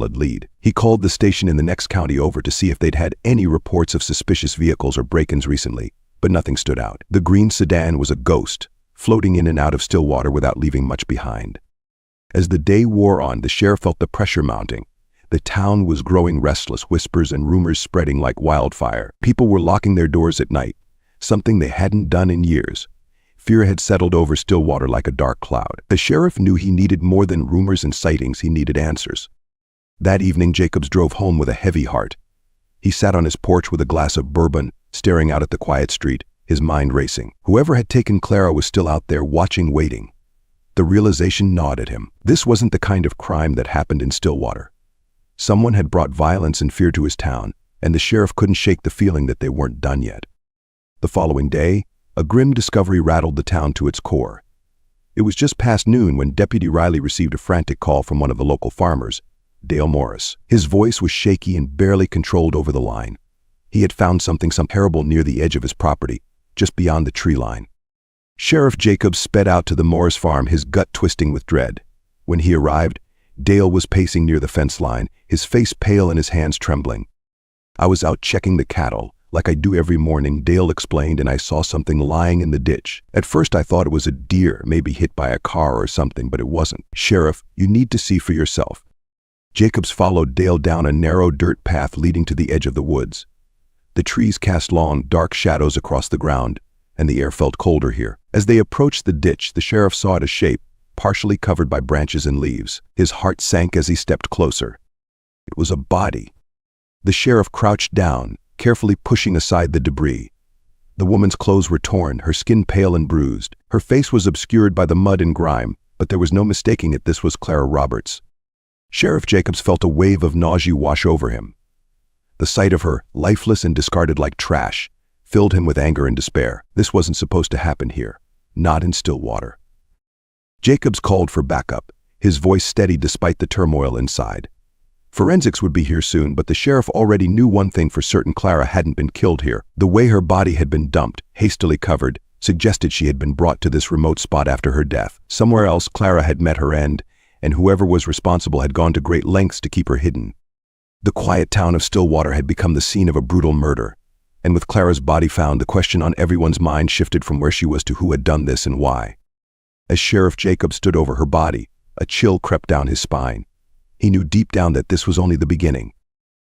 solid lead. He called the station in the next county over to see if they'd had any reports of suspicious vehicles or break-ins recently, but nothing stood out. The green sedan was a ghost, floating in and out of Stillwater without leaving much behind. As the day wore on, the sheriff felt the pressure mounting. The town was growing restless, whispers and rumors spreading like wildfire. People were locking their doors at night, something they hadn't done in years. Fear had settled over Stillwater like a dark cloud. The sheriff knew he needed more than rumors and sightings, he needed answers. That evening, Jacobs drove home with a heavy heart. He sat on his porch with a glass of bourbon, staring out at the quiet street, his mind racing. Whoever had taken Clara was still out there, watching, waiting. The realization gnawed at him. This wasn't the kind of crime that happened in Stillwater. Someone had brought violence and fear to his town, and the sheriff couldn't shake the feeling that they weren't done yet. The following day, a grim discovery rattled the town to its core. It was just past noon when Deputy Riley received a frantic call from one of the local farmers, Dale Morris. His voice was shaky and barely controlled over the line. He had found something terrible near the edge of his property, just beyond the tree line. Sheriff Jacobs sped out to the Morris farm, his gut twisting with dread. When he arrived, Dale was pacing near the fence line, his face pale and his hands trembling. "I was out checking the cattle, like I do every morning," Dale explained, "and I saw something lying in the ditch. At first I thought it was a deer, maybe hit by a car or something, but it wasn't. Sheriff, you need to see for yourself." Jacobs followed Dale down a narrow dirt path leading to the edge of the woods. The trees cast long, dark shadows across the ground, and the air felt colder here. As they approached the ditch, the sheriff saw it a shape, partially covered by branches and leaves. His heart sank as he stepped closer. It was a body. The sheriff crouched down, carefully pushing aside the debris. The woman's clothes were torn, her skin pale and bruised. Her face was obscured by the mud and grime, but there was no mistaking it. This was Clara Roberts. Sheriff Jacobs felt a wave of nausea wash over him. The sight of her, lifeless and discarded like trash, filled him with anger and despair. This wasn't supposed to happen here, not in Stillwater. Jacobs called for backup, his voice steady despite the turmoil inside. Forensics would be here soon, but the sheriff already knew one thing for certain: Clara hadn't been killed here. The way her body had been dumped, hastily covered, suggested she had been brought to this remote spot after her death. Somewhere else, Clara had met her end, and whoever was responsible had gone to great lengths to keep her hidden. The quiet town of Stillwater had become the scene of a brutal murder, and with Clara's body found, the question on everyone's mind shifted from where she was to who had done this and why. As Sheriff Jacobs stood over her body, a chill crept down his spine. He knew deep down that this was only the beginning.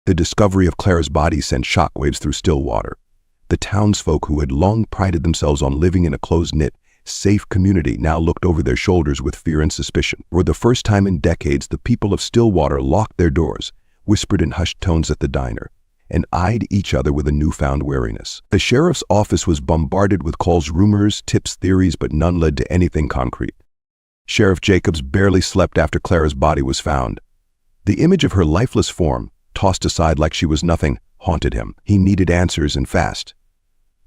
The discovery of Clara's body sent shockwaves through Stillwater. The townsfolk who had long prided themselves on living in a close-knit, safe community now looked over their shoulders with fear and suspicion. For the first time in decades, the people of Stillwater locked their doors, whispered in hushed tones at the diner, and eyed each other with a newfound wariness. The sheriff's office was bombarded with calls, rumors, tips, theories, but none led to anything concrete. Sheriff Jacobs barely slept after Clara's body was found. The image of her lifeless form, tossed aside like she was nothing, haunted him. He needed answers, and fast.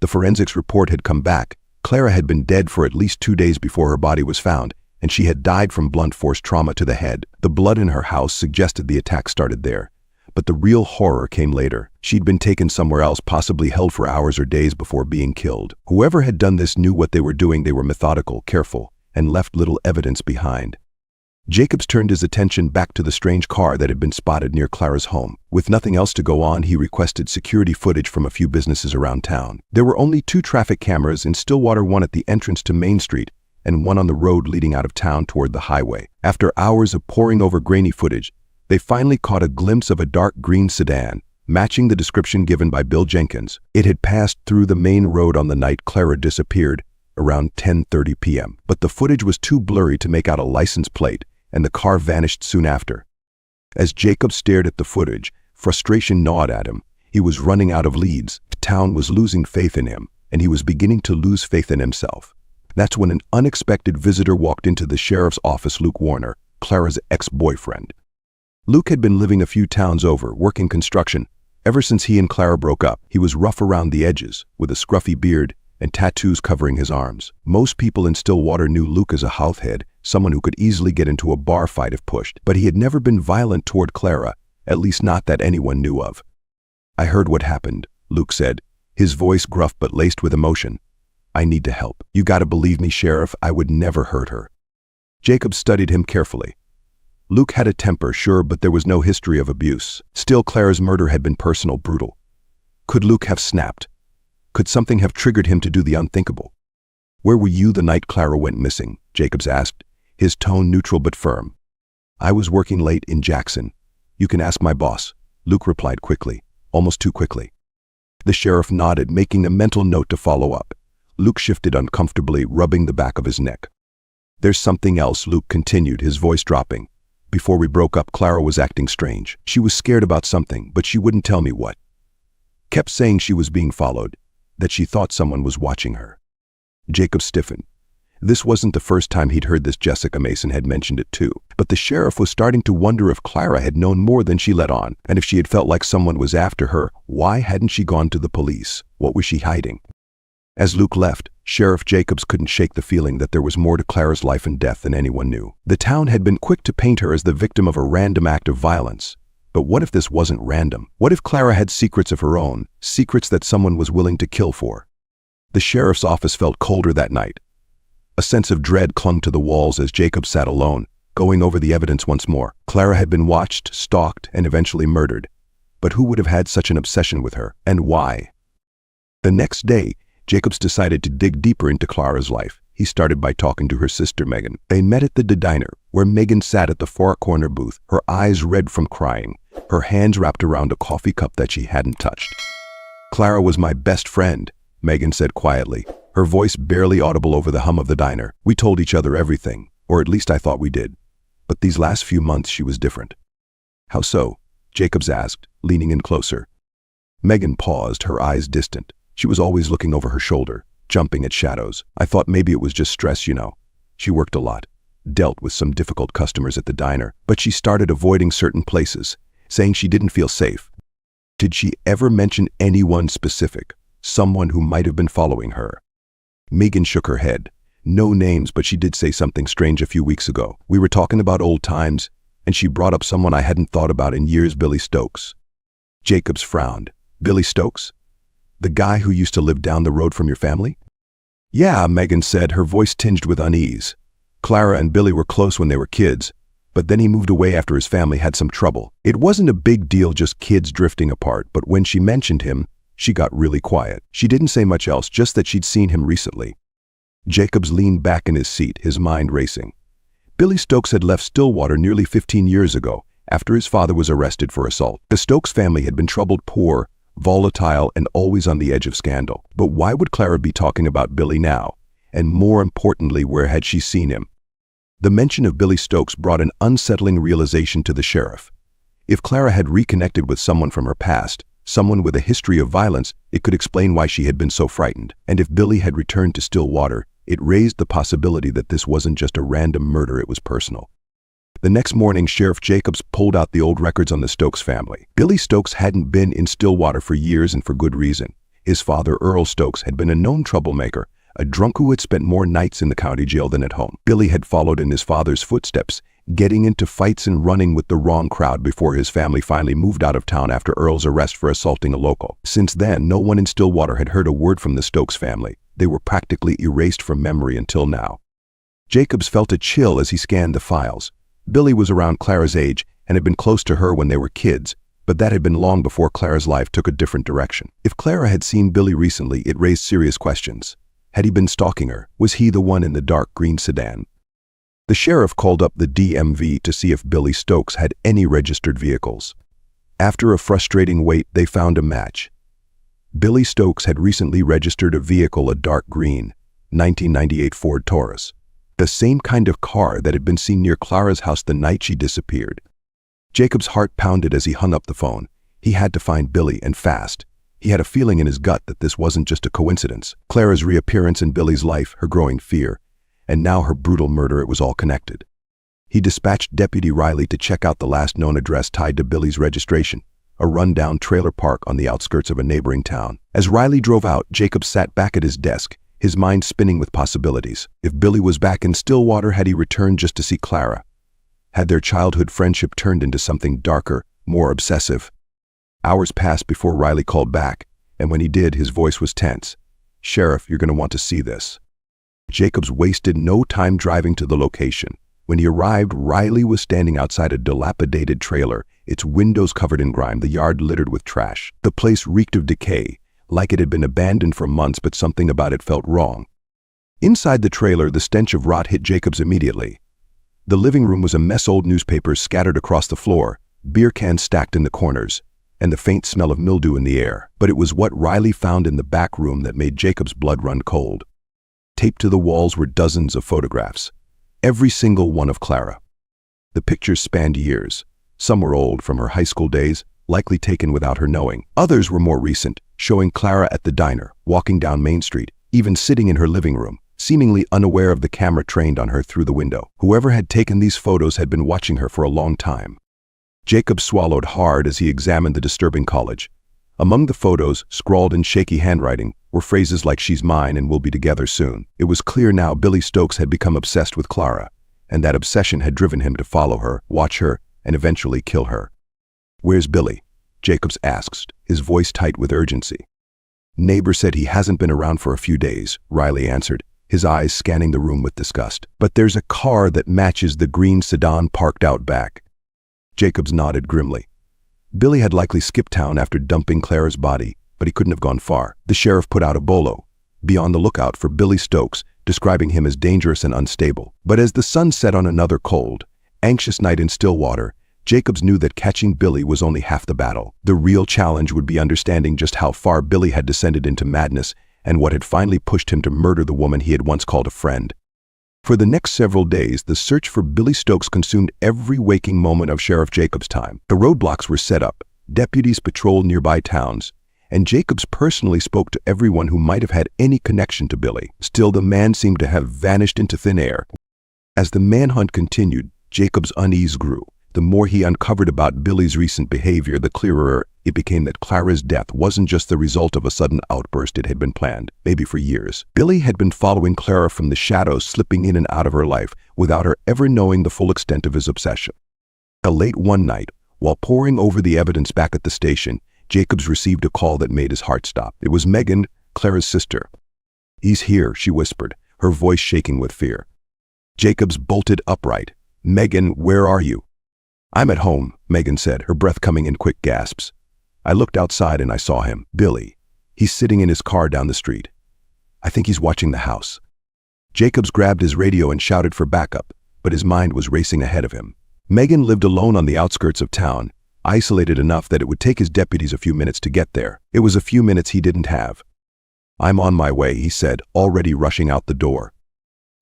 The forensics report had come back. Clara had been dead for at least 2 days before her body was found, and she had died from blunt force trauma to the head. The blood in her house suggested the attack started there. But the real horror came later. She'd been taken somewhere else, possibly held for hours or days before being killed. Whoever had done this knew what they were doing. They were methodical, careful, and left little evidence behind. Jacobs turned his attention back to the strange car that had been spotted near Clara's home. With nothing else to go on, he requested security footage from a few businesses around town. There were only 2 traffic cameras in Stillwater, one at the entrance to Main Street and one on the road leading out of town toward the highway. After hours of poring over grainy footage, they finally caught a glimpse of a dark green sedan, matching the description given by Bill Jenkins. It had passed through the main road on the night Clara disappeared, around 10:30 p.m. But the footage was too blurry to make out a license plate, and the car vanished soon after. As Jacob stared at the footage, frustration gnawed at him. He was running out of leads. The town was losing faith in him, and he was beginning to lose faith in himself. That's when an unexpected visitor walked into the sheriff's office. Luke Warner, Clara's ex-boyfriend. Luke had been living a few towns over, working construction. Ever since he and Clara broke up, he was rough around the edges, with a scruffy beard and tattoos covering his arms. Most people in Stillwater knew Luke as a househead, someone who could easily get into a bar fight if pushed. But he had never been violent toward Clara, at least not that anyone knew of. "I heard what happened," Luke said, his voice gruff but laced with emotion. "I need to help. You gotta believe me, Sheriff, I would never hurt her." Jacob studied him carefully. Luke had a temper, sure, but there was no history of abuse. Still, Clara's murder had been personal, brutal. Could Luke have snapped? Could something have triggered him to do the unthinkable? "Where were you the night Clara went missing?" Jacobs asked, his tone neutral but firm. "I was working late in Jackson. You can ask my boss," Luke replied quickly, almost too quickly. The sheriff nodded, making a mental note to follow up. Luke shifted uncomfortably, rubbing the back of his neck. "There's something else," Luke continued, his voice dropping. "Before we broke up, Clara was acting strange. She was scared about something, but she wouldn't tell me what. Kept saying she was being followed, that she thought someone was watching her." Jacob stiffened. This wasn't the first time he'd heard this. Jessica Mason had mentioned it too. But the sheriff was starting to wonder if Clara had known more than she let on, and if she had felt like someone was after her, why hadn't she gone to the police? What was she hiding? As Luke left, Sheriff Jacobs couldn't shake the feeling that there was more to Clara's life and death than anyone knew. The town had been quick to paint her as the victim of a random act of violence. But what if this wasn't random? What if Clara had secrets of her own, secrets that someone was willing to kill for? The sheriff's office felt colder that night. A sense of dread clung to the walls as Jacob sat alone, going over the evidence once more. Clara had been watched, stalked, and eventually murdered. But who would have had such an obsession with her, and why? The next day, Jacobs decided to dig deeper into Clara's life. He started by talking to her sister Megan. They met at the diner, where Megan sat at the far corner booth, her eyes red from crying, her hands wrapped around a coffee cup that she hadn't touched. "Clara was my best friend," Megan said quietly, her voice barely audible over the hum of the diner. "We told each other everything, or at least I thought we did. But these last few months she was different." "How so?" Jacobs asked, leaning in closer. Megan paused, her eyes distant. She was always looking over her shoulder, jumping at shadows. "I thought maybe it was just stress, you know. She worked a lot, dealt with some difficult customers at the diner, but she started avoiding certain places, saying she didn't feel safe." "Did she ever mention anyone specific, someone who might have been following her?" Megan shook her head. "No names, but she did say something strange a few weeks ago. We were talking about old times, and she brought up someone I hadn't thought about in years, Billy Stokes." Jacobs frowned. "Billy Stokes? The guy who used to live down the road from your family?" "Yeah," Megan said, her voice tinged with unease. "Clara and Billy were close when they were kids, but then he moved away after his family had some trouble. It wasn't a big deal, just kids drifting apart, but when she mentioned him, she got really quiet. She didn't say much else, just that she'd seen him recently." Jacobs leaned back in his seat, his mind racing. Billy Stokes had left Stillwater nearly 15 years ago, after his father was arrested for assault. The Stokes family had been troubled, poor, volatile, and always on the edge of scandal. But why would Clara be talking about Billy now? And more importantly, where had she seen him? The mention of Billy Stokes brought an unsettling realization to the sheriff. If Clara had reconnected with someone from her past, someone with a history of violence, it could explain why she had been so frightened. And if Billy had returned to Stillwater, it raised the possibility that this wasn't just a random murder, it was personal. The next morning, Sheriff Jacobs pulled out the old records on the Stokes family. Billy Stokes hadn't been in Stillwater for years, and for good reason. His father, Earl Stokes, had been a known troublemaker, a drunk who had spent more nights in the county jail than at home. Billy had followed in his father's footsteps, getting into fights and running with the wrong crowd before his family finally moved out of town after Earl's arrest for assaulting a local. Since then, no one in Stillwater had heard a word from the Stokes family. They were practically erased from memory until now. Jacobs felt a chill as he scanned the files. Billy was around Clara's age and had been close to her when they were kids, but that had been long before Clara's life took a different direction. If Clara had seen Billy recently, it raised serious questions. Had he been stalking her? Was he the one in the dark green sedan? The sheriff called up the DMV to see if Billy Stokes had any registered vehicles. After a frustrating wait, they found a match. Billy Stokes had recently registered a vehicle, a dark green, 1998 Ford Taurus. The same kind of car that had been seen near Clara's house the night she disappeared. Jacob's heart pounded as he hung up the phone. He had to find Billy, and fast. He had a feeling in his gut that this wasn't just a coincidence. Clara's reappearance in Billy's life, her growing fear, and now her brutal murder, it was all connected. He dispatched Deputy Riley to check out the last known address tied to Billy's registration, a rundown trailer park on the outskirts of a neighboring town. As Riley drove out, Jacob sat back at his desk, his mind spinning with possibilities. If Billy was back in Stillwater, had he returned just to see Clara? Had their childhood friendship turned into something darker, more obsessive? Hours passed before Riley called back, and when he did, his voice was tense. "Sheriff, you're going to want to see this." Jacobs wasted no time driving to the location. When he arrived, Riley was standing outside a dilapidated trailer, its windows covered in grime, the yard littered with trash. The place reeked of decay, like it had been abandoned for months, but something about it felt wrong. Inside the trailer, the stench of rot hit Jacobs immediately. The living room was a mess, old newspapers scattered across the floor, beer cans stacked in the corners, and the faint smell of mildew in the air. But it was what Riley found in the back room that made Jacobs' blood run cold. Taped to the walls were dozens of photographs, every single one of Clara. The pictures spanned years. Some were old, from her high school days, likely taken without her knowing. Others were more recent, showing Clara at the diner, walking down Main Street, even sitting in her living room, seemingly unaware of the camera trained on her through the window. Whoever had taken these photos had been watching her for a long time. Jacob swallowed hard as he examined the disturbing collage. Among the photos, scrawled in shaky handwriting, were phrases like "she's mine and we'll be together soon." It was clear now Billy Stokes had become obsessed with Clara, and that obsession had driven him to follow her, watch her, and eventually kill her. "Where's Billy?" Jacobs asked, his voice tight with urgency. "Neighbor said he hasn't been around for a few days," Riley answered, his eyes scanning the room with disgust. "But there's a car that matches the green sedan parked out back." Jacobs nodded grimly. Billy had likely skipped town after dumping Clara's body, but he couldn't have gone far. The sheriff put out a bolo, "Be on the lookout for Billy Stokes," describing him as dangerous and unstable. But as the sun set on another cold, anxious night in Stillwater, Jacobs knew that catching Billy was only half the battle. The real challenge would be understanding just how far Billy had descended into madness and what had finally pushed him to murder the woman he had once called a friend. For the next several days, the search for Billy Stokes consumed every waking moment of Sheriff Jacobs' time. The roadblocks were set up, deputies patrolled nearby towns, and Jacobs personally spoke to everyone who might have had any connection to Billy. Still, the man seemed to have vanished into thin air. As the manhunt continued, Jacobs' unease grew. The more he uncovered about Billy's recent behavior, the clearer it became that Clara's death wasn't just the result of a sudden outburst. It had been planned, maybe for years. Billy had been following Clara from the shadows, slipping in and out of her life, without her ever knowing the full extent of his obsession. Late one night, while poring over the evidence back at the station, Jacobs received a call that made his heart stop. It was Megan, Clara's sister. "He's here," she whispered, her voice shaking with fear. Jacobs bolted upright. "Megan, where are you?" "I'm at home," Megan said, her breath coming in quick gasps. "I looked outside and I saw him. Billy. He's sitting in his car down the street. I think he's watching the house." Jacobs grabbed his radio and shouted for backup, but his mind was racing ahead of him. Megan lived alone on the outskirts of town, isolated enough that it would take his deputies a few minutes to get there. It was a few minutes he didn't have. "I'm on my way," he said, already rushing out the door.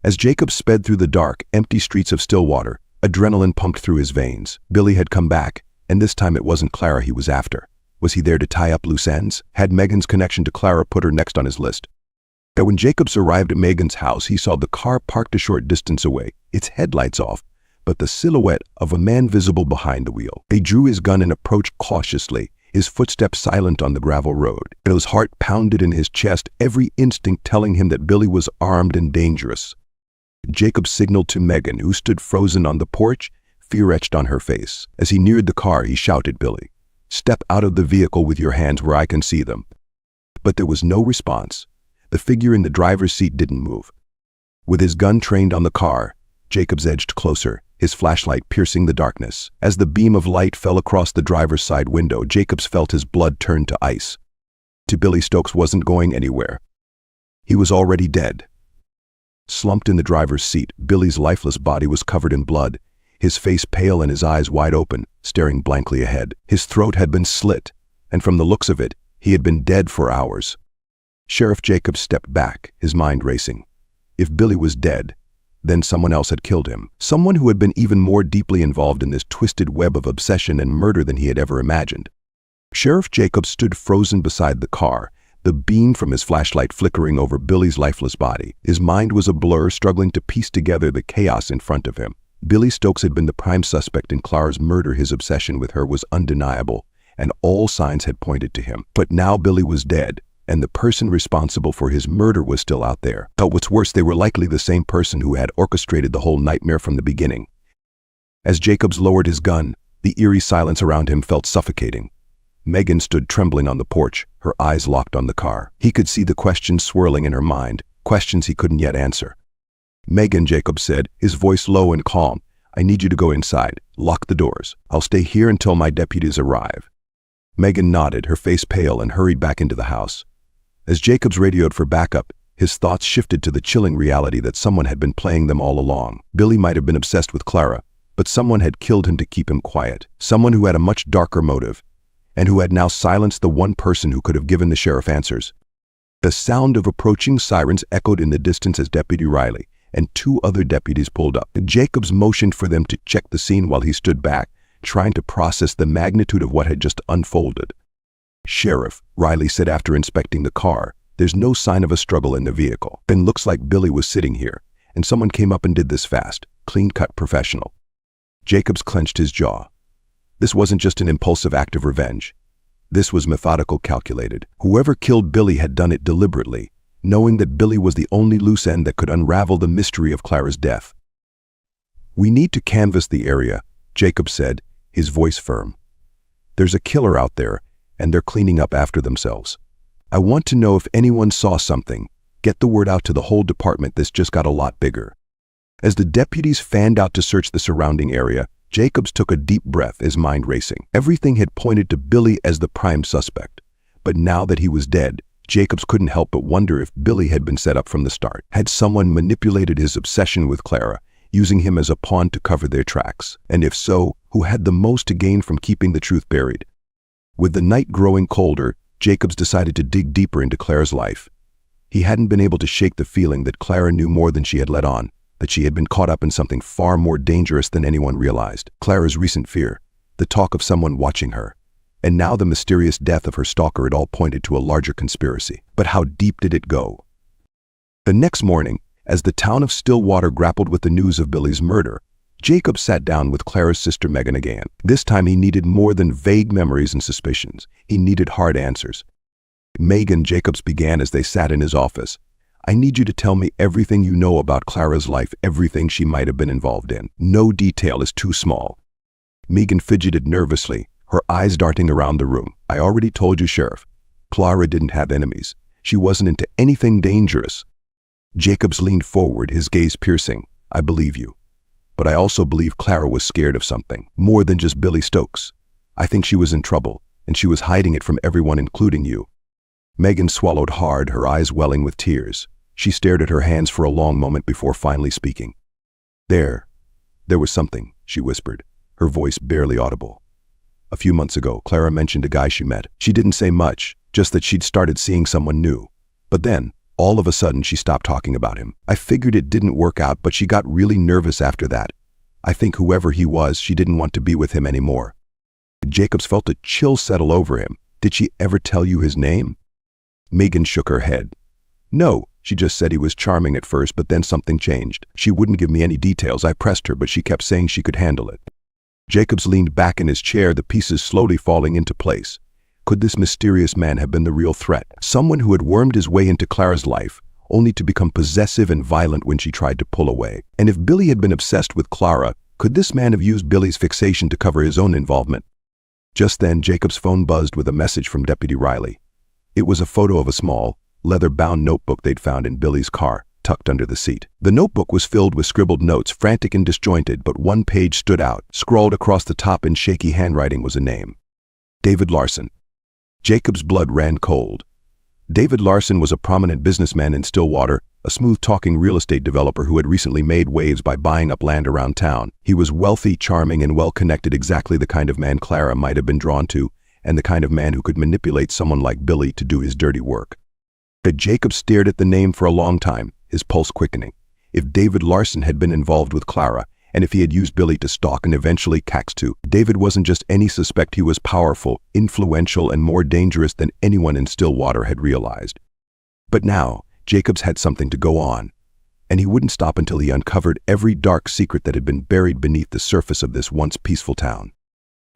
As Jacobs sped through the dark, empty streets of Stillwater, adrenaline pumped through his veins. Billy had come back, and this time it wasn't Clara he was after. Was he there to tie up loose ends? Had Megan's connection to Clara put her next on his list? But when Jacobs arrived at Megan's house, he saw the car parked a short distance away, its headlights off, but the silhouette of a man visible behind the wheel. He drew his gun and approached cautiously, his footsteps silent on the gravel road. His heart pounded in his chest, every instinct telling him that Billy was armed and dangerous. Jacob signaled to Megan, who stood frozen on the porch, fear etched on her face. As he neared the car, he shouted, "Billy, step out of the vehicle with your hands where I can see them." But there was no response. The figure in the driver's seat didn't move. With his gun trained on the car, Jacobs edged closer, his flashlight piercing the darkness. As the beam of light fell across the driver's side window, Jacobs felt his blood turn to ice. Billy Stokes wasn't going anywhere. He was already dead. Slumped in the driver's seat, Billy's lifeless body was covered in blood, his face pale and his eyes wide open, staring blankly ahead. His throat had been slit, and from the looks of it, he had been dead for hours. Sheriff Jacobs stepped back, his mind racing. If Billy was dead, then someone else had killed him. Someone who had been even more deeply involved in this twisted web of obsession and murder than he had ever imagined. Sheriff Jacobs stood frozen beside the car, the beam from his flashlight flickering over Billy's lifeless body. His mind was a blur, struggling to piece together the chaos in front of him. Billy Stokes had been the prime suspect in Clara's murder. His obsession with her was undeniable, and all signs had pointed to him. But now Billy was dead, and the person responsible for his murder was still out there. But what's worse, they were likely the same person who had orchestrated the whole nightmare from the beginning. As Jacobs lowered his gun, the eerie silence around him felt suffocating. Megan stood trembling on the porch, her eyes locked on the car. He could see the questions swirling in her mind, questions he couldn't yet answer. "Megan," Jacob said, his voice low and calm, "I need you to go inside. Lock the doors. I'll stay here until my deputies arrive." Megan nodded, her face pale, and hurried back into the house. As Jacobs radioed for backup, his thoughts shifted to the chilling reality that someone had been playing them all along. Billy might have been obsessed with Clara, but someone had killed him to keep him quiet. Someone who had a much darker motive, and who had now silenced the one person who could have given the sheriff answers. The sound of approaching sirens echoed in the distance as Deputy Riley and 2 other deputies pulled up. Jacobs motioned for them to check the scene while he stood back, trying to process the magnitude of what had just unfolded. "Sheriff," Riley said after inspecting the car, "there's no sign of a struggle in the vehicle. It looks like Billy was sitting here, and someone came up and did this fast, clean-cut professional." Jacobs clenched his jaw. This wasn't just an impulsive act of revenge. This was methodical, calculated. Whoever killed Billy had done it deliberately, knowing that Billy was the only loose end that could unravel the mystery of Clara's death. "We need to canvass the area," Jacob said, his voice firm. "There's a killer out there, and they're cleaning up after themselves. I want to know if anyone saw something. Get the word out to the whole department. This just got a lot bigger." As the deputies fanned out to search the surrounding area, Jacobs took a deep breath, his mind racing. Everything had pointed to Billy as the prime suspect. But now that he was dead, Jacobs couldn't help but wonder if Billy had been set up from the start. Had someone manipulated his obsession with Clara, using him as a pawn to cover their tracks? And if so, who had the most to gain from keeping the truth buried? With the night growing colder, Jacobs decided to dig deeper into Clara's life. He hadn't been able to shake the feeling that Clara knew more than she had let on, that she had been caught up in something far more dangerous than anyone realized. Clara's recent fear, the talk of someone watching her, and now the mysterious death of her stalker, it all pointed to a larger conspiracy. But how deep did it go? The next morning, as the town of Stillwater grappled with the news of Billy's murder, Jacob sat down with Clara's sister Megan again. This time he needed more than vague memories and suspicions. He needed hard answers. "Megan," Jacobs began as they sat in his office, "I need you to tell me everything you know about Clara's life, everything she might have been involved in. No detail is too small." Megan fidgeted nervously, her eyes darting around the room. "I already told you, Sheriff. Clara didn't have enemies. She wasn't into anything dangerous." Jacobs leaned forward, his gaze piercing. "I believe you. But I also believe Clara was scared of something, more than just Billy Stokes. I think she was in trouble, and she was hiding it from everyone, including you." Megan swallowed hard, her eyes welling with tears. She stared at her hands for a long moment before finally speaking. There was something," she whispered, her voice barely audible. "A few months ago, Clara mentioned a guy she met. She didn't say much, just that she'd started seeing someone new. But then, all of a sudden, she stopped talking about him. I figured it didn't work out, but she got really nervous after that. I think whoever he was, she didn't want to be with him anymore." Jacobs felt a chill settle over him. "Did she ever tell you his name?" Megan shook her head. "No, she just said he was charming at first, but then something changed. She wouldn't give me any details. I pressed her, but she kept saying she could handle it." Jacobs leaned back in his chair, the pieces slowly falling into place. Could this mysterious man have been the real threat? Someone who had wormed his way into Clara's life, only to become possessive and violent when she tried to pull away. And if Billy had been obsessed with Clara, could this man have used Billy's fixation to cover his own involvement? Just then, Jacob's phone buzzed with a message from Deputy Riley. It was a photo of a small, leather-bound notebook they'd found in Billy's car, tucked under the seat. The notebook was filled with scribbled notes, frantic and disjointed, but one page stood out. Scrawled across the top in shaky handwriting was a name. David Larson. Jacob's blood ran cold. David Larson was a prominent businessman in Stillwater, a smooth-talking real estate developer who had recently made waves by buying up land around town. He was wealthy, charming, and well-connected, exactly the kind of man Clara might have been drawn to, and the kind of man who could manipulate someone like Billy to do his dirty work. But Jacob stared at the name for a long time, his pulse quickening. If David Larson had been involved with Clara, and if he had used Billy to stalk and eventually cax to, David wasn't just any suspect. He was powerful, influential, and more dangerous than anyone in Stillwater had realized. But now, Jacobs had something to go on, and he wouldn't stop until he uncovered every dark secret that had been buried beneath the surface of this once peaceful town.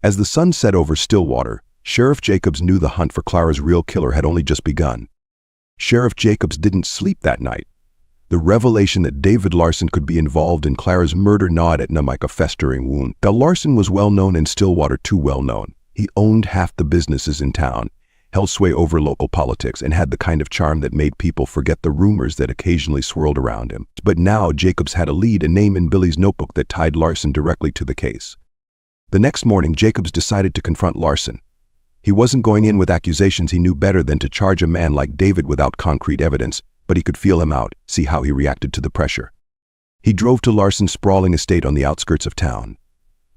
As the sun set over Stillwater, Sheriff Jacobs knew the hunt for Clara's real killer had only just begun. Sheriff Jacobs didn't sleep that night. The revelation that David Larson could be involved in Clara's murder gnawed at him like a festering wound. Larson was well known in Stillwater, too well known. He owned half the businesses in town. held sway over local politics, and had the kind of charm that made people forget the rumors that occasionally swirled around him. But now Jacobs had a lead, a name in Billy's notebook that tied Larson directly to the case. The next morning, Jacobs decided to confront Larson. He wasn't going in with accusations. He knew better than to charge a man like David without concrete evidence, but he could feel him out, see how he reacted to the pressure. He drove to Larson's sprawling estate on the outskirts of town.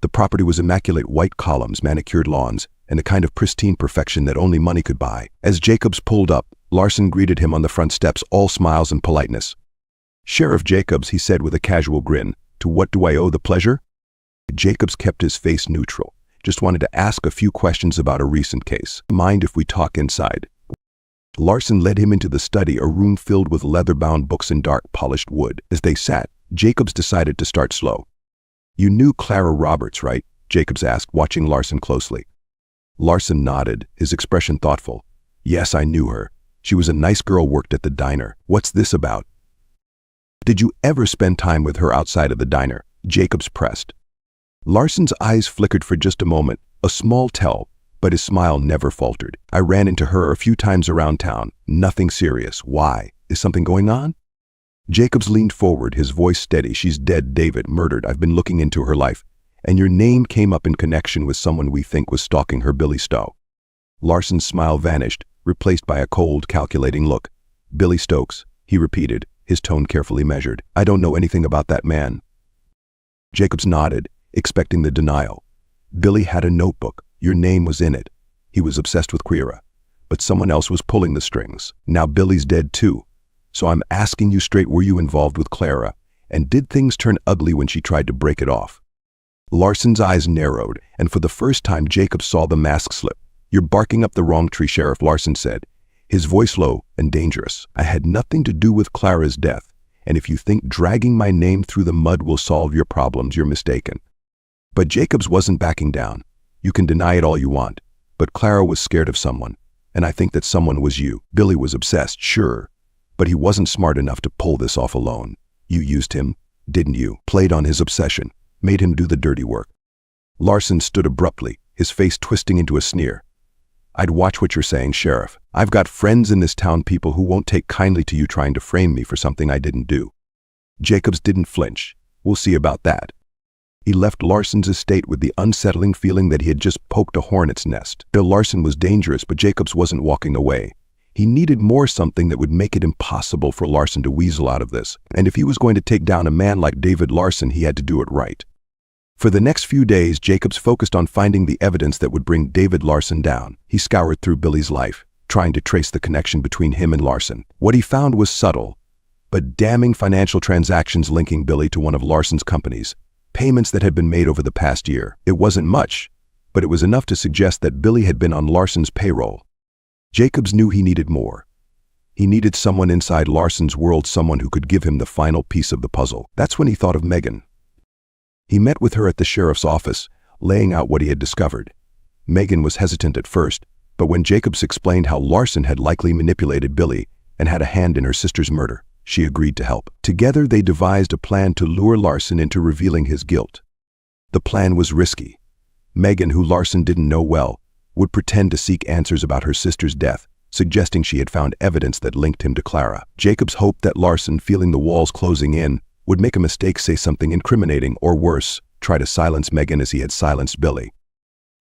The property was immaculate: white columns, manicured lawns, and a kind of pristine perfection that only money could buy. As Jacobs pulled up, Larson greeted him on the front steps, all smiles and politeness. "Sheriff Jacobs," he said with a casual grin, "to what do I owe the pleasure?" Jacobs kept his face neutral. "Just wanted to ask a few questions about a recent case. Mind if we talk inside?" Larson led him into the study, a room filled with leather-bound books and dark polished wood. As they sat, Jacobs decided to start slow. "You knew Clara Roberts, right?" Jacobs asked, watching Larson closely. Larson nodded, his expression thoughtful. "Yes, I knew her. She was a nice girl, worked at the diner. What's this about?" "Did you ever spend time with her outside of the diner?" Jacobs pressed. Larson's eyes flickered for just a moment, a small tell, but his smile never faltered. "I ran into her a few times around town. Nothing serious. Why? Is something going on?" Jacobs leaned forward, his voice steady. "She's dead, David, murdered. I've been looking into her life, and your name came up in connection with someone we think was stalking her, Billy Stowe." Larson's smile vanished, replaced by a cold, calculating look. "Billy Stokes," he repeated, his tone carefully measured. "I don't know anything about that man." Jacobs nodded, expecting the denial. "Billy had a notebook. Your name was in it. He was obsessed with Clara, but someone else was pulling the strings. Now Billy's dead too. So I'm asking you straight, were you involved with Clara? And did things turn ugly when she tried to break it off?" Larson's eyes narrowed, and for the first time Jacobs saw the mask slip. "You're barking up the wrong tree, Sheriff," Larson said, his voice low and dangerous. "I had nothing to do with Clara's death, and if you think dragging my name through the mud will solve your problems, you're mistaken." But Jacobs wasn't backing down. "You can deny it all you want, but Clara was scared of someone, and I think that someone was you. Billy was obsessed, sure, but he wasn't smart enough to pull this off alone. You used him, didn't you? Played on his obsession, made him do the dirty work." Larson stood abruptly, his face twisting into a sneer. "I'd watch what you're saying, Sheriff. I've got friends in this town, people who won't take kindly to you trying to frame me for something I didn't do." Jacobs didn't flinch. "We'll see about that." He left Larson's estate with the unsettling feeling that he had just poked a hornet's nest. Bill Larson was dangerous, but Jacobs wasn't walking away. He needed more, something that would make it impossible for Larson to weasel out of this. And if he was going to take down a man like David Larson, he had to do it right. For the next few days, Jacobs focused on finding the evidence that would bring David Larson down. He scoured through Billy's life, trying to trace the connection between him and Larson. What he found was subtle, but damning: financial transactions linking Billy to one of Larson's companies, payments that had been made over the past year. It wasn't much, but it was enough to suggest that Billy had been on Larson's payroll. Jacobs knew he needed more. He needed someone inside Larson's world, someone who could give him the final piece of the puzzle. That's when he thought of Megan. He met with her at the sheriff's office, laying out what he had discovered. Megan was hesitant at first, but when Jacobs explained how Larson had likely manipulated Billy and had a hand in her sister's murder, she agreed to help. Together they devised a plan to lure Larson into revealing his guilt. The plan was risky. Megan, who Larson didn't know well, would pretend to seek answers about her sister's death, suggesting she had found evidence that linked him to Clara. Jacobs hoped that Larson, feeling the walls closing in, would make a mistake, say something incriminating, or worse, try to silence Megan as he had silenced Billy.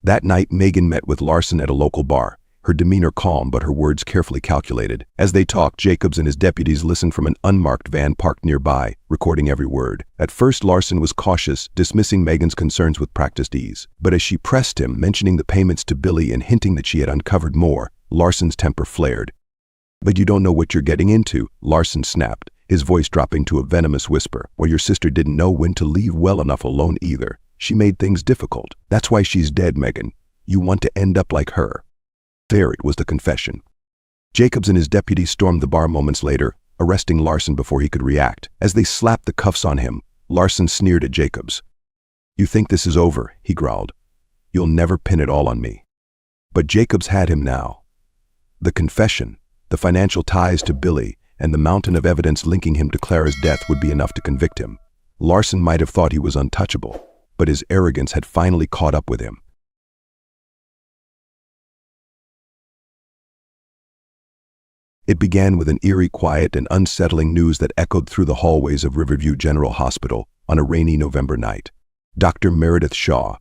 That night, Megan met with Larson at a local bar, her demeanor calm but her words carefully calculated. As they talked, Jacobs and his deputies listened from an unmarked van parked nearby, recording every word. At first, Larson was cautious, dismissing Megan's concerns with practiced ease. But as she pressed him, mentioning the payments to Billy and hinting that she had uncovered more, Larson's temper flared. "But you don't know what you're getting into," Larson snapped, his voice dropping to a venomous whisper. "Well, your sister didn't know when to leave well enough alone either. She made things difficult. That's why she's dead, Megan. You want to end up like her." There it was, the confession. Jacobs and his deputies stormed the bar moments later, arresting Larson before he could react. As they slapped the cuffs on him, Larson sneered at Jacobs. "You think this is over," he growled. "You'll never pin it all on me." But Jacobs had him now. The confession, the financial ties to Billy, and the mountain of evidence linking him to Clara's death would be enough to convict him. Larson might have thought he was untouchable, but his arrogance had finally caught up with him. It began with an eerie quiet and unsettling news that echoed through the hallways of Riverview General Hospital on a rainy November night. Dr. Meredith Shaw,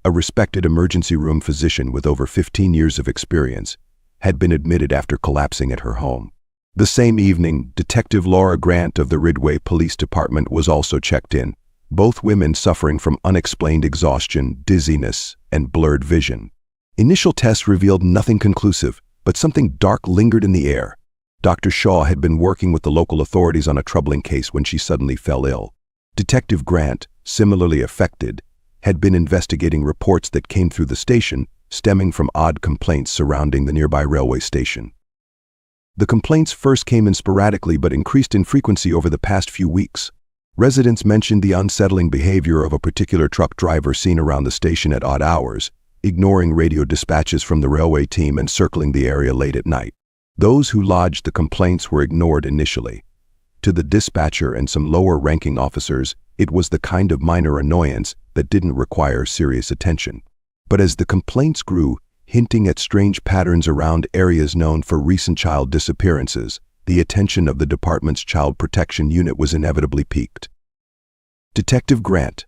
a respected emergency room physician with over 15 years of experience, had been admitted after collapsing at her home. The same evening, Detective Laura Grant of the Ridgway Police Department was also checked in, both women suffering from unexplained exhaustion, dizziness, and blurred vision. Initial tests revealed nothing conclusive, but something dark lingered in the air. Dr. Shaw had been working with the local authorities on a troubling case when she suddenly fell ill. Detective Grant, similarly affected, had been investigating reports that came through the station stemming from odd complaints surrounding the nearby railway station. The complaints first came in sporadically but increased in frequency over the past few weeks. Residents mentioned the unsettling behavior of a particular truck driver seen around the station at odd hours, ignoring radio dispatches from the railway team and circling the area late at night. Those who lodged the complaints were ignored initially. To the dispatcher and some lower-ranking officers, it was the kind of minor annoyance that didn't require serious attention. But as the complaints grew, hinting at strange patterns around areas known for recent child disappearances, the attention of the department's child protection unit was inevitably piqued. Detective Grant,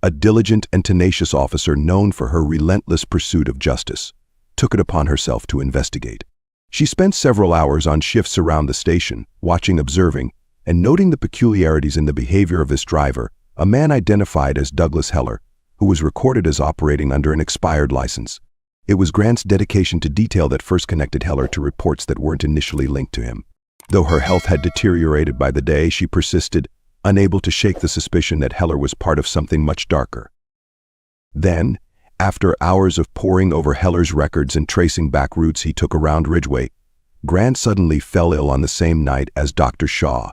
a diligent and tenacious officer known for her relentless pursuit of justice, took it upon herself to investigate. She spent several hours on shifts around the station, watching, observing, and noting the peculiarities in the behavior of this driver, a man identified as Douglas Heller, who was recorded as operating under an expired license. It was Grant's dedication to detail that first connected Heller to reports that weren't initially linked to him. Though her health had deteriorated by the day, she persisted, unable to shake the suspicion that Heller was part of something much darker. Then, after hours of poring over Heller's records and tracing back routes he took around Ridgway, Grant suddenly fell ill on the same night as Dr. Shaw,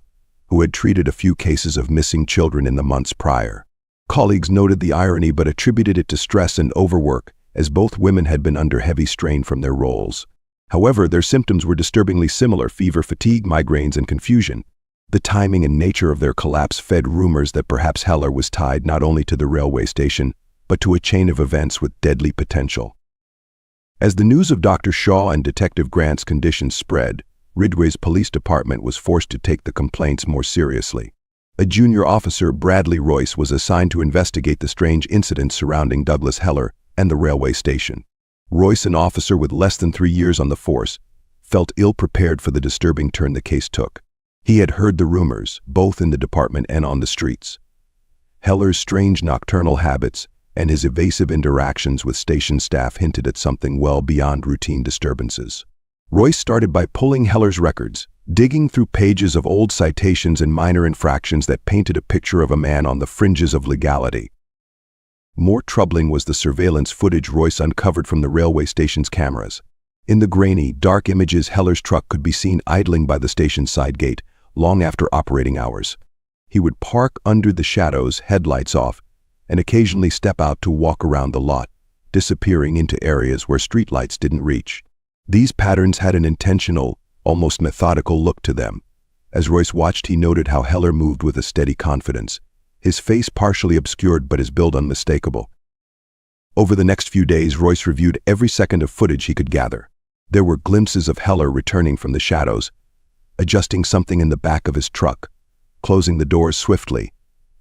who had treated a few cases of missing children in the months prior. Colleagues noted the irony but attributed it to stress and overwork, as both women had been under heavy strain from their roles. However, their symptoms were disturbingly similar: fever, fatigue, migraines, and confusion. The timing and nature of their collapse fed rumors that perhaps Heller was tied not only to the railway station, but to a chain of events with deadly potential. As the news of Dr. Shaw and Detective Grant's condition spread, Ridgway's police department was forced to take the complaints more seriously. A junior officer, Bradley Royce, was assigned to investigate the strange incidents surrounding Douglas Heller and the railway station. Royce, an officer with less than 3 years on the force, felt ill-prepared for the disturbing turn the case took. He had heard the rumors, both in the department and on the streets. Heller's strange nocturnal habits and his evasive interactions with station staff hinted at something well beyond routine disturbances. Royce started by pulling Heller's records, digging through pages of old citations and minor infractions that painted a picture of a man on the fringes of legality. More troubling was the surveillance footage Royce uncovered from the railway station's cameras. In the grainy, dark images, Heller's truck could be seen idling by the station's side gate long after operating hours. He would park under the shadows, headlights off, and occasionally step out to walk around the lot, disappearing into areas where streetlights didn't reach. These patterns had an intentional, almost methodical look to them. As Royce watched, he noted how Heller moved with a steady confidence, his face partially obscured but his build unmistakable. Over the next few days, Royce reviewed every second of footage he could gather. There were glimpses of Heller returning from the shadows, adjusting something in the back of his truck, closing the doors swiftly,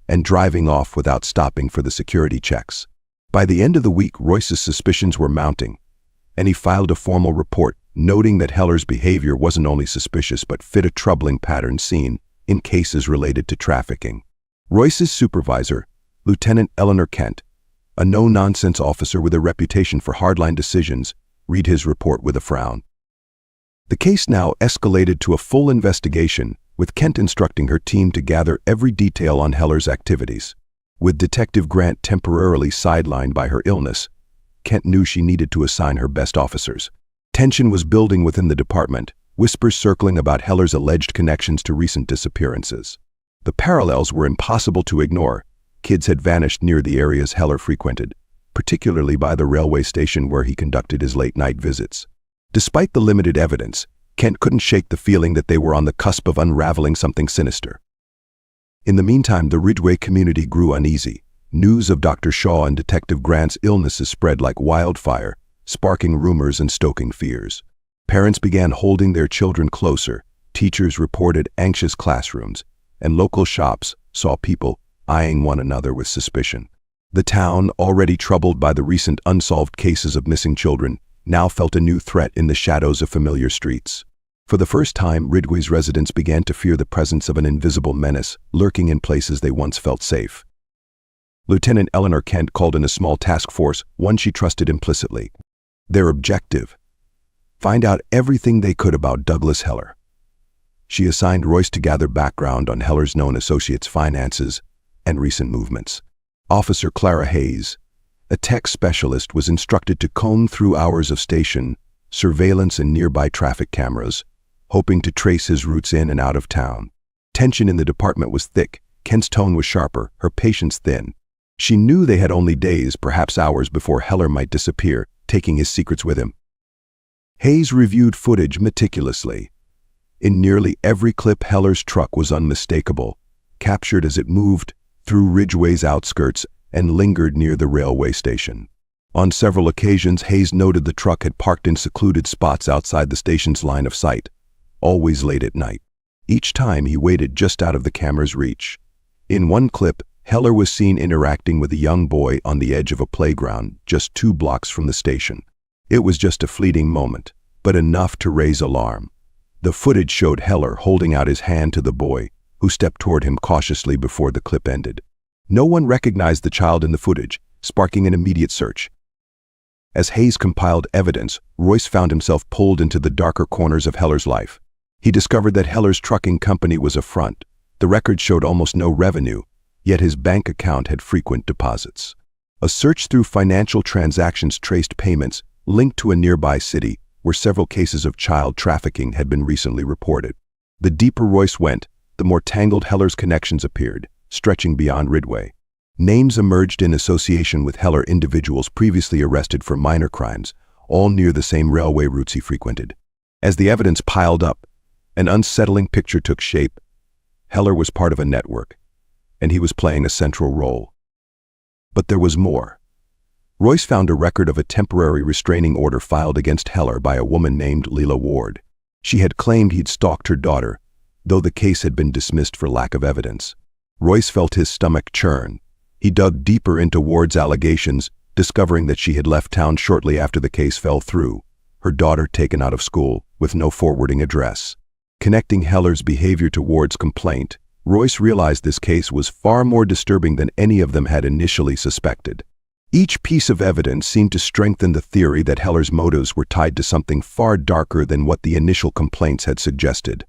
and driving off without stopping for the security checks. By the end of the week, Royce's suspicions were mounting, and he filed a formal report noting that Heller's behavior wasn't only suspicious but fit a troubling pattern seen in cases related to trafficking. Royce's supervisor, Lieutenant Eleanor Kent, a no-nonsense officer with a reputation for hardline decisions, read his report with a frown. The case now escalated to a full investigation, with Kent instructing her team to gather every detail on Heller's activities. With Detective Grant temporarily sidelined by her illness, Kent knew she needed to assign her best officers. Tension was building within the department, whispers circling about Heller's alleged connections to recent disappearances. The parallels were impossible to ignore. Kids had vanished near the areas Heller frequented, particularly by the railway station where he conducted his late-night visits. Despite the limited evidence, Kent couldn't shake the feeling that they were on the cusp of unraveling something sinister. In the meantime, the Ridgway community grew uneasy. News of Dr. Shaw and Detective Grant's illnesses spread like wildfire, sparking rumors and stoking fears. Parents began holding their children closer, teachers reported anxious classrooms, and local shops saw people eyeing one another with suspicion. The town, already troubled by the recent unsolved cases of missing children, now felt a new threat in the shadows of familiar streets. For the first time, Ridgway's residents began to fear the presence of an invisible menace lurking in places they once felt safe. Lieutenant Eleanor Kent called in a small task force, one she trusted implicitly. Their objective: find out everything they could about Douglas Heller. She assigned Royce to gather background on Heller's known associates' finances and recent movements. Officer Clara Hayes, a tech specialist, was instructed to comb through hours of station surveillance and nearby traffic cameras, hoping to trace his routes in and out of town. Tension in the department was thick. Kent's tone was sharper, her patience thin. She knew they had only days, perhaps hours, before Heller might disappear, taking his secrets with him. Hayes reviewed footage meticulously. In nearly every clip, Heller's truck was unmistakable, captured as it moved through Ridgway's outskirts and lingered near the railway station. On several occasions, Hayes noted the truck had parked in secluded spots outside the station's line of sight, always late at night. Each time, he waited just out of the camera's reach. In one clip, Heller was seen interacting with a young boy on the edge of a playground just 2 blocks from the station. It was just a fleeting moment, but enough to raise alarm. The footage showed Heller holding out his hand to the boy, who stepped toward him cautiously before the clip ended. No one recognized the child in the footage, sparking an immediate search. As Hayes compiled evidence, Royce found himself pulled into the darker corners of Heller's life. He discovered that Heller's trucking company was a front. The record showed almost no revenue, yet his bank account had frequent deposits. A search through financial transactions traced payments linked to a nearby city where several cases of child trafficking had been recently reported. The deeper Royce went, the more tangled Heller's connections appeared, stretching beyond Ridgway. Names emerged in association with Heller, individuals previously arrested for minor crimes, all near the same railway routes he frequented. As the evidence piled up, an unsettling picture took shape. Heller was part of a network, and he was playing a central role. But there was more. Royce found a record of a temporary restraining order filed against Heller by a woman named Leela Ward. She had claimed he'd stalked her daughter, though the case had been dismissed for lack of evidence. Royce felt his stomach churn. He dug deeper into Ward's allegations, discovering that she had left town shortly after the case fell through, her daughter taken out of school with no forwarding address. Connecting Heller's behavior to Ward's complaint, Royce realized this case was far more disturbing than any of them had initially suspected. Each piece of evidence seemed to strengthen the theory that Heller's motives were tied to something far darker than what the initial complaints had suggested.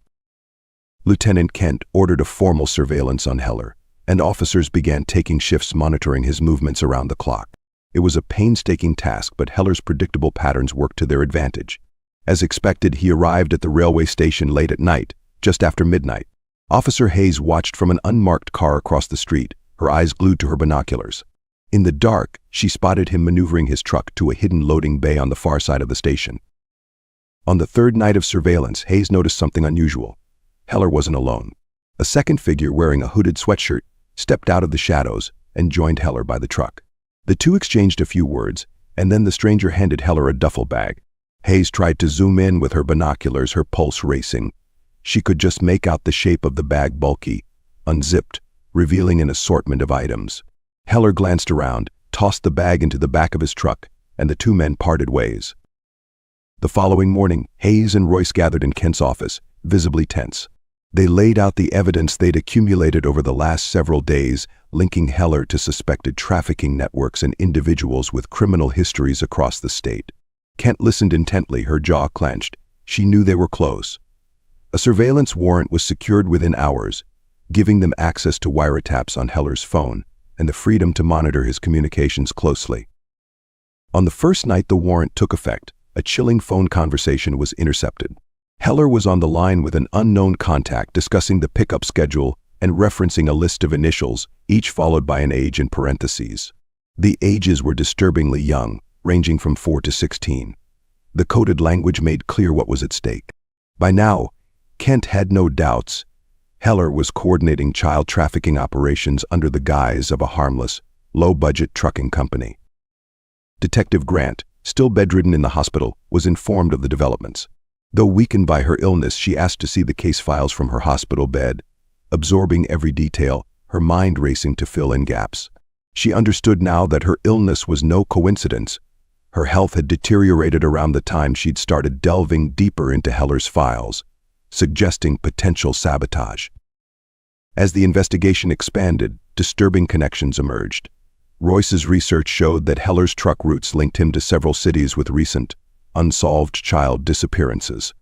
Lieutenant Kent ordered a formal surveillance on Heller, and officers began taking shifts monitoring his movements around the clock. It was a painstaking task, but Heller's predictable patterns worked to their advantage. As expected, he arrived at the railway station late at night, just after midnight. Officer Hayes watched from an unmarked car across the street, her eyes glued to her binoculars. In the dark, she spotted him maneuvering his truck to a hidden loading bay on the far side of the station. On the third night of surveillance, Hayes noticed something unusual. Heller wasn't alone. A second figure wearing a hooded sweatshirt stepped out of the shadows and joined Heller by the truck. The two exchanged a few words, and then the stranger handed Heller a duffel bag. Hayes tried to zoom in with her binoculars, her pulse racing. She could just make out the shape of the bag, bulky, unzipped, revealing an assortment of items. Heller glanced around, tossed the bag into the back of his truck, and the two men parted ways. The following morning, Hayes and Royce gathered in Kent's office, visibly tense. They laid out the evidence they'd accumulated over the last several days, linking Heller to suspected trafficking networks and individuals with criminal histories across the state. Kent listened intently, her jaw clenched. She knew they were close. A surveillance warrant was secured within hours, giving them access to wiretaps on Heller's phone and the freedom to monitor his communications closely. On the first night the warrant took effect, a chilling phone conversation was intercepted. Heller was on the line with an unknown contact discussing the pickup schedule and referencing a list of initials, each followed by an age in parentheses. The ages were disturbingly young, ranging from 4 to 16. The coded language made clear what was at stake. By now, Kent had no doubts. Heller was coordinating child trafficking operations under the guise of a harmless, low-budget trucking company. Detective Grant, still bedridden in the hospital, was informed of the developments. Though weakened by her illness, she asked to see the case files from her hospital bed. Absorbing every detail, her mind racing to fill in gaps. She understood now that her illness was no coincidence. Her health had deteriorated around the time she'd started delving deeper into Heller's files, suggesting potential sabotage. As the investigation expanded, disturbing connections emerged. Royce's research showed that Heller's truck routes linked him to several cities with recent, unsolved child disappearances.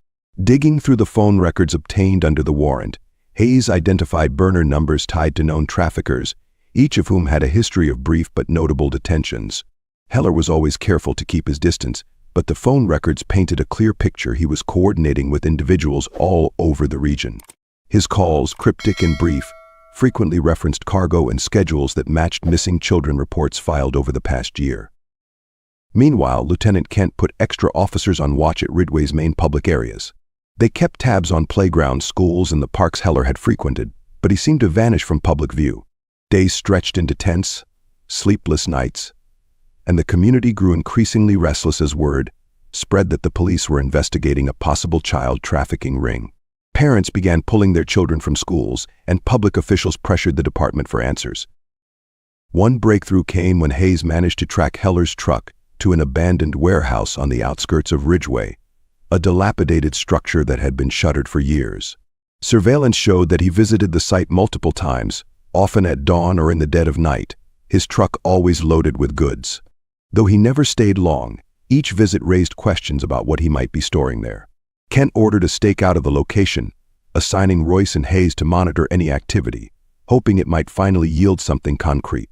Digging through the phone records obtained under the warrant, Hayes identified burner numbers tied to known traffickers, each of whom had a history of brief but notable detentions. Heller was always careful to keep his distance, but the phone records painted a clear picture he was coordinating with individuals all over the region. His calls, cryptic and brief, frequently referenced cargo and schedules that matched missing children reports filed over the past year. Meanwhile, Lieutenant Kent put extra officers on watch at Ridgway's main public areas. They kept tabs on playgrounds, schools, and the parks Heller had frequented, but he seemed to vanish from public view. Days stretched into tense, sleepless nights, and the community grew increasingly restless as word spread that the police were investigating a possible child trafficking ring. Parents began pulling their children from schools, and public officials pressured the department for answers. One breakthrough came when Hayes managed to track Heller's truck to an abandoned warehouse on the outskirts of Ridgway, a dilapidated structure that had been shuttered for years. Surveillance showed that he visited the site multiple times, often at dawn or in the dead of night, his truck always loaded with goods. Though he never stayed long, each visit raised questions about what he might be storing there. Kent ordered a stakeout of the location, assigning Royce and Hayes to monitor any activity, hoping it might finally yield something concrete.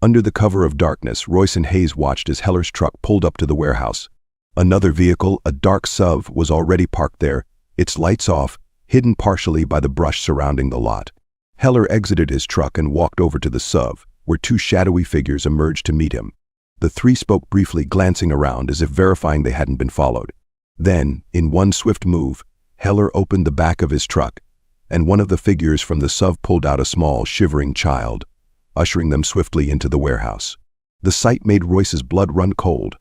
Under the cover of darkness, Royce and Hayes watched as Heller's truck pulled up to the warehouse. Another vehicle, a dark SUV, was already parked there, its lights off, hidden partially by the brush surrounding the lot. Heller exited his truck and walked over to the SUV, where two shadowy figures emerged to meet him. The three spoke briefly, glancing around as if verifying they hadn't been followed. Then, in one swift move, Heller opened the back of his truck, and one of the figures from the SUV pulled out a small, shivering child, ushering them swiftly into the warehouse. The sight made Royce's blood run cold.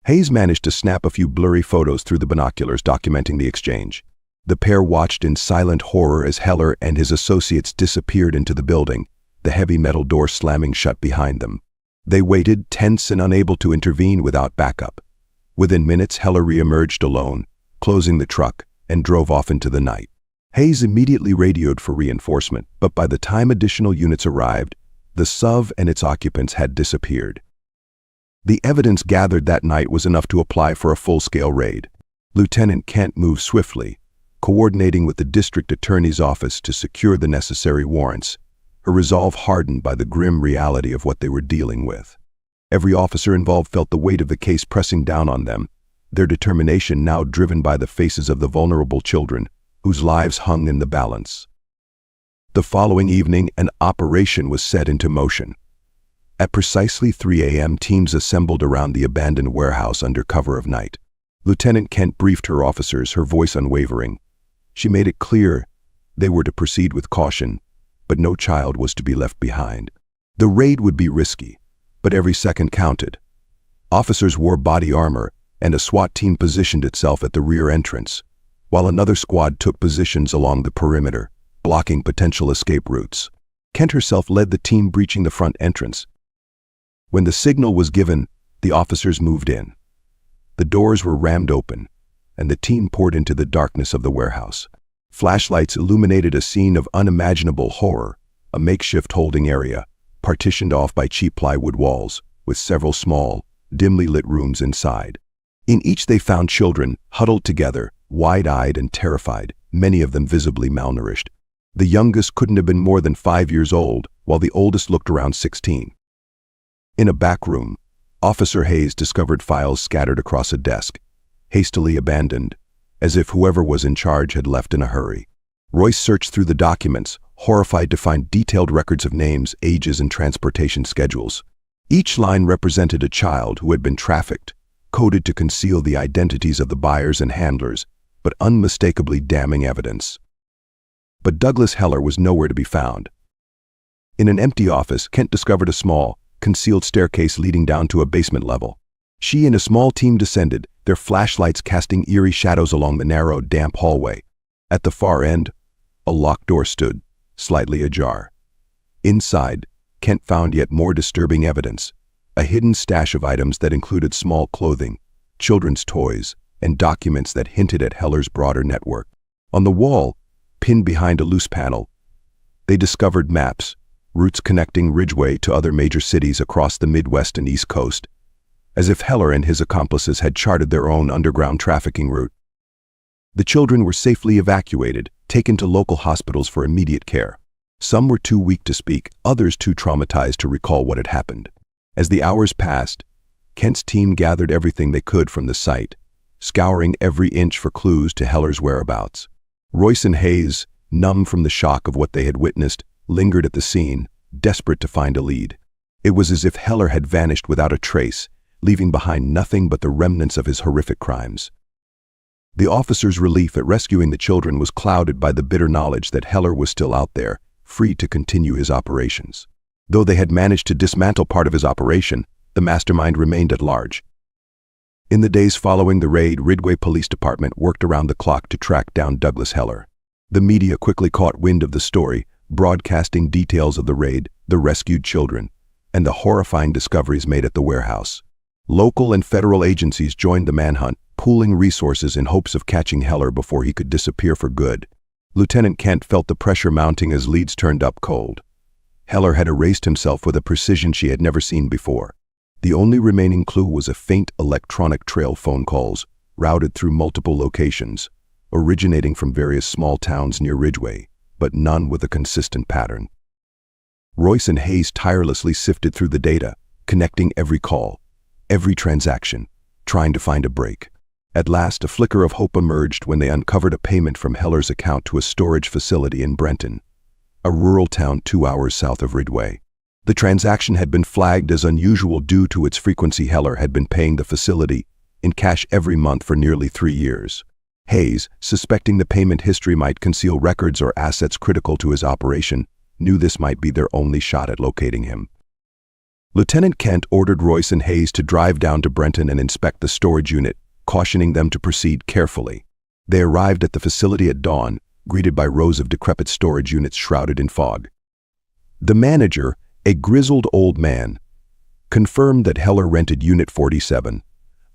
Hayes managed to snap a few blurry photos through the binoculars documenting the exchange. The pair watched in silent horror as Heller and his associates disappeared into the building, the heavy metal door slamming shut behind them. They waited, tense and unable to intervene without backup. Within minutes, Heller re-emerged alone, closing the truck, and drove off into the night. Hayes immediately radioed for reinforcement, but by the time additional units arrived, the SUV and its occupants had disappeared. The evidence gathered that night was enough to apply for a full-scale raid. Lieutenant Kent moved swiftly, coordinating with the district attorney's office to secure the necessary warrants, her resolve hardened by the grim reality of what they were dealing with. Every officer involved felt the weight of the case pressing down on them, their determination now driven by the faces of the vulnerable children, whose lives hung in the balance. The following evening, an operation was set into motion. At precisely 3 a.m., teams assembled around the abandoned warehouse under cover of night. Lieutenant Kent briefed her officers, her voice unwavering. She made it clear they were to proceed with caution, but no child was to be left behind. The raid would be risky, but every second counted. Officers wore body armor, and a SWAT team positioned itself at the rear entrance, while another squad took positions along the perimeter, blocking potential escape routes. Kent herself led the team breaching the front entrance. When the signal was given, the officers moved in. The doors were rammed open, and the team poured into the darkness of the warehouse. Flashlights illuminated a scene of unimaginable horror, a makeshift holding area, partitioned off by cheap plywood walls, with several small, dimly lit rooms inside. In each they found children, huddled together, wide-eyed and terrified, many of them visibly malnourished. The youngest couldn't have been more than 5 years old, while the oldest looked around 16. In a back room, Officer Hayes discovered files scattered across a desk, hastily abandoned, as if whoever was in charge had left in a hurry. Royce searched through the documents, horrified to find detailed records of names, ages, and transportation schedules. Each line represented a child who had been trafficked, coded to conceal the identities of the buyers and handlers, but unmistakably damning evidence. But Douglas Heller was nowhere to be found. In an empty office, Kent discovered a small, concealed staircase leading down to a basement level. She and a small team descended, their flashlights casting eerie shadows along the narrow, damp hallway. At the far end, a locked door stood, slightly ajar. Inside, Kent found yet more disturbing evidence, a hidden stash of items that included small clothing, children's toys, and documents that hinted at Heller's broader network. On the wall, pinned behind a loose panel, they discovered maps, routes connecting Ridgeway to other major cities across the Midwest and East Coast, as if Heller and his accomplices had charted their own underground trafficking route. The children were safely evacuated, taken to local hospitals for immediate care. Some were too weak to speak, others too traumatized to recall what had happened. As the hours passed, Kent's team gathered everything they could from the site, scouring every inch for clues to Heller's whereabouts. Royce and Hayes, numb from the shock of what they had witnessed, lingered at the scene, desperate to find a lead. It was as if Heller had vanished without a trace, leaving behind nothing but the remnants of his horrific crimes. The officers' relief at rescuing the children was clouded by the bitter knowledge that Heller was still out there, free to continue his operations. Though they had managed to dismantle part of his operation, the mastermind remained at large. In the days following the raid, Ridgeway Police Department worked around the clock to track down Douglas Heller. The media quickly caught wind of the story, broadcasting details of the raid, the rescued children, and the horrifying discoveries made at the warehouse. Local and federal agencies joined the manhunt, pooling resources in hopes of catching Heller before he could disappear for good. Lieutenant Kent felt the pressure mounting as leads turned up cold. Heller had erased himself with a precision she had never seen before. The only remaining clue was a faint electronic trail phone calls, routed through multiple locations, originating from various small towns near Ridgeway, but none with a consistent pattern. Royce and Hayes tirelessly sifted through the data, connecting every call, every transaction, trying to find a break. At last, a flicker of hope emerged when they uncovered a payment from Heller's account to a storage facility in Brenton, a rural town 2 hours south of Ridgeway. The transaction had been flagged as unusual due to its frequency. Heller had been paying the facility in cash every month for nearly 3 years. Hayes, suspecting the payment history might conceal records or assets critical to his operation, knew this might be their only shot at locating him. Lieutenant Kent ordered Royce and Hayes to drive down to Brenton and inspect the storage unit, cautioning them to proceed carefully. They arrived at the facility at dawn, greeted by rows of decrepit storage units shrouded in fog. The manager, a grizzled old man, confirmed that Heller rented Unit 47,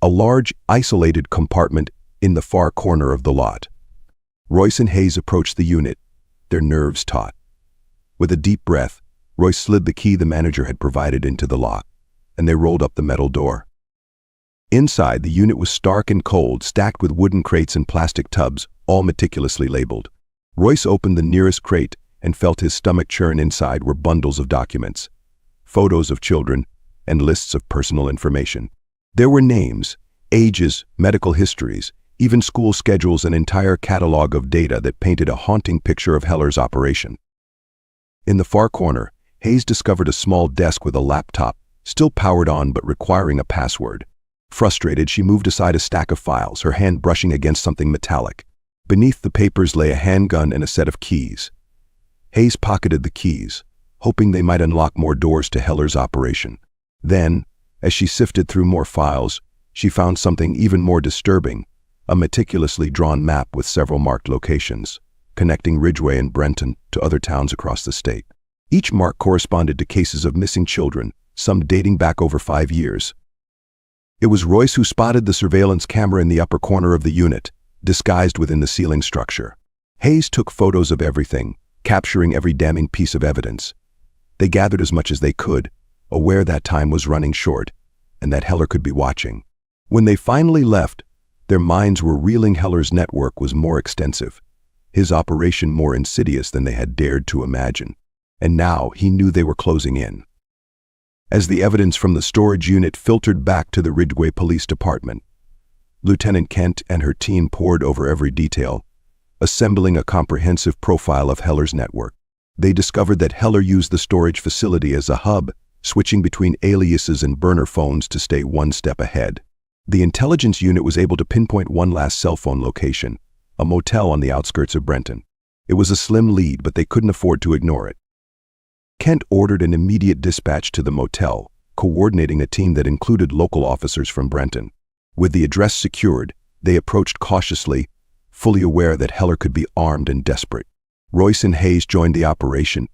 a large, isolated compartment in the far corner of the lot. Royce and Hayes approached the unit, their nerves taut. With a deep breath, Royce slid the key the manager had provided into the lock, and they rolled up the metal door. Inside, the unit was stark and cold, stacked with wooden crates and plastic tubs, all meticulously labeled. Royce opened the nearest crate and felt his stomach churn. Inside were bundles of documents, photos of children, and lists of personal information. There were names, ages, medical histories, even school schedules, an entire catalog of data that painted a haunting picture of Heller's operation. In the far corner, Hayes discovered a small desk with a laptop, still powered on but requiring a password. Frustrated, she moved aside a stack of files, her hand brushing against something metallic. Beneath the papers lay a handgun and a set of keys. Hayes pocketed the keys, hoping they might unlock more doors to Heller's operation. Then, as she sifted through more files, she found something even more disturbing, a meticulously drawn map with several marked locations, connecting Ridgeway and Brenton to other towns across the state. Each mark corresponded to cases of missing children, some dating back over 5 years. It was Royce who spotted the surveillance camera in the upper corner of the unit, disguised within the ceiling structure. Hayes took photos of everything, capturing every damning piece of evidence. They gathered as much as they could, aware that time was running short, and that Heller could be watching. When they finally left, their minds were reeling. Heller's network was more extensive, his operation more insidious than they had dared to imagine. And now he knew they were closing in. As the evidence from the storage unit filtered back to the Ridgeway Police Department, Lieutenant Kent and her team pored over every detail, assembling a comprehensive profile of Heller's network. They discovered that Heller used the storage facility as a hub, switching between aliases and burner phones to stay one step ahead. The intelligence unit was able to pinpoint one last cell phone location, a motel on the outskirts of Brenton. It was a slim lead, but they couldn't afford to ignore it. Kent ordered an immediate dispatch to the motel, coordinating a team that included local officers from Brenton. With the address secured, they approached cautiously, fully aware that Heller could be armed and desperate. Royce and Hayes joined the operation,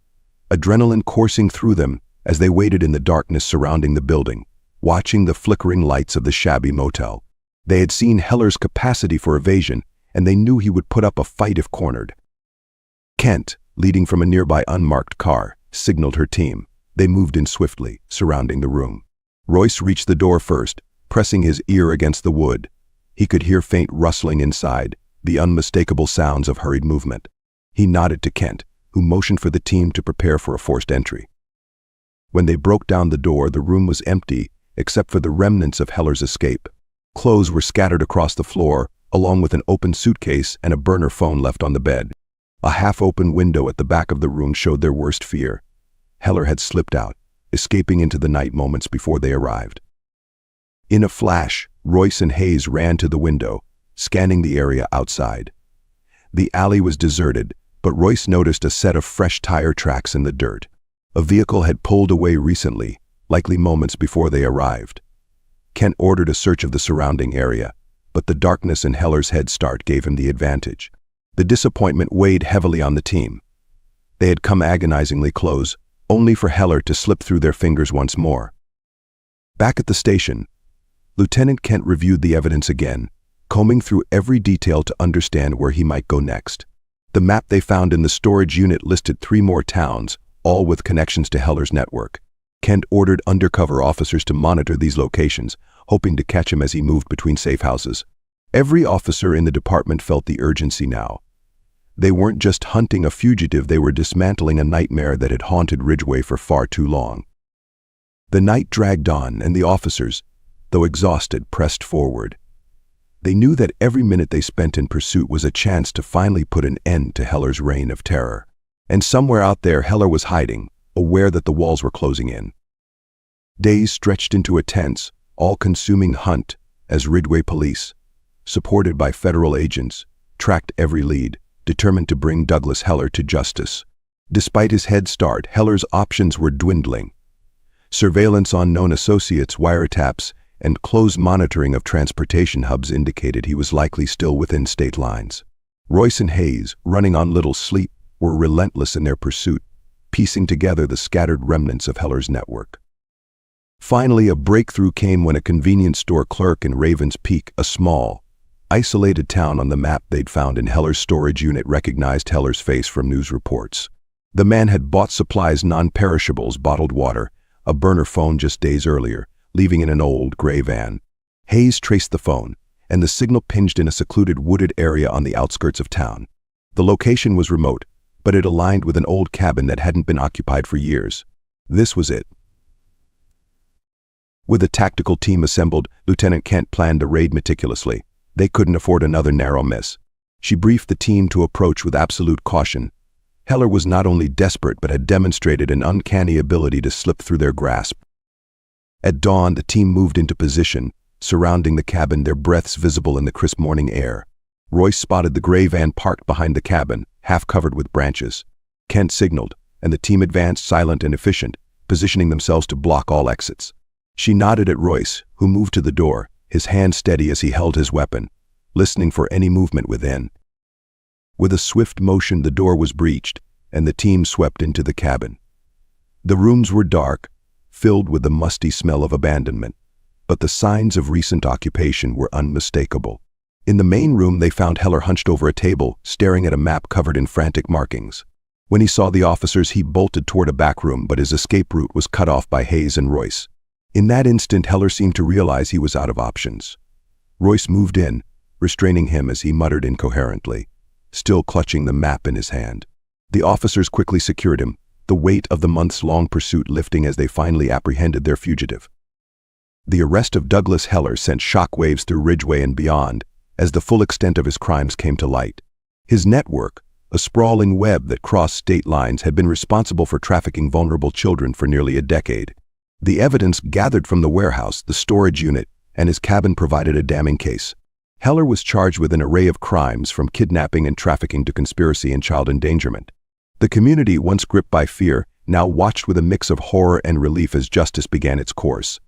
adrenaline coursing through them as they waited in the darkness surrounding the building, watching the flickering lights of the shabby motel. They had seen Heller's capacity for evasion, and they knew he would put up a fight if cornered. Kent, leading from a nearby unmarked car, signaled her team. They moved in swiftly, surrounding the room. Royce reached the door first, pressing his ear against the wood. He could hear faint rustling inside, the unmistakable sounds of hurried movement. He nodded to Kent, who motioned for the team to prepare for a forced entry. When they broke down the door, the room was empty, except for the remnants of Heller's escape. Clothes were scattered across the floor, along with an open suitcase and a burner phone left on the bed. A half-open window at the back of the room showed their worst fear. Heller had slipped out, escaping into the night moments before they arrived. In a flash, Royce and Hayes ran to the window, scanning the area outside. The alley was deserted, but Royce noticed a set of fresh tire tracks in the dirt. A vehicle had pulled away recently, likely moments before they arrived. Kent ordered a search of the surrounding area, but the darkness and Heller's head start gave him the advantage. The disappointment weighed heavily on the team. They had come agonizingly close, only for Heller to slip through their fingers once more. Back at the station, Lieutenant Kent reviewed the evidence again, combing through every detail to understand where he might go next. The map they found in the storage unit listed 3 more towns, all with connections to Heller's network. Kent ordered undercover officers to monitor these locations, hoping to catch him as he moved between safe houses. Every officer in the department felt the urgency now. They weren't just hunting a fugitive, they were dismantling a nightmare that had haunted Ridgeway for far too long. The night dragged on, and the officers, though exhausted, pressed forward. They knew that every minute they spent in pursuit was a chance to finally put an end to Heller's reign of terror. And somewhere out there, Heller was hiding, aware that the walls were closing in. Days stretched into a tense, all-consuming hunt as Ridgeway police, supported by federal agents, tracked every lead, determined to bring Douglas Heller to justice. Despite his head start, Heller's options were dwindling. Surveillance on known associates, wiretaps, and close monitoring of transportation hubs indicated he was likely still within state lines. Royce and Hayes, running on little sleep, were relentless in their pursuit, piecing together the scattered remnants of Heller's network. Finally, a breakthrough came when a convenience store clerk in Ravens Peak, a small, isolated town on the map they'd found in Heller's storage unit, recognized Heller's face from news reports. The man had bought supplies, non-perishables, bottled water, a burner phone just days earlier, leaving in an old gray van. Hayes traced the phone, and the signal pinged in a secluded wooded area on the outskirts of town. The location was remote, but it aligned with an old cabin that hadn't been occupied for years. This was it. With a tactical team assembled, Lieutenant Kent planned the raid meticulously. They couldn't afford another narrow miss. She briefed the team to approach with absolute caution. Heller was not only desperate but had demonstrated an uncanny ability to slip through their grasp. At dawn, the team moved into position, surrounding the cabin, their breaths visible in the crisp morning air. Royce spotted the gray van parked behind the cabin, half covered with branches. Kent signaled, and the team advanced, silent and efficient, positioning themselves to block all exits. She nodded at Royce, who moved to the door, his hand steady as he held his weapon, listening for any movement within. With a swift motion, the door was breached, and the team swept into the cabin. The rooms were dark, filled with the musty smell of abandonment, but the signs of recent occupation were unmistakable. In the main room, they found Heller hunched over a table, staring at a map covered in frantic markings. When he saw the officers, he bolted toward a back room, but his escape route was cut off by Hayes and Royce. In that instant, Heller seemed to realize he was out of options. Royce moved in, restraining him as he muttered incoherently, still clutching the map in his hand. The officers quickly secured him, the weight of the months-long pursuit lifting as they finally apprehended their fugitive. The arrest of Douglas Heller sent shockwaves through Ridgeway and beyond, as the full extent of his crimes came to light. His network, a sprawling web that crossed state lines, had been responsible for trafficking vulnerable children for nearly a decade. The evidence gathered from the warehouse, the storage unit, and his cabin provided a damning case. Heller was charged with an array of crimes, from kidnapping and trafficking to conspiracy and child endangerment. The community, once gripped by fear, now watched with a mix of horror and relief as justice began its course.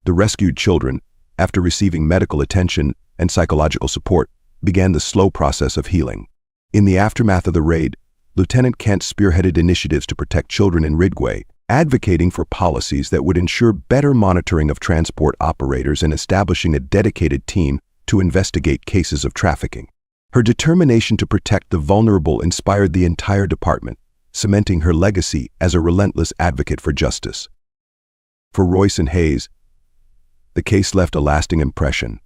The rescued children, after receiving medical attention and psychological support, began the slow process of healing. In the aftermath of the raid, Lieutenant Kent spearheaded initiatives to protect children in Ridgway, advocating for policies that would ensure better monitoring of transport operators and establishing a dedicated team to investigate cases of trafficking. Her determination to protect the vulnerable inspired the entire department, cementing her legacy as a relentless advocate for justice. For Royce and Hayes, the case left a lasting impression.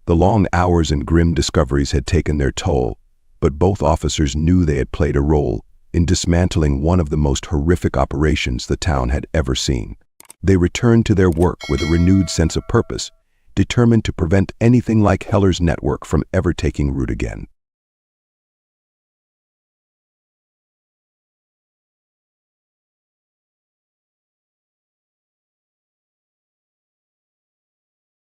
The long hours and grim discoveries had taken their toll, but both officers knew they had played a role in dismantling one of the most horrific operations the town had ever seen. They returned to their work with a renewed sense of purpose, determined to prevent anything like Heller's network from ever taking root again.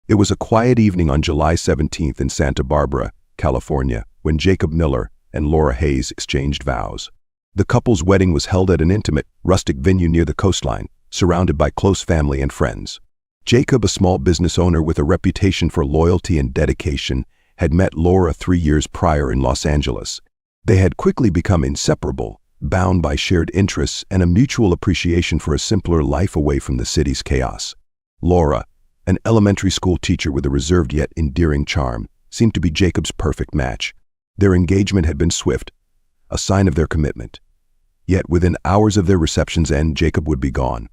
It was a quiet evening on July 17th in Santa Barbara, California, when Jacob Miller and Laura Hayes exchanged vows. The couple's wedding was held at an intimate, rustic venue near the coastline, surrounded by close family and friends. Jacob, a small business owner with a reputation for loyalty and dedication, had met Laura 3 years prior in Los Angeles. They had quickly become inseparable, bound by shared interests and a mutual appreciation for a simpler life away from the city's chaos. Laura, an elementary school teacher with a reserved yet endearing charm, seemed to be Jacob's perfect match. Their engagement had been swift, a sign of their commitment. Yet within hours of their reception's end, Jacob would be gone.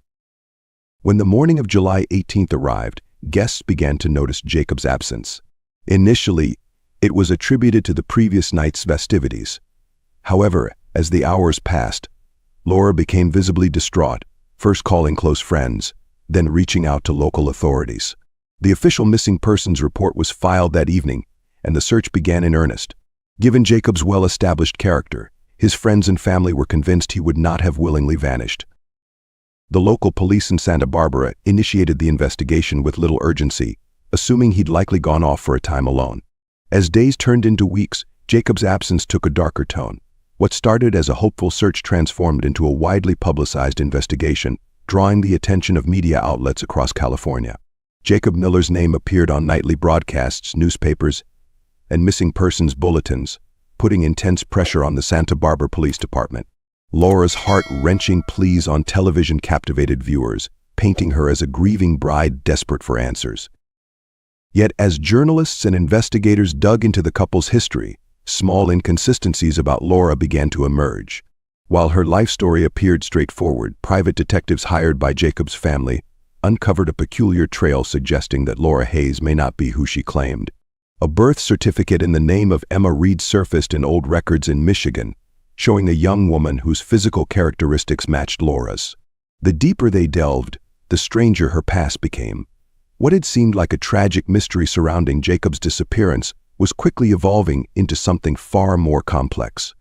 When the morning of July 18th arrived, guests began to notice Jacob's absence. Initially, it was attributed to the previous night's festivities. However, as the hours passed, Laura became visibly distraught, first calling close friends, then reaching out to local authorities. The official missing persons report was filed that evening, and the search began in earnest. Given Jacob's well-established character, his friends and family were convinced he would not have willingly vanished. The local police in Santa Barbara initiated the investigation with little urgency, assuming he'd likely gone off for a time alone. As days turned into weeks, Jacob's absence took a darker tone. What started as a hopeful search transformed into a widely publicized investigation, drawing the attention of media outlets across California. Jacob Miller's name appeared on nightly broadcasts, newspapers, and missing persons bulletins, putting intense pressure on the Santa Barbara Police Department. Laura's heart-wrenching pleas on television captivated viewers, painting her as a grieving bride desperate for answers. Yet as journalists and investigators dug into the couple's history, small inconsistencies about Laura began to emerge. While her life story appeared straightforward, private detectives hired by Jacob's family uncovered a peculiar trail suggesting that Laura Hayes may not be who she claimed. A birth certificate in the name of Emma Reed surfaced in old records in Michigan, showing a young woman whose physical characteristics matched Laura's. The deeper they delved, the stranger her past became. What had seemed like a tragic mystery surrounding Jacob's disappearance was quickly evolving into something far more complex.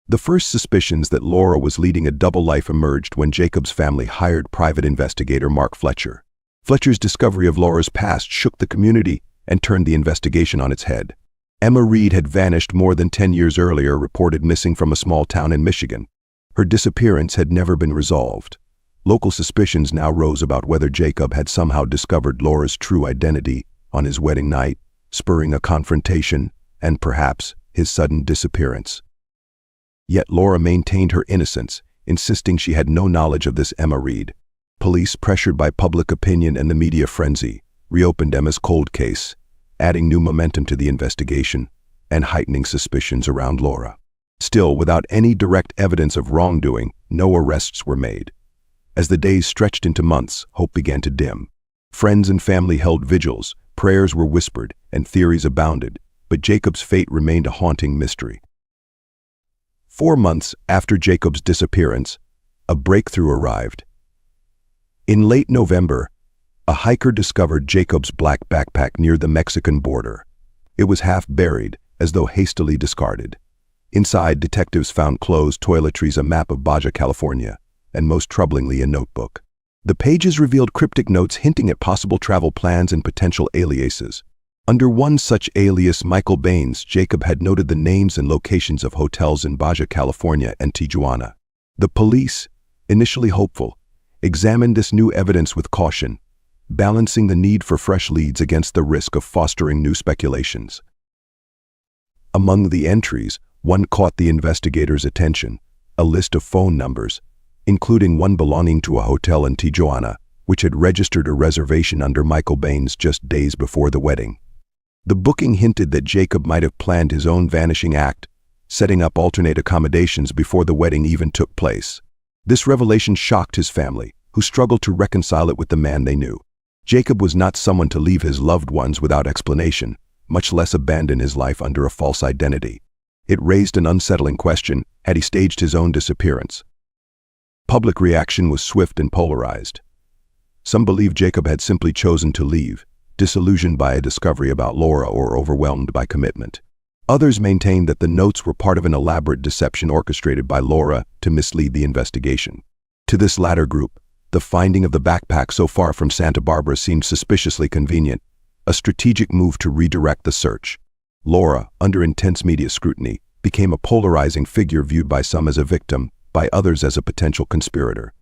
The first suspicions that Laura was leading a double life emerged when Jacob's family hired private investigator Mark Fletcher. Fletcher's discovery of Laura's past shook the community and turned the investigation on its head. Emma Reed had vanished more than 10 years earlier, reported missing from a small town in Michigan. Her disappearance had never been resolved. Local suspicions now rose about whether Jacob had somehow discovered Laura's true identity on his wedding night, spurring a confrontation and perhaps his sudden disappearance. Yet Laura maintained her innocence, insisting she had no knowledge of this Emma Reed. Police, pressured by public opinion and the media frenzy, reopened Emma's cold case, adding new momentum to the investigation and heightening suspicions around Laura. Still, without any direct evidence of wrongdoing, no arrests were made. As the days stretched into months, hope began to dim. Friends and family held vigils, prayers were whispered, and theories abounded, but Jacob's fate remained a haunting mystery. 4 months after Jacob's disappearance, a breakthrough arrived. In late November, a hiker discovered Jacob's black backpack near the Mexican border. It was half buried, as though hastily discarded. Inside, detectives found clothes, toiletries, a map of Baja California, and most troublingly, a notebook. The pages revealed cryptic notes hinting at possible travel plans and potential aliases. Under one such alias, Michael Baines, Jacob had noted the names and locations of hotels in Baja California and Tijuana. The police, initially hopeful, examined this new evidence with caution, balancing the need for fresh leads against the risk of fostering new speculations. Among the entries, one caught the investigators' attention, a list of phone numbers, including one belonging to a hotel in Tijuana, which had registered a reservation under Michael Baines just days before the wedding. The booking hinted that Jacob might have planned his own vanishing act, setting up alternate accommodations before the wedding even took place. This revelation shocked his family, who struggled to reconcile it with the man they knew. Jacob was not someone to leave his loved ones without explanation, much less abandon his life under a false identity. It raised an unsettling question: had he staged his own disappearance? Public reaction was swift and polarized. Some believed Jacob had simply chosen to leave, disillusioned by a discovery about Laura or overwhelmed by commitment. Others maintained that the notes were part of an elaborate deception orchestrated by Laura to mislead the investigation. To this latter group, the finding of the backpack so far from Santa Barbara seemed suspiciously convenient, a strategic move to redirect the search. Laura, under intense media scrutiny, became a polarizing figure viewed by some as a victim, by others as a potential conspirator.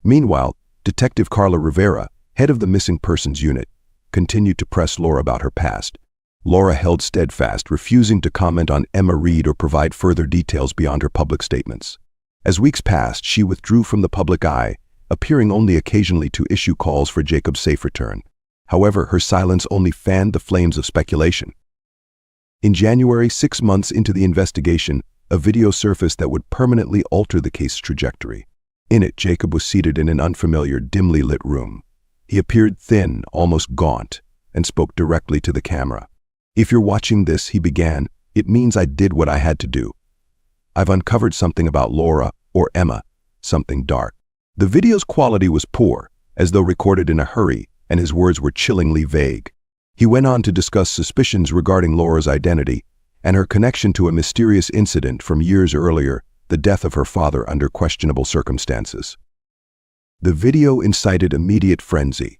Meanwhile, Detective Carla Rivera, head of the Missing Persons Unit, continued to press Laura about her past. Laura held steadfast, refusing to comment on Emma Reed or provide further details beyond her public statements. As weeks passed, she withdrew from the public eye, appearing only occasionally to issue calls for Jacob's safe return. However, her silence only fanned the flames of speculation. In January, 6 months into the investigation, a video surfaced that would permanently alter the case's trajectory. In it, Jacob was seated in an unfamiliar, dimly lit room. He appeared thin, almost gaunt, and spoke directly to the camera. "If you're watching this," he began, "it means I did what I had to do. I've uncovered something about Laura, or Emma, something dark." The video's quality was poor, as though recorded in a hurry, and his words were chillingly vague. He went on to discuss suspicions regarding Laura's identity and her connection to a mysterious incident from years earlier, the death of her father under questionable circumstances. The video incited immediate frenzy.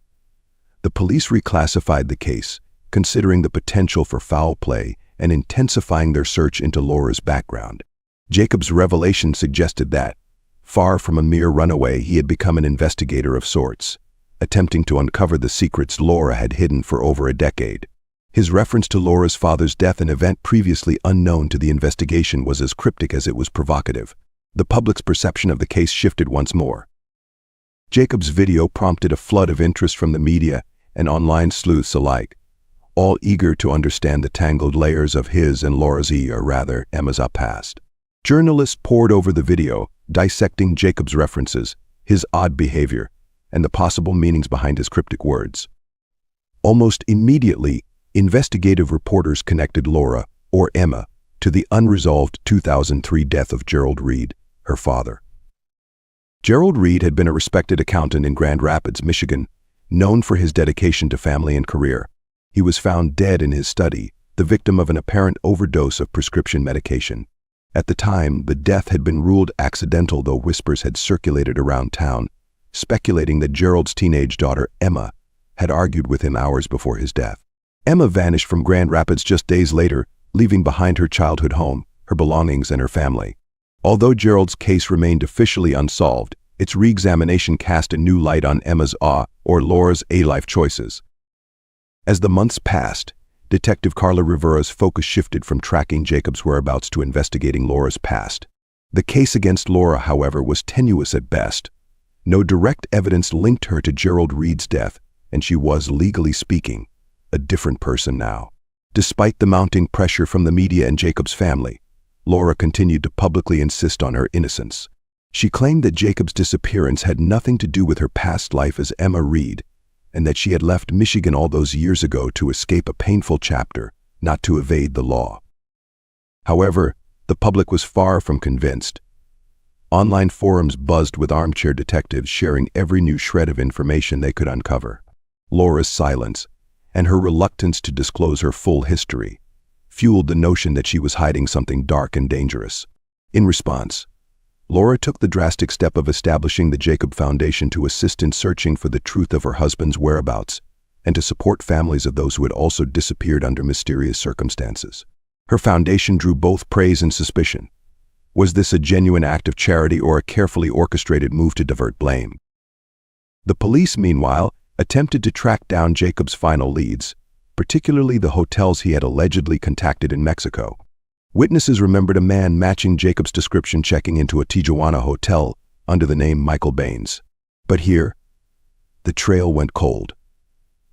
The police reclassified the case, considering the potential for foul play and intensifying their search into Laura's background. Jacob's revelation suggested that, far from a mere runaway, he had become an investigator of sorts, attempting to uncover the secrets Laura had hidden for over a decade. His reference to Laura's father's death, an event previously unknown to the investigation, was as cryptic as it was provocative. The public's perception of the case shifted once more. Jacob's video prompted a flood of interest from the media and online sleuths alike, all eager to understand the tangled layers of his and Laura's, or rather, Emma's past. Journalists pored over the video, dissecting Jacob's references, his odd behavior, and the possible meanings behind his cryptic words. Almost immediately, investigative reporters connected Laura, or Emma, to the unresolved 2003 death of Gerald Reed, her father. Gerald Reed had been a respected accountant in Grand Rapids, Michigan, known for his dedication to family and career. He was found dead in his study, the victim of an apparent overdose of prescription medication. At the time, the death had been ruled accidental, though whispers had circulated around town, speculating that Gerald's teenage daughter, Emma, had argued with him hours before his death. Emma vanished from Grand Rapids just days later, leaving behind her childhood home, her belongings, and her family. Although Gerald's case remained officially unsolved, its re-examination cast a new light on Emma's or Laura's life choices. As the months passed, Detective Carla Rivera's focus shifted from tracking Jacob's whereabouts to investigating Laura's past. The case against Laura, however, was tenuous at best. No direct evidence linked her to Gerald Reed's death, and she was, legally speaking, a different person now. Despite the mounting pressure from the media and Jacob's family, Laura continued to publicly insist on her innocence. She claimed that Jacob's disappearance had nothing to do with her past life as Emma Reed, and that she had left Michigan all those years ago to escape a painful chapter, not to evade the law. However, the public was far from convinced. Online forums buzzed with armchair detectives sharing every new shred of information they could uncover. Laura's silence, and her reluctance to disclose her full history, fueled the notion that she was hiding something dark and dangerous. In response, Laura took the drastic step of establishing the Jacob Foundation to assist in searching for the truth of her husband's whereabouts and to support families of those who had also disappeared under mysterious circumstances. Her foundation drew both praise and suspicion. Was this a genuine act of charity or a carefully orchestrated move to divert blame? The police, meanwhile, attempted to track down Jacob's final leads, particularly the hotels he had allegedly contacted in Mexico. Witnesses remembered a man matching Jacob's description checking into a Tijuana hotel under the name Michael Baines. But here, the trail went cold.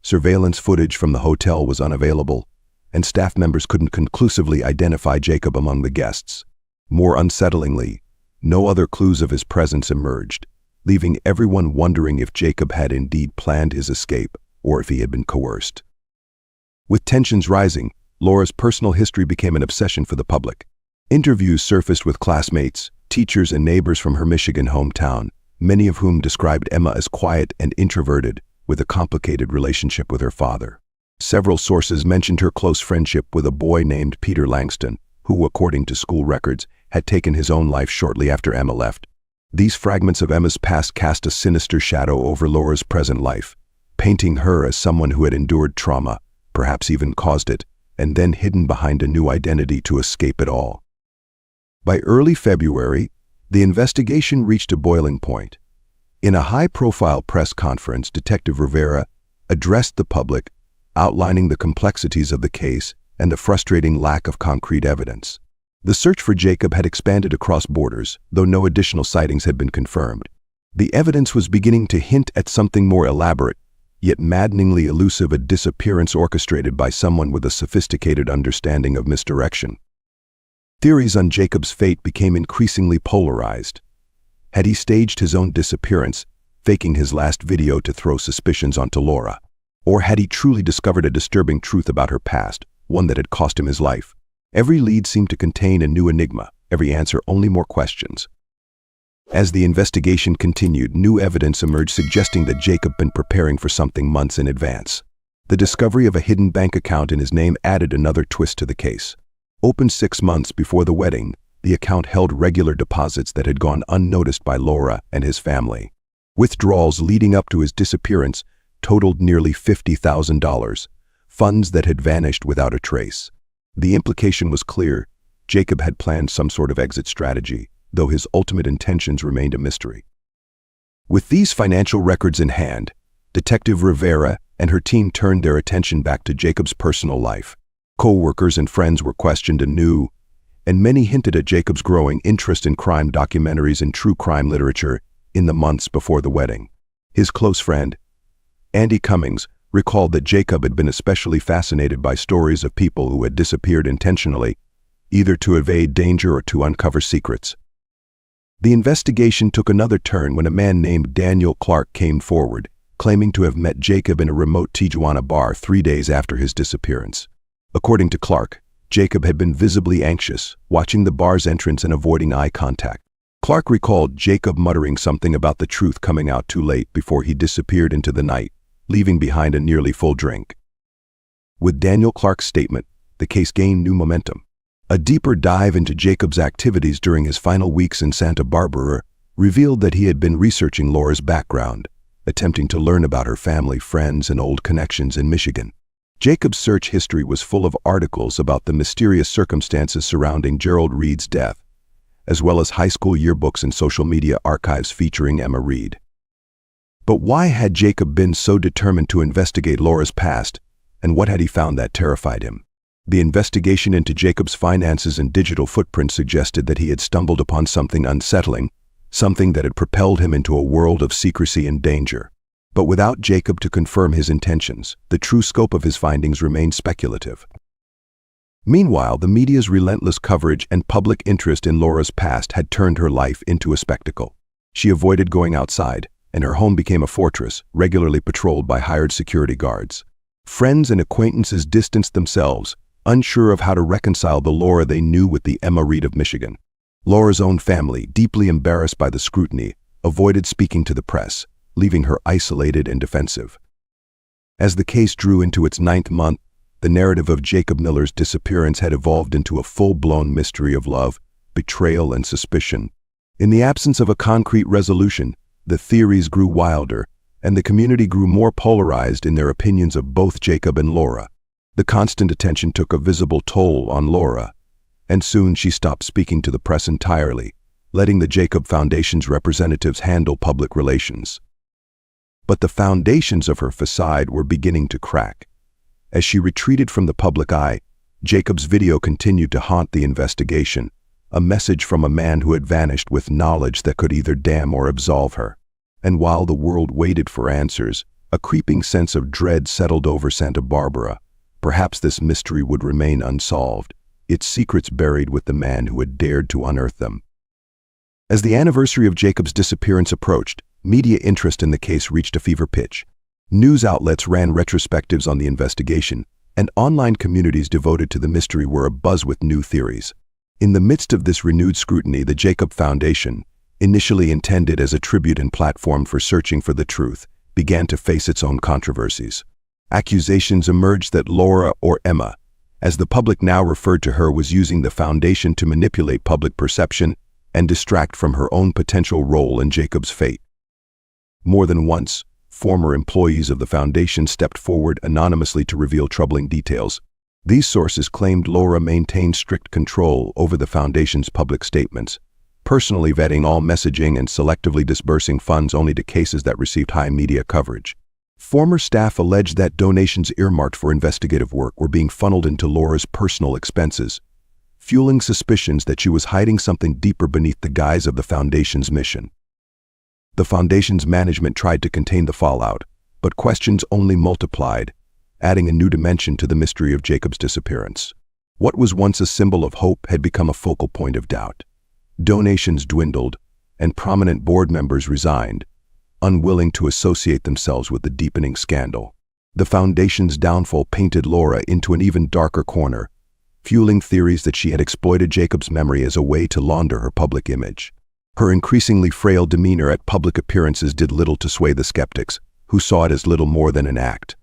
Surveillance footage from the hotel was unavailable, and staff members couldn't conclusively identify Jacob among the guests. More unsettlingly, no other clues of his presence emerged, leaving everyone wondering if Jacob had indeed planned his escape or if he had been coerced. With tensions rising, Laura's personal history became an obsession for the public. Interviews surfaced with classmates, teachers, and neighbors from her Michigan hometown, many of whom described Emma as quiet and introverted, with a complicated relationship with her father. Several sources mentioned her close friendship with a boy named Peter Langston, who, according to school records, had taken his own life shortly after Emma left. These fragments of Emma's past cast a sinister shadow over Laura's present life, painting her as someone who had endured trauma, perhaps even caused it, and then hidden behind a new identity to escape it all. By early February, the investigation reached a boiling point. In a high-profile press conference, Detective Rivera addressed the public, outlining the complexities of the case and the frustrating lack of concrete evidence. The search for Jacob had expanded across borders, though no additional sightings had been confirmed. The evidence was beginning to hint at something more elaborate, yet maddeningly elusive: a disappearance orchestrated by someone with a sophisticated understanding of misdirection. Theories on Jacob's fate became increasingly polarized. Had he staged his own disappearance, faking his last video to throw suspicions onto Laura? Or had he truly discovered a disturbing truth about her past, one that had cost him his life? Every lead seemed to contain a new enigma, every answer only more questions. As the investigation continued, new evidence emerged suggesting that Jacob had been preparing for something months in advance. The discovery of a hidden bank account in his name added another twist to the case. Opened 6 months before the wedding, the account held regular deposits that had gone unnoticed by Laura and his family. Withdrawals leading up to his disappearance totaled nearly $50,000, funds that had vanished without a trace. The implication was clear: Jacob had planned some sort of exit strategy, though his ultimate intentions remained a mystery. With these financial records in hand, Detective Rivera and her team turned their attention back to Jacob's personal life. Co-workers and friends were questioned anew, and many hinted at Jacob's growing interest in crime documentaries and true crime literature in the months before the wedding. His close friend, Andy Cummings, recalled that Jacob had been especially fascinated by stories of people who had disappeared intentionally, either to evade danger or to uncover secrets. The investigation took another turn when a man named Daniel Clark came forward, claiming to have met Jacob in a remote Tijuana bar 3 days after his disappearance. According to Clark, Jacob had been visibly anxious, watching the bar's entrance and avoiding eye contact. Clark recalled Jacob muttering something about the truth coming out too late before he disappeared into the night, leaving behind a nearly full drink. With Daniel Clark's statement, the case gained new momentum. A deeper dive into Jacob's activities during his final weeks in Santa Barbara revealed that he had been researching Laura's background, attempting to learn about her family, friends, and old connections in Michigan. Jacob's search history was full of articles about the mysterious circumstances surrounding Gerald Reed's death, as well as high school yearbooks and social media archives featuring Emma Reed. But why had Jacob been so determined to investigate Laura's past, and what had he found that terrified him? The investigation into Jacob's finances and digital footprint suggested that he had stumbled upon something unsettling, something that had propelled him into a world of secrecy and danger. But without Jacob to confirm his intentions, the true scope of his findings remained speculative. Meanwhile, the media's relentless coverage and public interest in Laura's past had turned her life into a spectacle. She avoided going outside, and her home became a fortress, regularly patrolled by hired security guards. Friends and acquaintances distanced themselves, unsure of how to reconcile the Laura they knew with the Emma Reed of Michigan. Laura's own family, deeply embarrassed by the scrutiny, avoided speaking to the press, leaving her isolated and defensive. As the case drew into its 9th month, the narrative of Jacob Miller's disappearance had evolved into a full-blown mystery of love, betrayal, and suspicion. In the absence of a concrete resolution, the theories grew wilder, and the community grew more polarized in their opinions of both Jacob and Laura. The constant attention took a visible toll on Laura, and soon she stopped speaking to the press entirely, letting the Jacob Foundation's representatives handle public relations. but the foundations of her facade were beginning to crack. As she retreated from the public eye, Jacob's video continued to haunt the investigation, a message from a man who had vanished with knowledge that could either damn or absolve her. And while the world waited for answers, a creeping sense of dread settled over Santa Barbara. Perhaps this mystery would remain unsolved, its secrets buried with the man who had dared to unearth them. As the anniversary of Jacob's disappearance approached, media interest in the case reached a fever pitch. News outlets ran retrospectives on the investigation, and online communities devoted to the mystery were abuzz with new theories. In the midst of this renewed scrutiny, the Jacob Foundation, initially intended as a tribute and platform for searching for the truth, began to face its own controversies. Accusations emerged that Laura, or Emma, as the public now referred to her, was using the foundation to manipulate public perception and distract from her own potential role in Jacob's fate. More than once, former employees of the foundation stepped forward anonymously to reveal troubling details. These sources claimed Laura maintained strict control over the foundation's public statements, personally vetting all messaging and selectively disbursing funds only to cases that received high media coverage. Former staff alleged that donations earmarked for investigative work were being funneled into Laura's personal expenses, fueling suspicions that she was hiding something deeper beneath the guise of the foundation's mission. The foundation's management tried to contain the fallout, but questions only multiplied, adding a new dimension to the mystery of Jacob's disappearance. What was once a symbol of hope had become a focal point of doubt. Donations dwindled, and prominent board members resigned, unwilling to associate themselves with the deepening scandal. The foundation's downfall painted Laura into an even darker corner, fueling theories that she had exploited Jacob's memory as a way to launder her public image. Her increasingly frail demeanor at public appearances did little to sway the skeptics, who saw it as little more than an act.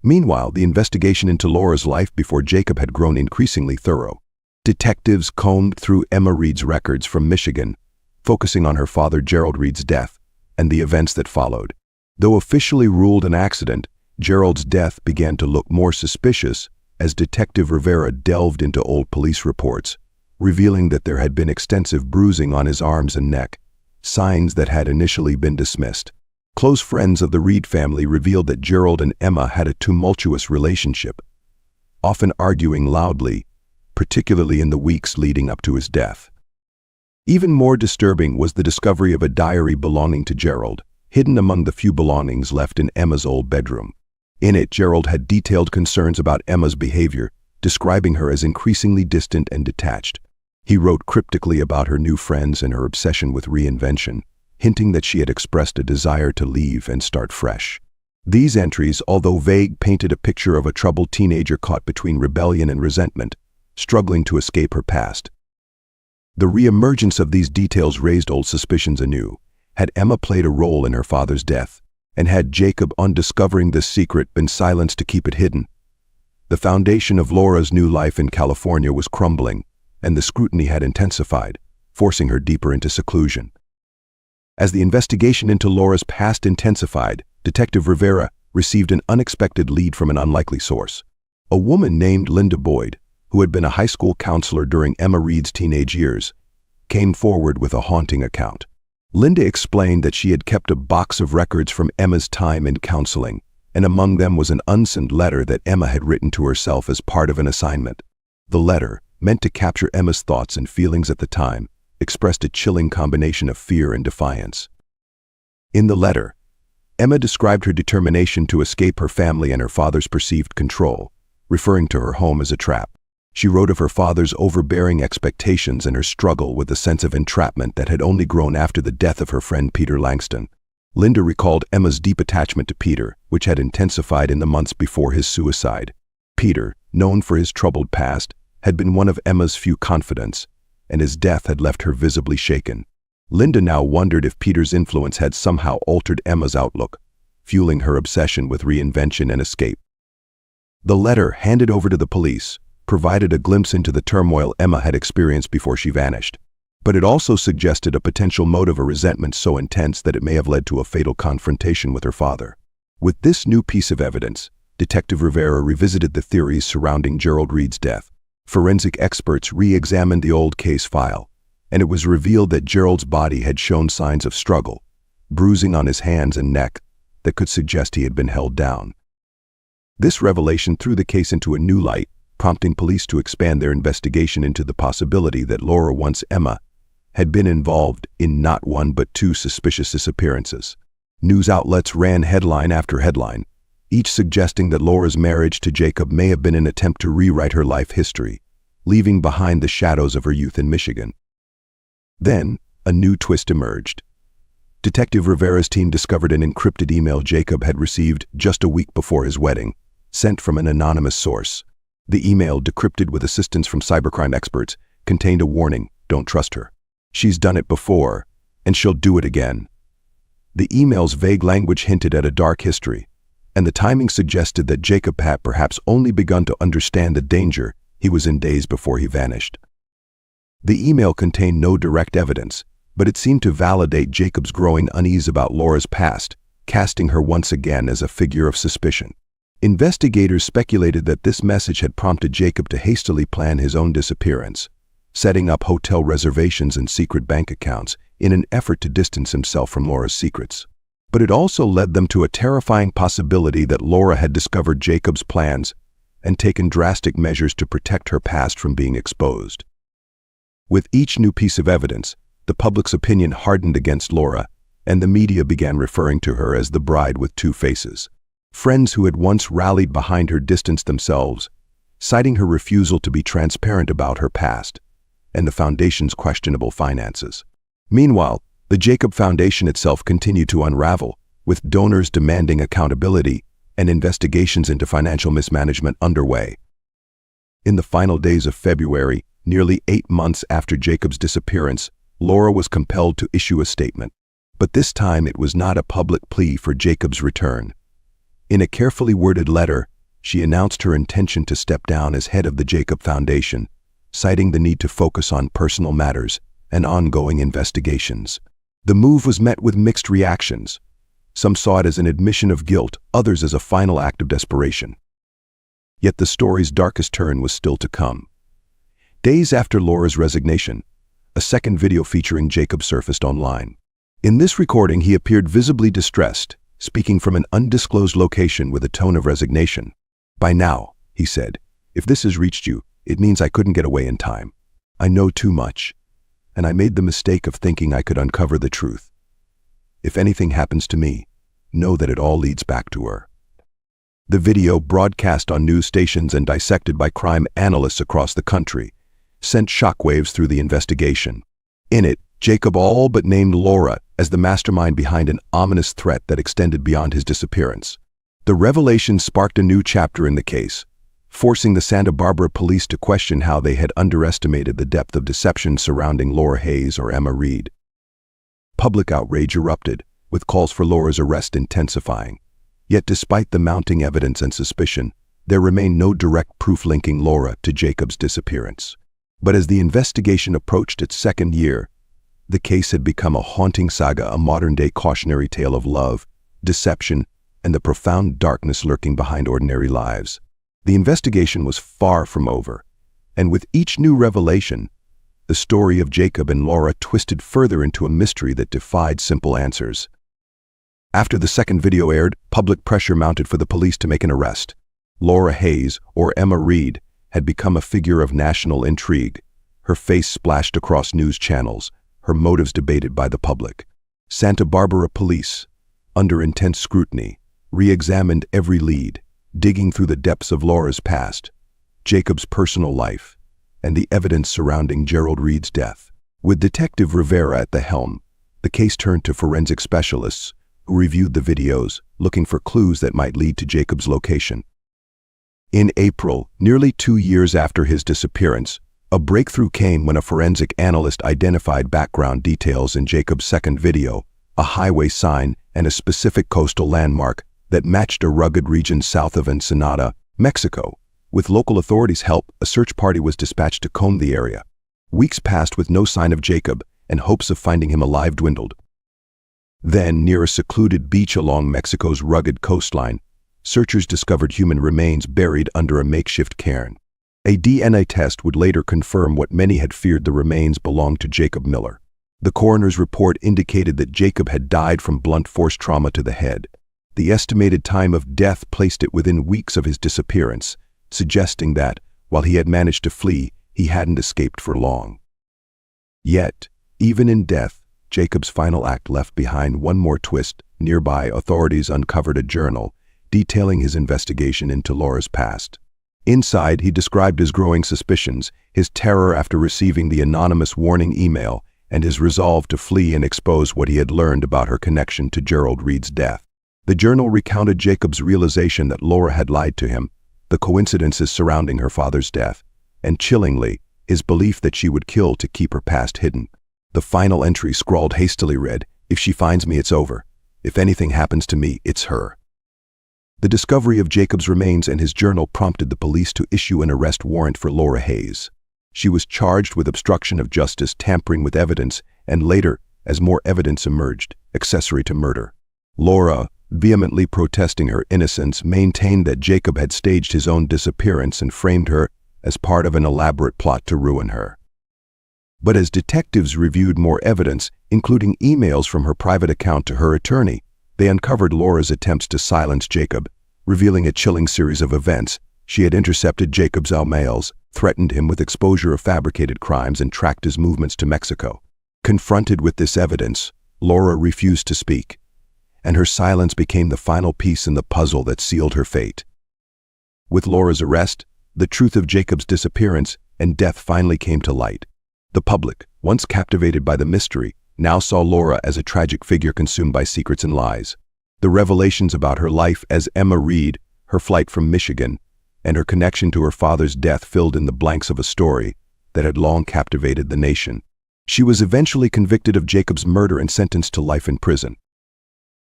Meanwhile, the investigation into Laura's life before Jacob had grown increasingly thorough. Detectives combed through Emma Reed's records from Michigan, focusing on her father Gerald Reed's death and the events that followed. Though officially ruled an accident, Gerald's death began to look more suspicious as Detective Rivera delved into old police reports, revealing that there had been extensive bruising on his arms and neck, signs that had initially been dismissed. Close friends of the Reed family revealed that Gerald and Emma had a tumultuous relationship, often arguing loudly, particularly in the weeks leading up to his death. Even more disturbing was the discovery of a diary belonging to Gerald, hidden among the few belongings left in Emma's old bedroom. In it, Gerald had detailed concerns about Emma's behavior, describing her as increasingly distant and detached. He wrote cryptically about her new friends and her obsession with reinvention, hinting that she had expressed a desire to leave and start fresh. These entries, although vague, painted a picture of a troubled teenager caught between rebellion and resentment, struggling to escape her past. The reemergence of these details raised old suspicions anew. Had Emma played a role in her father's death? And had Jacob, on discovering this secret, been silenced to keep it hidden? The foundation of Laura's new life in California was crumbling, and the scrutiny had intensified, forcing her deeper into seclusion. As the investigation into Laura's past intensified, Detective Rivera received an unexpected lead from an unlikely source. A woman named Linda Boyd, who had been a high school counselor during Emma Reed's teenage years, came forward with a haunting account. Linda explained that she had kept a box of records from Emma's time in counseling, and among them was an unsent letter that Emma had written to herself as part of an assignment. The letter, meant to capture Emma's thoughts and feelings at the time, expressed a chilling combination of fear and defiance. In the letter, Emma described her determination to escape her family and her father's perceived control, referring to her home as a trap. She wrote of her father's overbearing expectations and her struggle with a sense of entrapment that had only grown after the death of her friend Peter Langston. Linda recalled Emma's deep attachment to Peter, which had intensified in the months before his suicide. Peter, known for his troubled past, had been one of Emma's few confidants, and his death had left her visibly shaken. Linda now wondered if Peter's influence had somehow altered Emma's outlook, fueling her obsession with reinvention and escape. The letter, handed over to the police, provided a glimpse into the turmoil Emma had experienced before she vanished. But it also suggested a potential motive, a resentment so intense that it may have led to a fatal confrontation with her father. With this new piece of evidence, Detective Rivera revisited the theories surrounding Gerald Reed's death. Forensic experts re-examined the old case file, and it was revealed that Gerald's body had shown signs of struggle, bruising on his hands and neck, that could suggest he had been held down. This revelation threw the case into a new light, prompting police to expand their investigation into the possibility that Laura, once Emma, had been involved in not one but two suspicious disappearances. News outlets ran headline after headline, each suggesting that Laura's marriage to Jacob may have been an attempt to rewrite her life history, leaving behind the shadows of her youth in Michigan. Then, a new twist emerged. Detective Rivera's team discovered an encrypted email Jacob had received just a week before his wedding, sent from an anonymous source. The email, decrypted with assistance from cybercrime experts, contained a warning: don't trust her. She's done it before, and she'll do it again. The email's vague language hinted at a dark history, and the timing suggested that Jacob had perhaps only begun to understand the danger he was in days before he vanished. The email contained no direct evidence, but it seemed to validate Jacob's growing unease about Laura's past, casting her once again as a figure of suspicion. Investigators speculated that this message had prompted Jacob to hastily plan his own disappearance, setting up hotel reservations and secret bank accounts in an effort to distance himself from Laura's secrets. But it also led them to a terrifying possibility that Laura had discovered Jacob's plans and taken drastic measures to protect her past from being exposed. With each new piece of evidence, the public's opinion hardened against Laura, and the media began referring to her as the bride with two faces. Friends who had once rallied behind her distanced themselves, citing her refusal to be transparent about her past and the foundation's questionable finances. Meanwhile, the Jacob Foundation itself continued to unravel, with donors demanding accountability and investigations into financial mismanagement underway. In the final days of February, nearly 8 months after Jacob's disappearance, Laura was compelled to issue a statement. But this time it was not a public plea for Jacob's return. In a carefully worded letter, she announced her intention to step down as head of the Jacob Foundation, citing the need to focus on personal matters and ongoing investigations. The move was met with mixed reactions. Some saw it as an admission of guilt, others as a final act of desperation. Yet the story's darkest turn was still to come. Days after Laura's resignation, a second video featuring Jacob surfaced online. In this recording, he appeared visibly distressed, speaking from an undisclosed location with a tone of resignation. "By now," he said, "if this has reached you, it means I couldn't get away in time. I know too much, and I made the mistake of thinking I could uncover the truth. If anything happens to me, know that it all leads back to her." The video, broadcast on news stations and dissected by crime analysts across the country, sent shockwaves through the investigation. In it, Jacob all but named Laura as the mastermind behind an ominous threat that extended beyond his disappearance. The revelation sparked a new chapter in the case, forcing the Santa Barbara police to question how they had underestimated the depth of deception surrounding Laura Hayes or Emma Reed. Public outrage erupted, with calls for Laura's arrest intensifying. Yet despite the mounting evidence and suspicion, there remained no direct proof linking Laura to Jacob's disappearance. But as the investigation approached its second year, the case had become a haunting saga, a modern-day cautionary tale of love, deception, and the profound darkness lurking behind ordinary lives. The investigation was far from over, and with each new revelation, the story of Jacob and Laura twisted further into a mystery that defied simple answers. After the second video aired, public pressure mounted for the police to make an arrest. Laura Hayes, or Emma Reed, had become a figure of national intrigue, her face splashed across news channels, her motives debated by the public. Santa Barbara police, under intense scrutiny, re-examined every lead, digging through the depths of Laura's past, Jacob's personal life, and the evidence surrounding Gerald Reed's death. With Detective Rivera at the helm, the case turned to forensic specialists who reviewed the videos, looking for clues that might lead to Jacob's location. In April, nearly 2 years after his disappearance, a breakthrough came when a forensic analyst identified background details in Jacob's second video, a highway sign and a specific coastal landmark that matched a rugged region south of Ensenada, Mexico. With local authorities' help, a search party was dispatched to comb the area. Weeks passed with no sign of Jacob, and hopes of finding him alive dwindled. Then, near a secluded beach along Mexico's rugged coastline, searchers discovered human remains buried under a makeshift cairn. A DNA test would later confirm what many had feared: the remains belonged to Jacob Miller. The coroner's report indicated that Jacob had died from blunt force trauma to the head. The estimated time of death placed it within weeks of his disappearance, suggesting that, while he had managed to flee, he hadn't escaped for long. Yet, even in death, Jacob's final act left behind one more twist. Nearby, authorities uncovered a journal detailing his investigation into Laura's past. Inside, he described his growing suspicions, his terror after receiving the anonymous warning email, and his resolve to flee and expose what he had learned about her connection to Gerald Reed's death. The journal recounted Jacob's realization that Laura had lied to him, the coincidences surrounding her father's death, and chillingly, his belief that she would kill to keep her past hidden. The final entry, scrawled hastily, read, "If she finds me, it's over. If anything happens to me, it's her." The discovery of Jacob's remains and his journal prompted the police to issue an arrest warrant for Laura Hayes. She was charged with obstruction of justice, tampering with evidence, and later, as more evidence emerged, accessory to murder. Laura, vehemently protesting her innocence, maintained that Jacob had staged his own disappearance and framed her as part of an elaborate plot to ruin her. But as detectives reviewed more evidence, including emails from her private account to her attorney, they uncovered Laura's attempts to silence Jacob, revealing a chilling series of events. She had intercepted Jacob's emails, threatened him with exposure of fabricated crimes, and tracked his movements to Mexico. Confronted with this evidence, Laura refused to speak, and her silence became the final piece in the puzzle that sealed her fate. With Laura's arrest, the truth of Jacob's disappearance and death finally came to light. The public, once captivated by the mystery, now saw Laura as a tragic figure consumed by secrets and lies. The revelations about her life as Emma Reed, her flight from Michigan, and her connection to her father's death filled in the blanks of a story that had long captivated the nation. She was eventually convicted of Jacob's murder and sentenced to life in prison.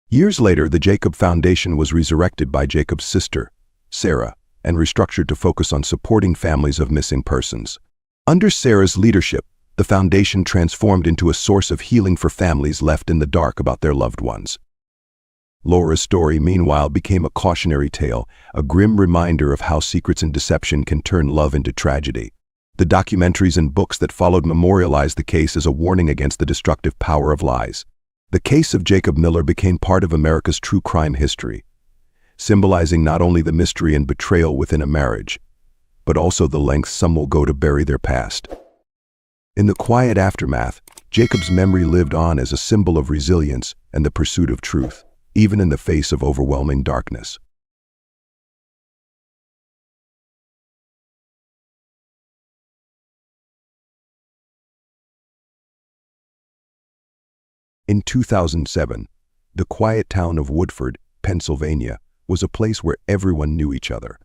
Years later, the Jacob Foundation was resurrected by Jacob's sister, Sarah, and restructured to focus on supporting families of missing persons. Under Sarah's leadership, the foundation transformed into a source of healing for families left in the dark about their loved ones. Laura's story, meanwhile, became a cautionary tale, a grim reminder of how secrets and deception can turn love into tragedy. The documentaries and books that followed memorialized the case as a warning against the destructive power of lies. The case of Jacob Miller became part of America's true crime history, symbolizing not only the mystery and betrayal within a marriage, but also the lengths some will go to bury their past. In the quiet aftermath, Jacob's memory lived on as a symbol of resilience and the pursuit of truth, even in the face of overwhelming darkness. In 2007, the quiet town of Woodford, Pennsylvania, was a place where everyone knew each other.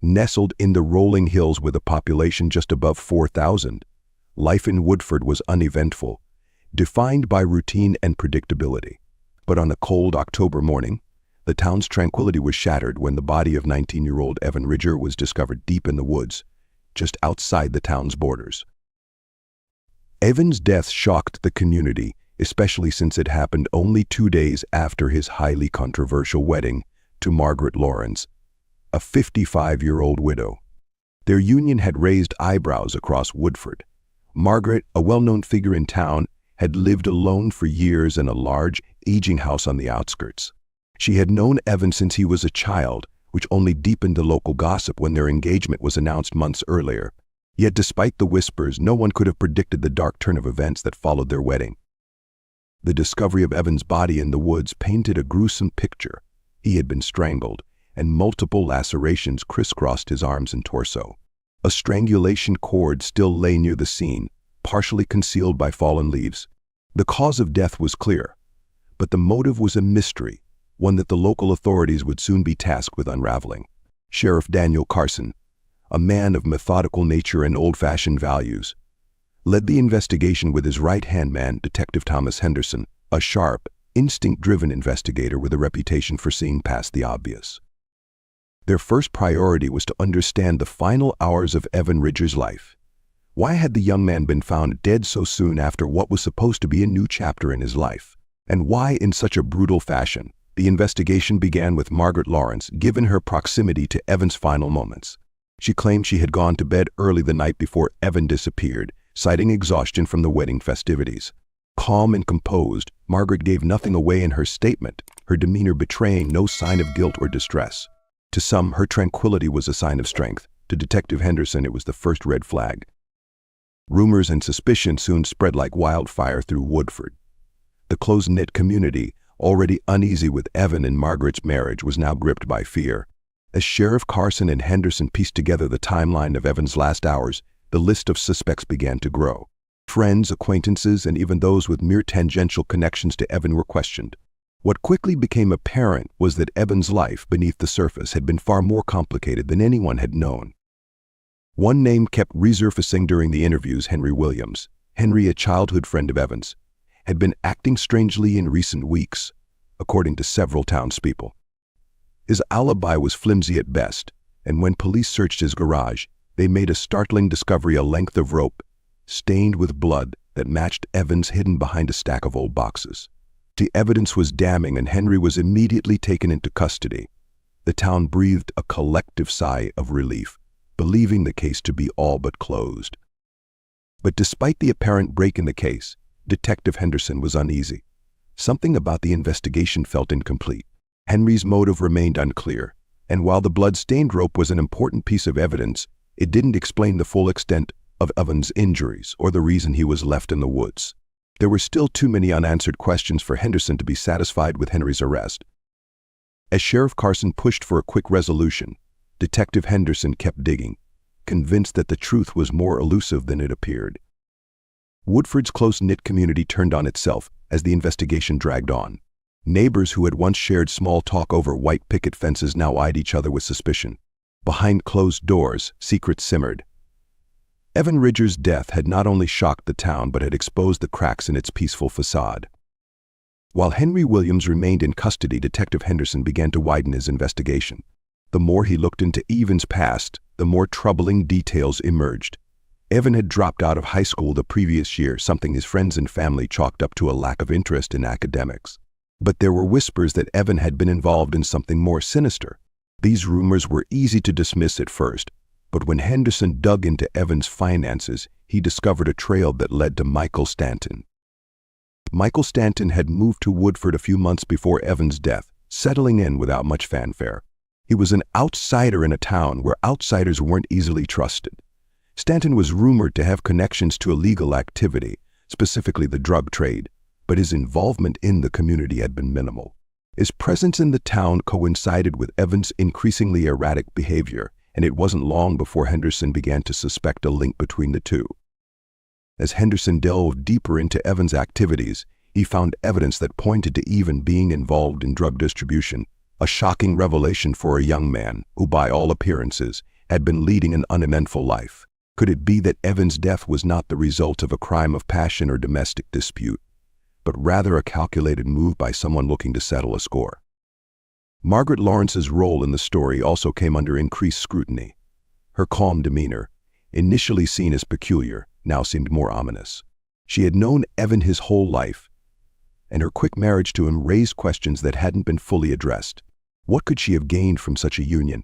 Nestled in the rolling hills with a population just above 4,000, life in Woodford was uneventful, defined by routine and predictability. But on a cold October morning, the town's tranquility was shattered when the body of 19-year-old Evan Ridger was discovered deep in the woods, just outside the town's borders. Evan's death shocked the community, especially since it happened only 2 days after his highly controversial wedding to Margaret Lawrence, a 55-year-old widow. Their union had raised eyebrows across Woodford. Margaret, a well-known figure in town, had lived alone for years in a large, aging house on the outskirts. She had known Evan since he was a child, which only deepened the local gossip when their engagement was announced months earlier. Yet despite the whispers, no one could have predicted the dark turn of events that followed their wedding. The discovery of Evan's body in the woods painted a gruesome picture. He had been strangled, and multiple lacerations crisscrossed his arms and torso. A strangulation cord still lay near the scene, partially concealed by fallen leaves. The cause of death was clear, but the motive was a mystery, one that the local authorities would soon be tasked with unraveling. Sheriff Daniel Carson, a man of methodical nature and old-fashioned values, led the investigation with his right-hand man, Detective Thomas Henderson, a sharp, instinct-driven investigator with a reputation for seeing past the obvious. Their first priority was to understand the final hours of Evan Ridger's life. Why had the young man been found dead so soon after what was supposed to be a new chapter in his life? And why in such a brutal fashion? The investigation began with Margaret Lawrence, given her proximity to Evan's final moments. She claimed she had gone to bed early the night before Evan disappeared, citing exhaustion from the wedding festivities. Calm and composed, Margaret gave nothing away in her statement, her demeanor betraying no sign of guilt or distress. To some, her tranquility was a sign of strength. To Detective Henderson, it was the first red flag. Rumors and suspicion soon spread like wildfire through Woodford. The close-knit community, already uneasy with Evan and Margaret's marriage, was now gripped by fear. As Sheriff Carson and Henderson pieced together the timeline of Evan's last hours, the list of suspects began to grow. Friends, acquaintances, and even those with mere tangential connections to Evan were questioned. What quickly became apparent was that Evan's life beneath the surface had been far more complicated than anyone had known. One name kept resurfacing during the interviews: Henry Williams. Henry, a childhood friend of Evan's, had been acting strangely in recent weeks, according to several townspeople. His alibi was flimsy at best, and when police searched his garage, they made a startling discovery: a length of rope, stained with blood, that matched Evan's, hidden behind a stack of old boxes. The evidence was damning, and Henry was immediately taken into custody. The town breathed a collective sigh of relief, believing the case to be all but closed. But despite the apparent break in the case, Detective Henderson was uneasy. Something about the investigation felt incomplete. Henry's motive remained unclear, and while the blood-stained rope was an important piece of evidence, it didn't explain the full extent of Evan's injuries or the reason he was left in the woods. There were still too many unanswered questions for Henderson to be satisfied with Henry's arrest. As Sheriff Carson pushed for a quick resolution, Detective Henderson kept digging, convinced that the truth was more elusive than it appeared. Woodford's close-knit community turned on itself as the investigation dragged on. Neighbors who had once shared small talk over white picket fences now eyed each other with suspicion. Behind closed doors, secrets simmered. Evan Ridger's death had not only shocked the town but had exposed the cracks in its peaceful facade. While Henry Williams remained in custody, Detective Henderson began to widen his investigation. The more he looked into Evan's past, the more troubling details emerged. Evan had dropped out of high school the previous year, something his friends and family chalked up to a lack of interest in academics. But there were whispers that Evan had been involved in something more sinister. These rumors were easy to dismiss at first, but when Henderson dug into Evan's finances, he discovered a trail that led to Michael Stanton. Michael Stanton had moved to Woodford a few months before Evan's death, settling in without much fanfare. He was an outsider in a town where outsiders weren't easily trusted. Stanton was rumored to have connections to illegal activity, specifically the drug trade, but his involvement in the community had been minimal. His presence in the town coincided with Evan's increasingly erratic behavior, and it wasn't long before Henderson began to suspect a link between the two. As Henderson delved deeper into Evan's activities, he found evidence that pointed to Evan being involved in drug distribution, a shocking revelation for a young man who, by all appearances, had been leading an uneventful life. Could it be that Evan's death was not the result of a crime of passion or domestic dispute, but rather a calculated move by someone looking to settle a score? Margaret Lawrence's role in the story also came under increased scrutiny. Her calm demeanor, initially seen as peculiar, now seemed more ominous. She had known Evan his whole life, and her quick marriage to him raised questions that hadn't been fully addressed. What could she have gained from such a union?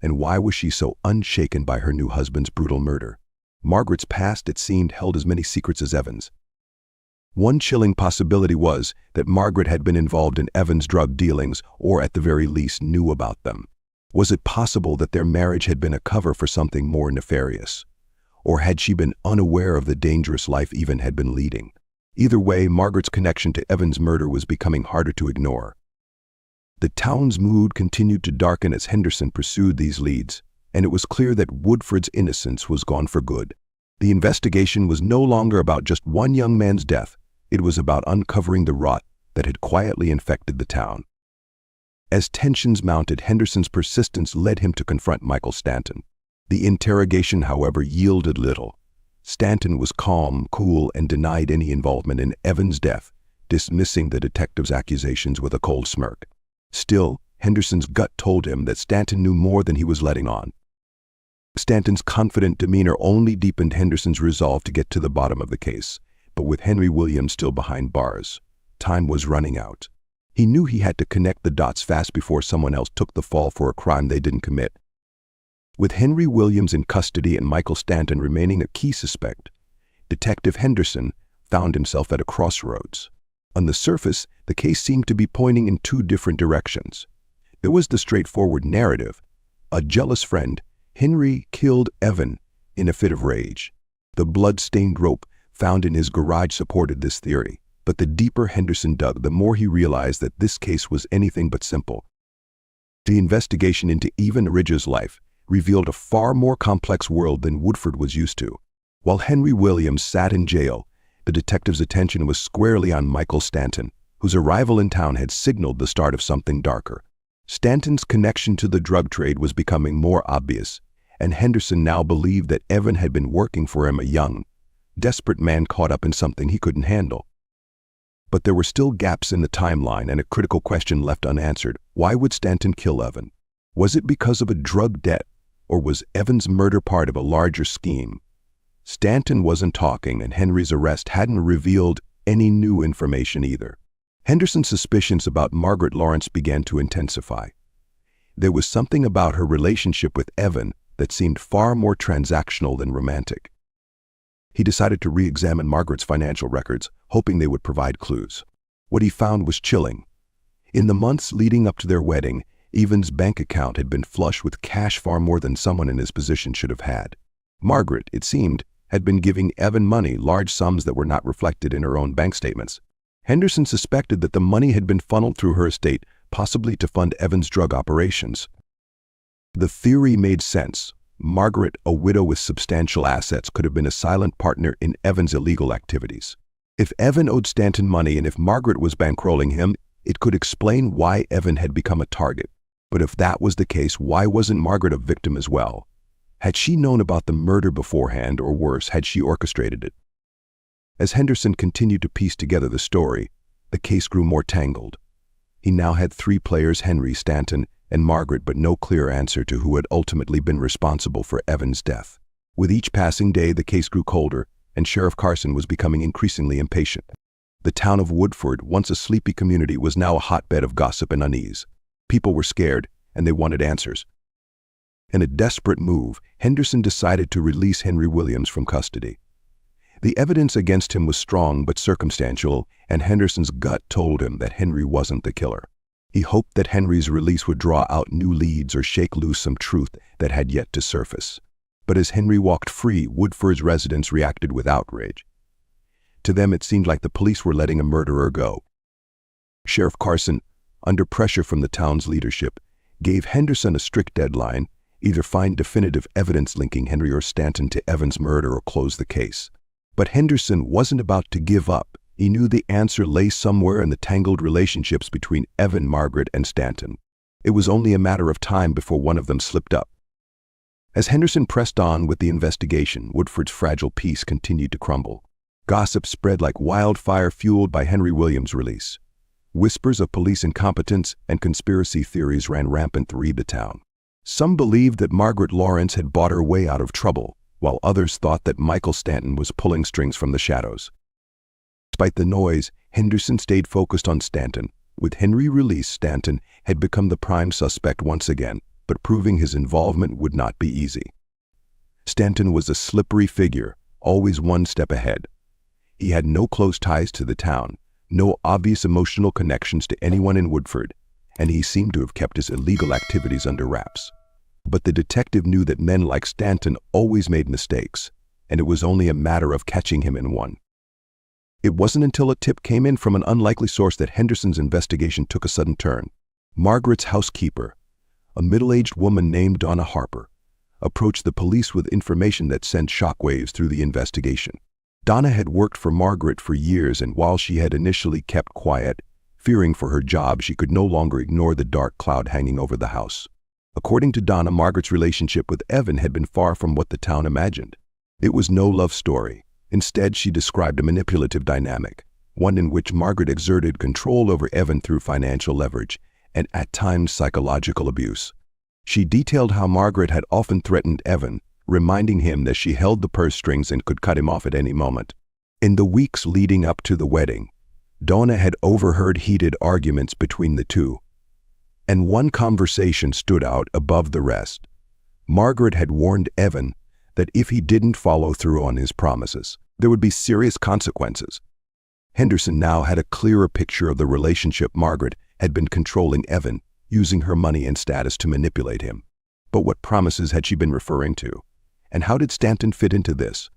And why was she so unshaken by her new husband's brutal murder? Margaret's past, it seemed, held as many secrets as Evan's. One chilling possibility was that Margaret had been involved in Evan's drug dealings, or at the very least knew about them. Was it possible that their marriage had been a cover for something more nefarious? Or had she been unaware of the dangerous life Evan had been leading? Either way, Margaret's connection to Evan's murder was becoming harder to ignore. The town's mood continued to darken as Henderson pursued these leads, and it was clear that Woodford's innocence was gone for good. The investigation was no longer about just one young man's death. It was about uncovering the rot that had quietly infected the town. As tensions mounted, Henderson's persistence led him to confront Michael Stanton. The interrogation, however, yielded little. Stanton was calm, cool, and denied any involvement in Evan's death, dismissing the detective's accusations with a cold smirk. Still, Henderson's gut told him that Stanton knew more than he was letting on. Stanton's confident demeanor only deepened Henderson's resolve to get to the bottom of the case. But with Henry Williams still behind bars, time was running out. He knew he had to connect the dots fast before someone else took the fall for a crime they didn't commit. With Henry Williams in custody and Michael Stanton remaining a key suspect, Detective Henderson found himself at a crossroads. On the surface, the case seemed to be pointing in two different directions. There was the straightforward narrative. A jealous friend, Henry, killed Evan in a fit of rage. The blood-stained rope found in his garage supported this theory, but the deeper Henderson dug, the more he realized that this case was anything but simple. The investigation into Evan Ridge's life revealed a far more complex world than Woodford was used to. While Henry Williams sat in jail, the detective's attention was squarely on Michael Stanton, whose arrival in town had signaled the start of something darker. Stanton's connection to the drug trade was becoming more obvious, and Henderson now believed that Evan had been working for him, a young, desperate man caught up in something he couldn't handle. But there were still gaps in the timeline and a critical question left unanswered. Why would Stanton kill Evan? Was it because of a drug debt, or was Evan's murder part of a larger scheme? Stanton wasn't talking, and Henry's arrest hadn't revealed any new information either. Henderson's suspicions about Margaret Lawrence began to intensify. There was something about her relationship with Evan that seemed far more transactional than romantic. He decided to re-examine Margaret's financial records, hoping they would provide clues. What he found was chilling. In the months leading up to their wedding, Evan's bank account had been flush with cash, far more than someone in his position should have had. Margaret, it seemed, had been giving Evan money, large sums that were not reflected in her own bank statements. Henderson suspected that the money had been funneled through her estate, possibly to fund Evan's drug operations. The theory made sense. Margaret, a widow with substantial assets, could have been a silent partner in Evan's illegal activities. If Evan owed Stanton money and if Margaret was bankrolling him, it could explain why Evan had become a target. But if that was the case, why wasn't Margaret a victim as well? Had she known about the murder beforehand, or worse, had she orchestrated it? As Henderson continued to piece together the story, the case grew more tangled. He now had three players: Henry, Stanton, and Margaret, but no clear answer to who had ultimately been responsible for Evan's death. With each passing day, the case grew colder, and Sheriff Carson was becoming increasingly impatient. The town of Woodford, once a sleepy community, was now a hotbed of gossip and unease. People were scared, and they wanted answers. In a desperate move, Henderson decided to release Henry Williams from custody. The evidence against him was strong but circumstantial, and Henderson's gut told him that Henry wasn't the killer. He hoped that Henry's release would draw out new leads or shake loose some truth that had yet to surface. But as Henry walked free, Woodford's residents reacted with outrage. To them, it seemed like the police were letting a murderer go. Sheriff Carson, under pressure from the town's leadership, gave Henderson a strict deadline: either find definitive evidence linking Henry or Stanton to Evan's murder or close the case. But Henderson wasn't about to give up. He knew the answer lay somewhere in the tangled relationships between Evan, Margaret, and Stanton. It was only a matter of time before one of them slipped up. As Henderson pressed on with the investigation, Woodford's fragile peace continued to crumble. Gossip spread like wildfire, fueled by Henry Williams' release. Whispers of police incompetence and conspiracy theories ran rampant through the town. Some believed that Margaret Lawrence had bought her way out of trouble, while others thought that Michael Stanton was pulling strings from the shadows. Despite the noise, Henderson stayed focused on Stanton. With Henry released, Stanton had become the prime suspect once again, but proving his involvement would not be easy. Stanton was a slippery figure, always one step ahead. He had no close ties to the town, no obvious emotional connections to anyone in Woodford, and he seemed to have kept his illegal activities under wraps. But the detective knew that men like Stanton always made mistakes, and it was only a matter of catching him in one. It wasn't until a tip came in from an unlikely source that Henderson's investigation took a sudden turn. Margaret's housekeeper, a middle-aged woman named Donna Harper, approached the police with information that sent shockwaves through the investigation. Donna had worked for Margaret for years, and while she had initially kept quiet, fearing for her job, she could no longer ignore the dark cloud hanging over the house. According to Donna, Margaret's relationship with Evan had been far from what the town imagined. It was no love story. Instead, she described a manipulative dynamic, one in which Margaret exerted control over Evan through financial leverage and, at times, psychological abuse. She detailed how Margaret had often threatened Evan, reminding him that she held the purse strings and could cut him off at any moment. In the weeks leading up to the wedding, Donna had overheard heated arguments between the two, and one conversation stood out above the rest. Margaret had warned Evan that if he didn't follow through on his promises, there would be serious consequences. Henderson now had a clearer picture of the relationship Margaret had been controlling Evan, using her money and status to manipulate him. But what promises had she been referring to? And how did Stanton fit into this?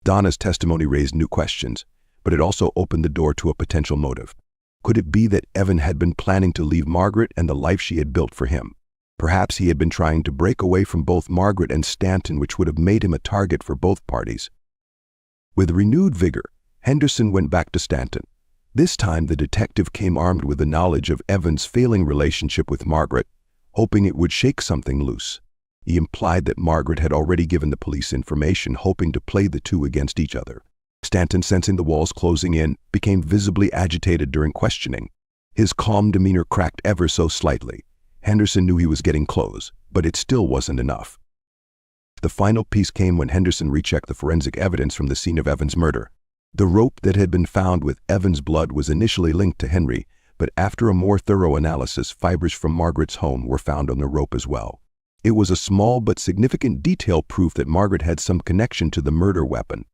Donna's testimony raised new questions, but it also opened the door to a potential motive. Could it be that Evan had been planning to leave Margaret and the life she had built for him? Perhaps he had been trying to break away from both Margaret and Stanton, which would have made him a target for both parties. With renewed vigor, Henderson went back to Stanton. This time the detective came armed with the knowledge of Evan's failing relationship with Margaret, hoping it would shake something loose. He implied that Margaret had already given the police information, hoping to play the two against each other. Stanton, sensing the walls closing in, became visibly agitated during questioning. His calm demeanor cracked ever so slightly. Henderson knew he was getting close, but it still wasn't enough. The final piece came when Henderson rechecked the forensic evidence from the scene of Evan's murder. The rope that had been found with Evan's blood was initially linked to Henry, but after a more thorough analysis, fibers from Margaret's home were found on the rope as well. It was a small but significant detail, proof that Margaret had some connection to the murder weapon.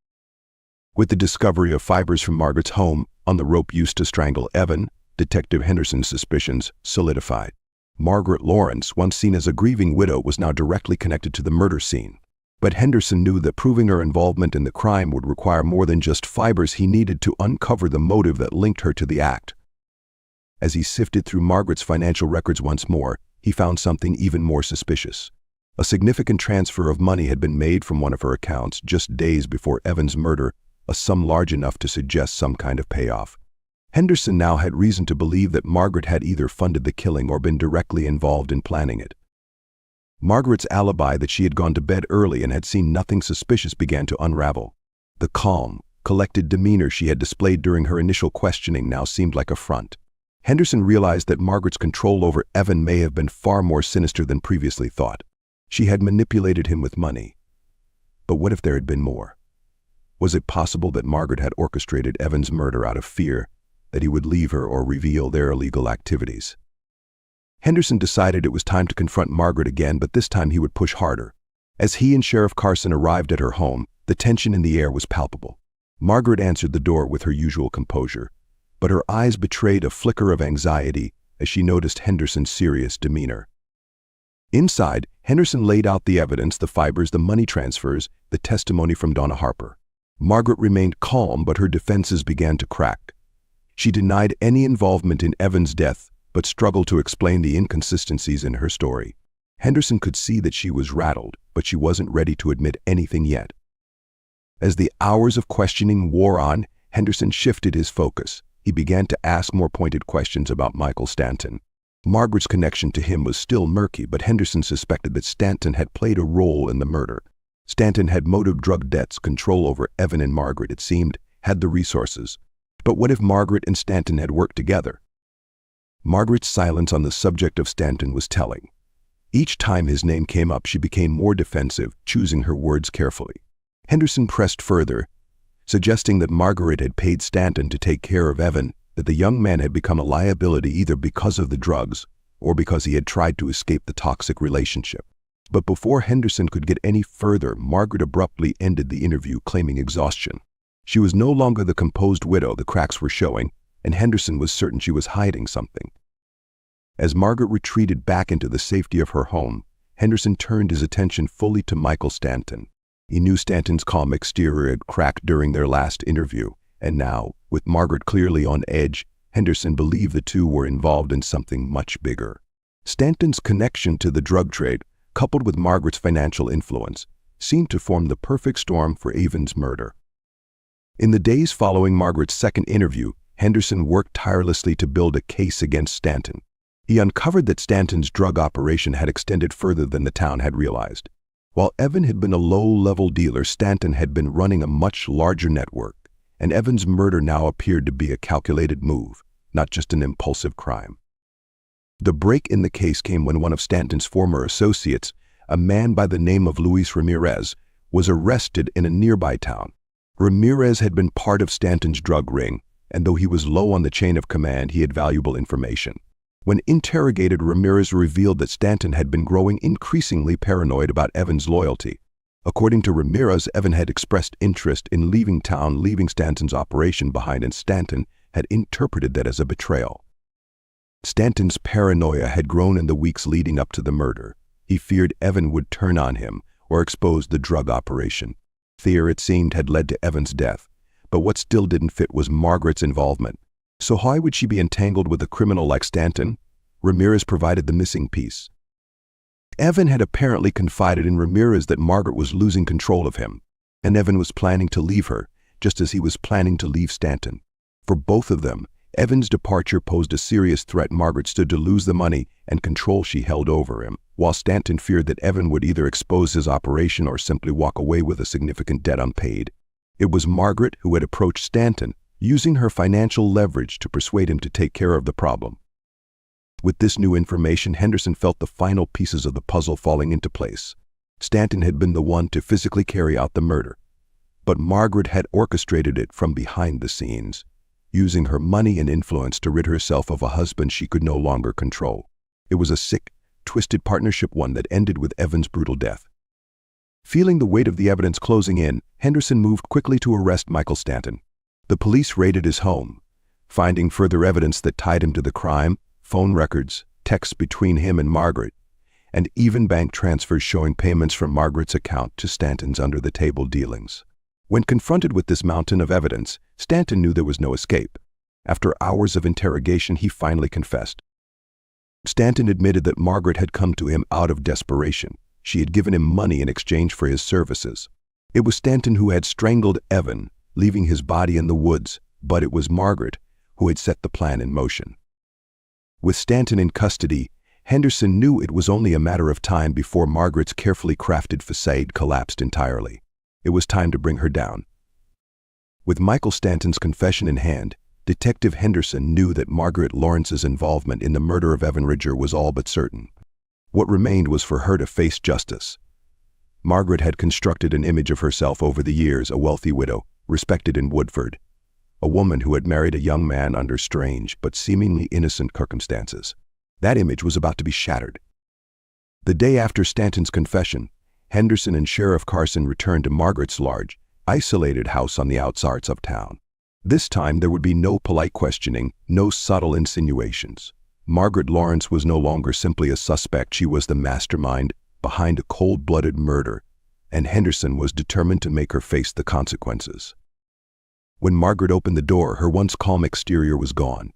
With the discovery of fibers from Margaret's home on the rope used to strangle Evan, Detective Henderson's suspicions solidified. Margaret Lawrence, once seen as a grieving widow, was now directly connected to the murder scene. But Henderson knew that proving her involvement in the crime would require more than just fibers. He needed to uncover the motive that linked her to the act. As he sifted through Margaret's financial records once more, he found something even more suspicious. A significant transfer of money had been made from one of her accounts just days before Evan's murder, a sum large enough to suggest some kind of payoff. Henderson now had reason to believe that Margaret had either funded the killing or been directly involved in planning it. Margaret's alibi that she had gone to bed early and had seen nothing suspicious began to unravel. The calm, collected demeanor she had displayed during her initial questioning now seemed like a front. Henderson realized that Margaret's control over Evan may have been far more sinister than previously thought. She had manipulated him with money. But what if there had been more? Was it possible that Margaret had orchestrated Evan's murder out of fear that he would leave her or reveal their illegal activities? Henderson decided it was time to confront Margaret again, but this time he would push harder. As he and Sheriff Carson arrived at her home, the tension in the air was palpable. Margaret answered the door with her usual composure, but her eyes betrayed a flicker of anxiety as she noticed Henderson's serious demeanor. Inside, Henderson laid out the evidence, the fibers, the money transfers, the testimony from Donna Harper. Margaret remained calm, but her defenses began to crack. She denied any involvement in Evan's death, but struggled to explain the inconsistencies in her story. Henderson could see that she was rattled, but she wasn't ready to admit anything yet. As the hours of questioning wore on, Henderson shifted his focus. He began to ask more pointed questions about Michael Stanton. Margaret's connection to him was still murky, but Henderson suspected that Stanton had played a role in the murder. Stanton had motive, drug debts, control over Evan, and Margaret, it seemed, had the resources. But what if Margaret and Stanton had worked together? Margaret's silence on the subject of Stanton was telling. Each time his name came up, she became more defensive, choosing her words carefully. Henderson pressed further, suggesting that Margaret had paid Stanton to take care of Evan, that the young man had become a liability either because of the drugs or because he had tried to escape the toxic relationship. But before Henderson could get any further, Margaret abruptly ended the interview, claiming exhaustion. She was no longer the composed widow the cracks were showing, and Henderson was certain she was hiding something. As Margaret retreated back into the safety of her home, Henderson turned his attention fully to Michael Stanton. He knew Stanton's calm exterior had cracked during their last interview, and now, with Margaret clearly on edge, Henderson believed the two were involved in something much bigger. Stanton's connection to the drug trade, coupled with Margaret's financial influence, seemed to form the perfect storm for Evan's murder. In the days following Margaret's second interview, Henderson worked tirelessly to build a case against Stanton. He uncovered that Stanton's drug operation had extended further than the town had realized. While Evan had been a low-level dealer, Stanton had been running a much larger network, and Evan's murder now appeared to be a calculated move, not just an impulsive crime. The break in the case came when one of Stanton's former associates, a man by the name of Luis Ramirez, was arrested in a nearby town. Ramirez had been part of Stanton's drug ring, and though he was low on the chain of command, he had valuable information. When interrogated, Ramirez revealed that Stanton had been growing increasingly paranoid about Evan's loyalty. According to Ramirez, Evan had expressed interest in leaving town, leaving Stanton's operation behind, and Stanton had interpreted that as a betrayal. Stanton's paranoia had grown in the weeks leading up to the murder. He feared Evan would turn on him or expose the drug operation. Fear, it seemed, had led to Evan's death, but what still didn't fit was Margaret's involvement. So why would she be entangled with a criminal like Stanton? Ramirez provided the missing piece. Evan had apparently confided in Ramirez that Margaret was losing control of him, and Evan was planning to leave her, just as he was planning to leave Stanton. For both of them, Evan's departure posed a serious threat. Margaret stood to lose the money and control she held over him, while Stanton feared that Evan would either expose his operation or simply walk away with a significant debt unpaid. It was Margaret who had approached Stanton, using her financial leverage to persuade him to take care of the problem. With this new information, Henderson felt the final pieces of the puzzle falling into place. Stanton had been the one to physically carry out the murder, but Margaret had orchestrated it from behind the scenes, using her money and influence to rid herself of a husband she could no longer control. It was a sick, twisted partnership, one that ended with Evan's brutal death. Feeling the weight of the evidence closing in, Henderson moved quickly to arrest Michael Stanton. The police raided his home, finding further evidence that tied him to the crime: phone records, texts between him and Margaret, and even bank transfers showing payments from Margaret's account to Stanton's under-the-table dealings. When confronted with this mountain of evidence, Stanton knew there was no escape. After hours of interrogation, he finally confessed. Stanton admitted that Margaret had come to him out of desperation. She had given him money in exchange for his services. It was Stanton who had strangled Evan, leaving his body in the woods, but it was Margaret who had set the plan in motion. With Stanton in custody, Henderson knew it was only a matter of time before Margaret's carefully crafted facade collapsed entirely. It was time to bring her down. With Michael Stanton's confession in hand, Detective Henderson knew that Margaret Lawrence's involvement in the murder of Evan Ridger was all but certain. What remained was for her to face justice. Margaret had constructed an image of herself over the years, a wealthy widow, respected in Woodford, a woman who had married a young man under strange but seemingly innocent circumstances. That image was about to be shattered. The day after Stanton's confession, Henderson and Sheriff Carson returned to Margaret's large, isolated house on the outskirts of town. This time there would be no polite questioning, no subtle insinuations. Margaret Lawrence was no longer simply a suspect. She was the mastermind behind a cold-blooded murder, and Henderson was determined to make her face the consequences. When Margaret opened the door, her once calm exterior was gone.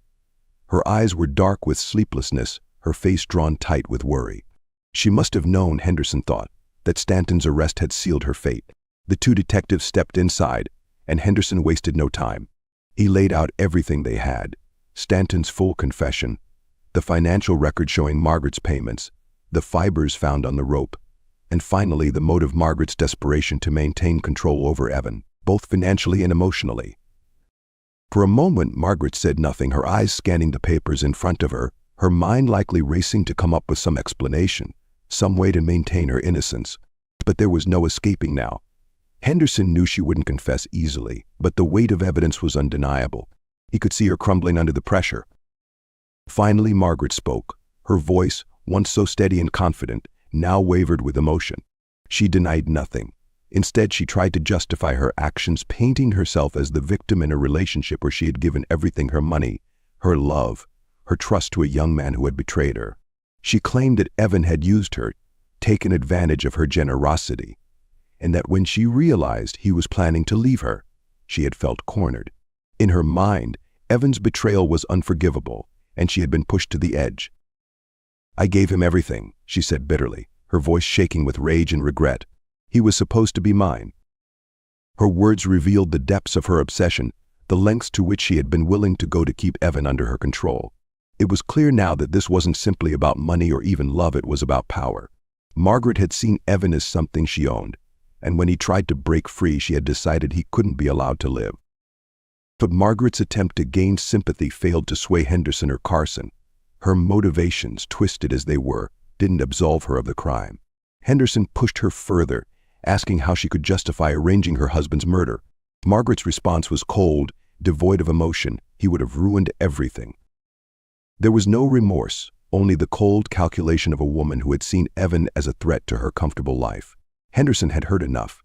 Her eyes were dark with sleeplessness, her face drawn tight with worry. She must have known, Henderson thought, that Stanton's arrest had sealed her fate. The two detectives stepped inside, and Henderson wasted no time. He laid out everything they had: Stanton's full confession, the financial record showing Margaret's payments, the fibers found on the rope, and finally the motive: Margaret's desperation to maintain control over Evan, both financially and emotionally. For a moment, Margaret said nothing, her eyes scanning the papers in front of her, her mind likely racing to come up with some explanation, some way to maintain her innocence. But there was no escaping now. Henderson knew she wouldn't confess easily, but the weight of evidence was undeniable. He could see her crumbling under the pressure. Finally, Margaret spoke. Her voice, once so steady and confident, now wavered with emotion. She denied nothing. Instead, she tried to justify her actions, painting herself as the victim in a relationship where she had given everything: her money, her love, her trust to a young man who had betrayed her. She claimed that Evan had used her, taken advantage of her generosity, and that when she realized he was planning to leave her, she had felt cornered. In her mind, Evan's betrayal was unforgivable, and she had been pushed to the edge. "I gave him everything," she said bitterly, her voice shaking with rage and regret. "He was supposed to be mine." Her words revealed the depths of her obsession, the lengths to which she had been willing to go to keep Evan under her control. It was clear now that this wasn't simply about money or even love, it was about power. Margaret had seen Evan as something she owned, and when he tried to break free, she had decided he couldn't be allowed to live. But Margaret's attempt to gain sympathy failed to sway Henderson or Carson. Her motivations, twisted as they were, didn't absolve her of the crime. Henderson pushed her further, asking how she could justify arranging her husband's murder. Margaret's response was cold, devoid of emotion. He would have ruined everything. There was no remorse, only the cold calculation of a woman who had seen Evan as a threat to her comfortable life. Henderson had heard enough.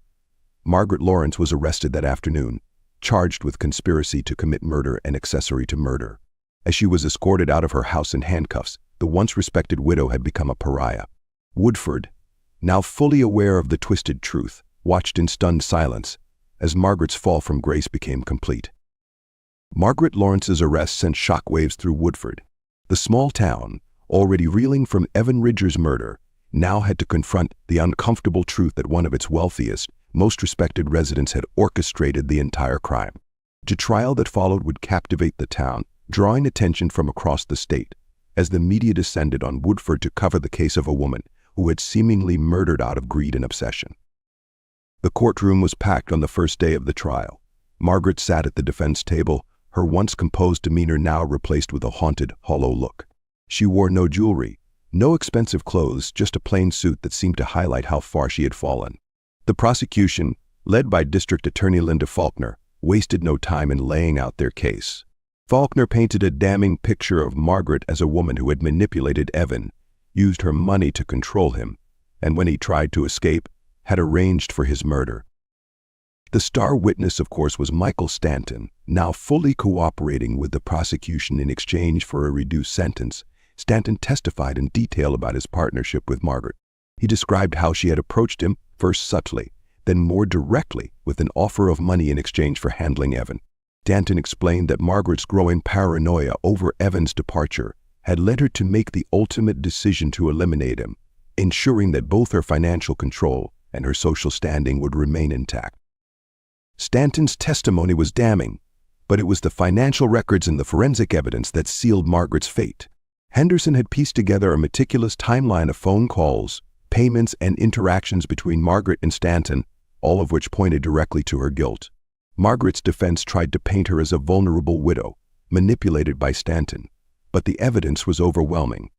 Margaret Lawrence was arrested that afternoon, charged with conspiracy to commit murder and accessory to murder. As she was escorted out of her house in handcuffs, the once respected widow had become a pariah. Woodford, now fully aware of the twisted truth, watched in stunned silence as Margaret's fall from grace became complete. Margaret Lawrence's arrest sent shockwaves through Woodford. The small town, already reeling from Evan Ridger's murder, now had to confront the uncomfortable truth that one of its wealthiest, most respected residents had orchestrated the entire crime. The trial that followed would captivate the town, drawing attention from across the state, as the media descended on Woodford to cover the case of a woman who had seemingly murdered out of greed and obsession. The courtroom was packed on the first day of the trial. Margaret sat at the defense table, her once composed demeanor now replaced with a haunted, hollow look. She wore no jewelry, no expensive clothes, just a plain suit that seemed to highlight how far she had fallen. The prosecution, led by District Attorney Linda Faulkner, wasted no time in laying out their case. Faulkner painted a damning picture of Margaret as a woman who had manipulated Evan, used her money to control him, and when he tried to escape, had arranged for his murder. The star witness, of course, was Michael Stanton, now fully cooperating with the prosecution in exchange for a reduced sentence. Stanton testified in detail about his partnership with Margaret. He described how she had approached him, first subtly, then more directly with an offer of money in exchange for handling Evan. Stanton explained that Margaret's growing paranoia over Evan's departure had led her to make the ultimate decision to eliminate him, ensuring that both her financial control and her social standing would remain intact. Stanton's testimony was damning, but it was the financial records and the forensic evidence that sealed Margaret's fate. Henderson had pieced together a meticulous timeline of phone calls, payments, and interactions between Margaret and Stanton, all of which pointed directly to her guilt. Margaret's defense tried to paint her as a vulnerable widow, manipulated by Stanton, but the evidence was overwhelming.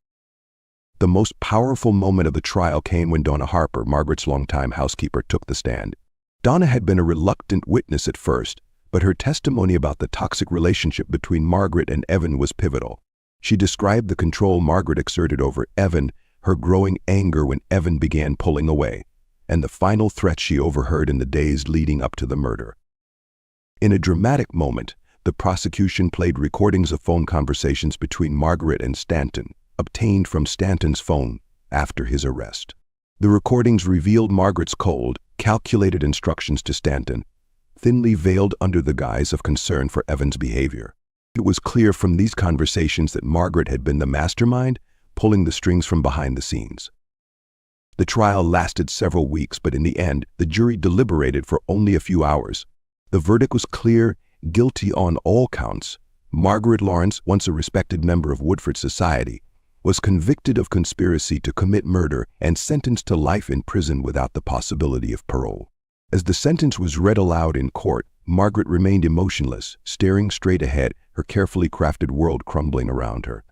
The most powerful moment of the trial came when Donna Harper, Margaret's longtime housekeeper, took the stand. Donna had been a reluctant witness at first, but her testimony about the toxic relationship between Margaret and Evan was pivotal. She described the control Margaret exerted over Evan, her growing anger when Evan began pulling away, and the final threat she overheard in the days leading up to the murder. In a dramatic moment, the prosecution played recordings of phone conversations between Margaret and Stanton, obtained from Stanton's phone after his arrest. The recordings revealed Margaret's cold, calculated instructions to Stanton, thinly veiled under the guise of concern for Evan's behavior. It was clear from these conversations that Margaret had been the mastermind, pulling the strings from behind the scenes. The trial lasted several weeks, but in the end, the jury deliberated for only a few hours. The verdict was clear, guilty on all counts. Margaret Lawrence, once a respected member of Woodford society, was convicted of conspiracy to commit murder and sentenced to life in prison without the possibility of parole. As the sentence was read aloud in court, Margaret remained emotionless, staring straight ahead, her carefully crafted world crumbling around her.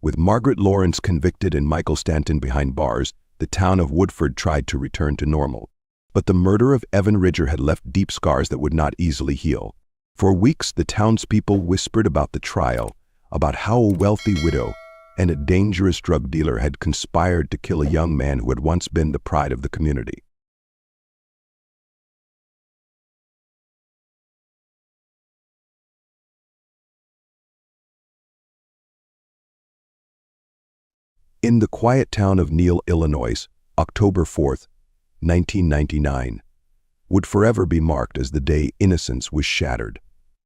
With Margaret Lawrence convicted and Michael Stanton behind bars, the town of Woodford tried to return to normal. But the murder of Evan Ridger had left deep scars that would not easily heal. For weeks, the townspeople whispered about the trial, about how a wealthy widow and a dangerous drug dealer had conspired to kill a young man who had once been the pride of the community. In the quiet town of Neal, Illinois, October 4, 1999, would forever be marked as the day innocence was shattered.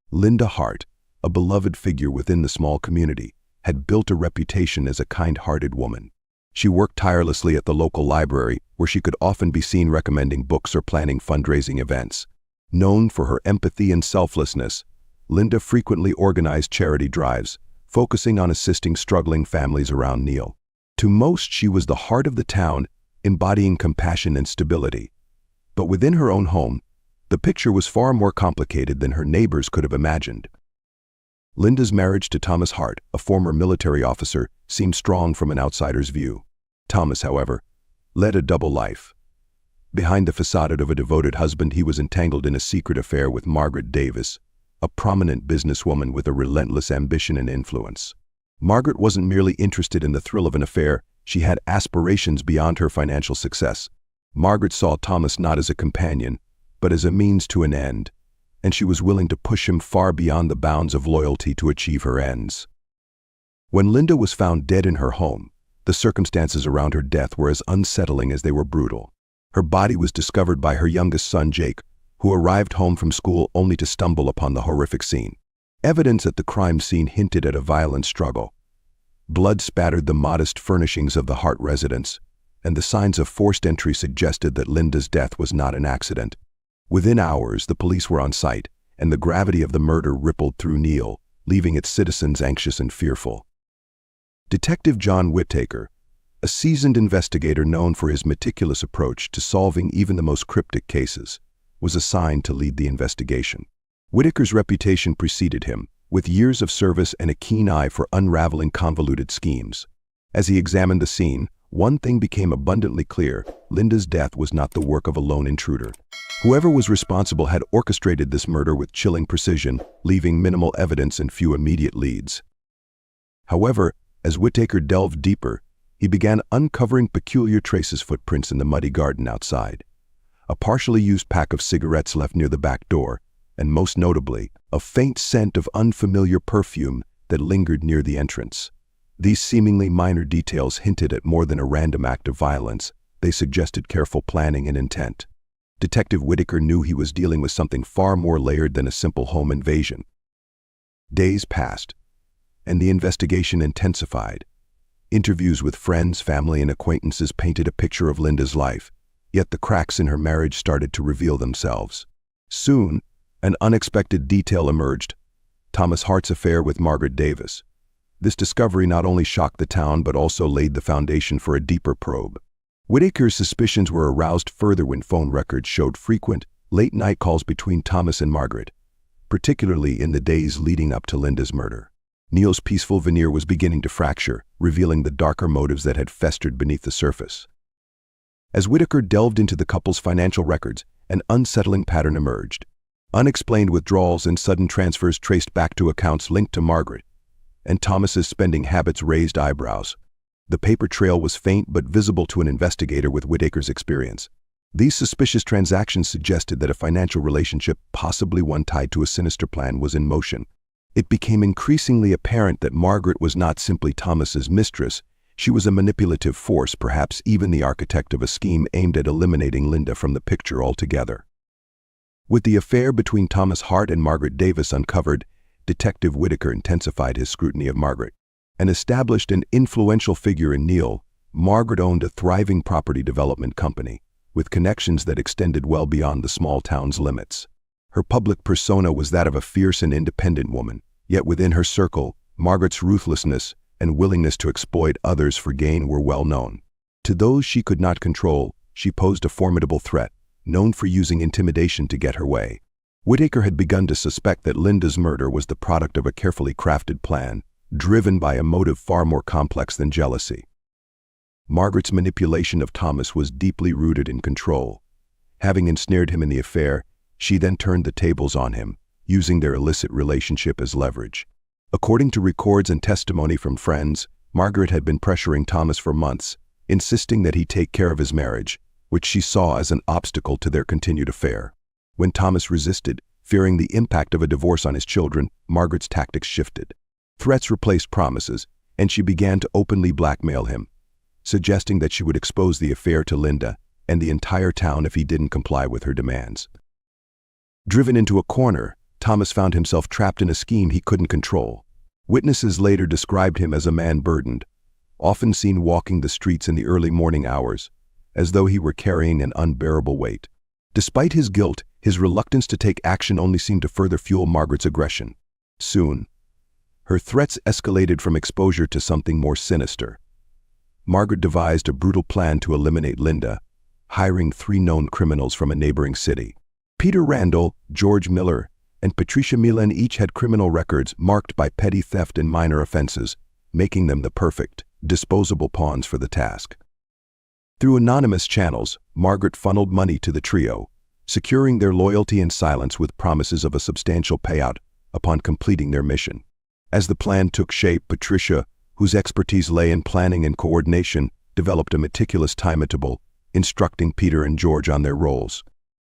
Linda Hart, a beloved figure within the small community, had built a reputation as a kind-hearted woman. She worked tirelessly at the local library, where she could often be seen recommending books or planning fundraising events. Known for her empathy and selflessness, Linda frequently organized charity drives, focusing on assisting struggling families around Neal. To most, she was the heart of the town, embodying compassion and stability. But within her own home, the picture was far more complicated than her neighbors could have imagined. Linda's marriage to Thomas Hart, a former military officer, seemed strong from an outsider's view. Thomas, however, led a double life. Behind the facade of a devoted husband, he was entangled in a secret affair with Margaret Davis, a prominent businesswoman with a relentless ambition and influence. Margaret wasn't merely interested in the thrill of an affair, she had aspirations beyond her financial success. Margaret saw Thomas not as a companion, but as a means to an end, and she was willing to push him far beyond the bounds of loyalty to achieve her ends. When Linda was found dead in her home, the circumstances around her death were as unsettling as they were brutal. Her body was discovered by her youngest son, Jake, who arrived home from school only to stumble upon the horrific scene. Evidence at the crime scene hinted at a violent struggle. Blood spattered the modest furnishings of the Hart residence, and the signs of forced entry suggested that Linda's death was not an accident. Within hours, the police were on site, and the gravity of the murder rippled through Neal, leaving its citizens anxious and fearful. Detective John Whittaker, a seasoned investigator known for his meticulous approach to solving even the most cryptic cases, was assigned to lead the investigation. Whittaker's reputation preceded him, with years of service and a keen eye for unraveling convoluted schemes. As he examined the scene, one thing became abundantly clear: Linda's death was not the work of a lone intruder. Whoever was responsible had orchestrated this murder with chilling precision, leaving minimal evidence and few immediate leads. However, as Whittaker delved deeper, he began uncovering peculiar traces: footprints in the muddy garden outside, a partially used pack of cigarettes left near the back door, and most notably, a faint scent of unfamiliar perfume that lingered near the entrance. These seemingly minor details hinted at more than a random act of violence. They suggested careful planning and intent. Detective Whittaker knew he was dealing with something far more layered than a simple home invasion. Days passed, and the investigation intensified. Interviews with friends, family, and acquaintances painted a picture of Linda's life, yet the cracks in her marriage started to reveal themselves. Soon, an unexpected detail emerged: Thomas Hart's affair with Margaret Davis. This discovery not only shocked the town but also laid the foundation for a deeper probe. Whittaker's suspicions were aroused further when phone records showed frequent, late-night calls between Thomas and Margaret, particularly in the days leading up to Linda's murder. Neal's peaceful veneer was beginning to fracture, revealing the darker motives that had festered beneath the surface. As Whittaker delved into the couple's financial records, an unsettling pattern emerged. Unexplained withdrawals and sudden transfers traced back to accounts linked to Margaret, and Thomas's spending habits raised eyebrows. The paper trail was faint but visible to an investigator with Whittaker's experience. These suspicious transactions suggested that a financial relationship, possibly one tied to a sinister plan, was in motion. It became increasingly apparent that Margaret was not simply Thomas's mistress. She was a manipulative force, perhaps even the architect of a scheme aimed at eliminating Linda from the picture altogether. With the affair between Thomas Hart and Margaret Davis uncovered, Detective Whittaker intensified his scrutiny of Margaret. An established and influential figure in Neal, Margaret owned a thriving property development company, with connections that extended well beyond the small town's limits. Her public persona was that of a fierce and independent woman, yet within her circle, Margaret's ruthlessness and willingness to exploit others for gain were well known. To those she could not control, she posed a formidable threat, known for using intimidation to get her way. Whittaker had begun to suspect that Linda's murder was the product of a carefully crafted plan, driven by a motive far more complex than jealousy. Margaret's manipulation of Thomas was deeply rooted in control. Having ensnared him in the affair, she then turned the tables on him, using their illicit relationship as leverage. According to records and testimony from friends, Margaret had been pressuring Thomas for months, insisting that he take care of his marriage, which she saw as an obstacle to their continued affair. When Thomas resisted, fearing the impact of a divorce on his children, Margaret's tactics shifted. Threats replaced promises, and she began to openly blackmail him, suggesting that she would expose the affair to Linda and the entire town if he didn't comply with her demands. Driven into a corner, Thomas found himself trapped in a scheme he couldn't control. Witnesses later described him as a man burdened, often seen walking the streets in the early morning hours, as though he were carrying an unbearable weight. Despite his guilt, his reluctance to take action only seemed to further fuel Margaret's aggression. Soon, her threats escalated from exposure to something more sinister. Margaret devised a brutal plan to eliminate Linda, hiring 3 known criminals from a neighboring city. Peter Randall, George Miller, and Patricia Milan each had criminal records marked by petty theft and minor offenses, making them the perfect, disposable pawns for the task. Through anonymous channels, Margaret funneled money to the trio, securing their loyalty and silence with promises of a substantial payout upon completing their mission. As the plan took shape, Patricia, whose expertise lay in planning and coordination, developed a meticulous, timeable, instructing Peter and George on their roles.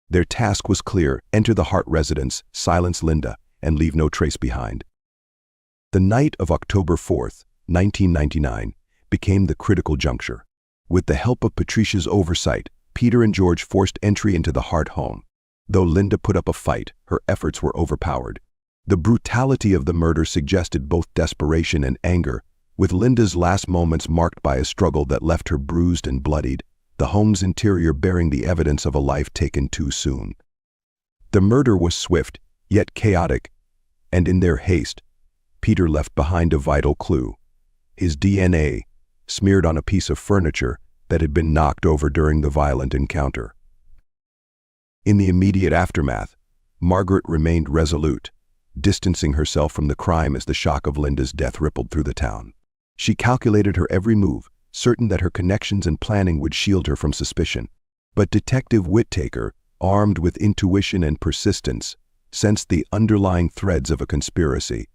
Their task was clear: enter the Hart residence, silence Linda, and leave no trace behind. The night of October 4th, 1999, became the critical juncture. With the help of Patricia's oversight, Peter and George forced entry into the Hart home. Though Linda put up a fight, her efforts were overpowered. The brutality of the murder suggested both desperation and anger, with Linda's last moments marked by a struggle that left her bruised and bloodied, the home's interior bearing the evidence of a life taken too soon. The murder was swift, yet chaotic, and in their haste, Peter left behind a vital clue: his DNA, smeared on a piece of furniture that had been knocked over during the violent encounter. In the immediate aftermath, Margaret remained resolute, distancing herself from the crime as the shock of Linda's death rippled through the town. She calculated her every move, certain that her connections and planning would shield her from suspicion. But Detective Whittaker, armed with intuition and persistence, sensed the underlying threads of a conspiracy,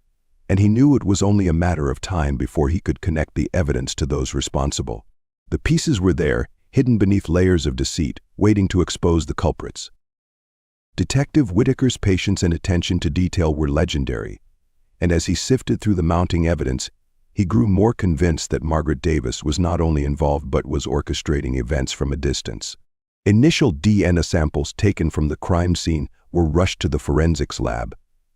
and he knew it was only a matter of time before he could connect the evidence to those responsible. The pieces were there, hidden beneath layers of deceit, waiting to expose the culprits. Detective Whittaker's patience and attention to detail were legendary, and as he sifted through the mounting evidence, he grew more convinced that Margaret Davis was not only involved but was orchestrating events from a distance. Initial DNA samples taken from the crime scene were rushed to the forensics lab,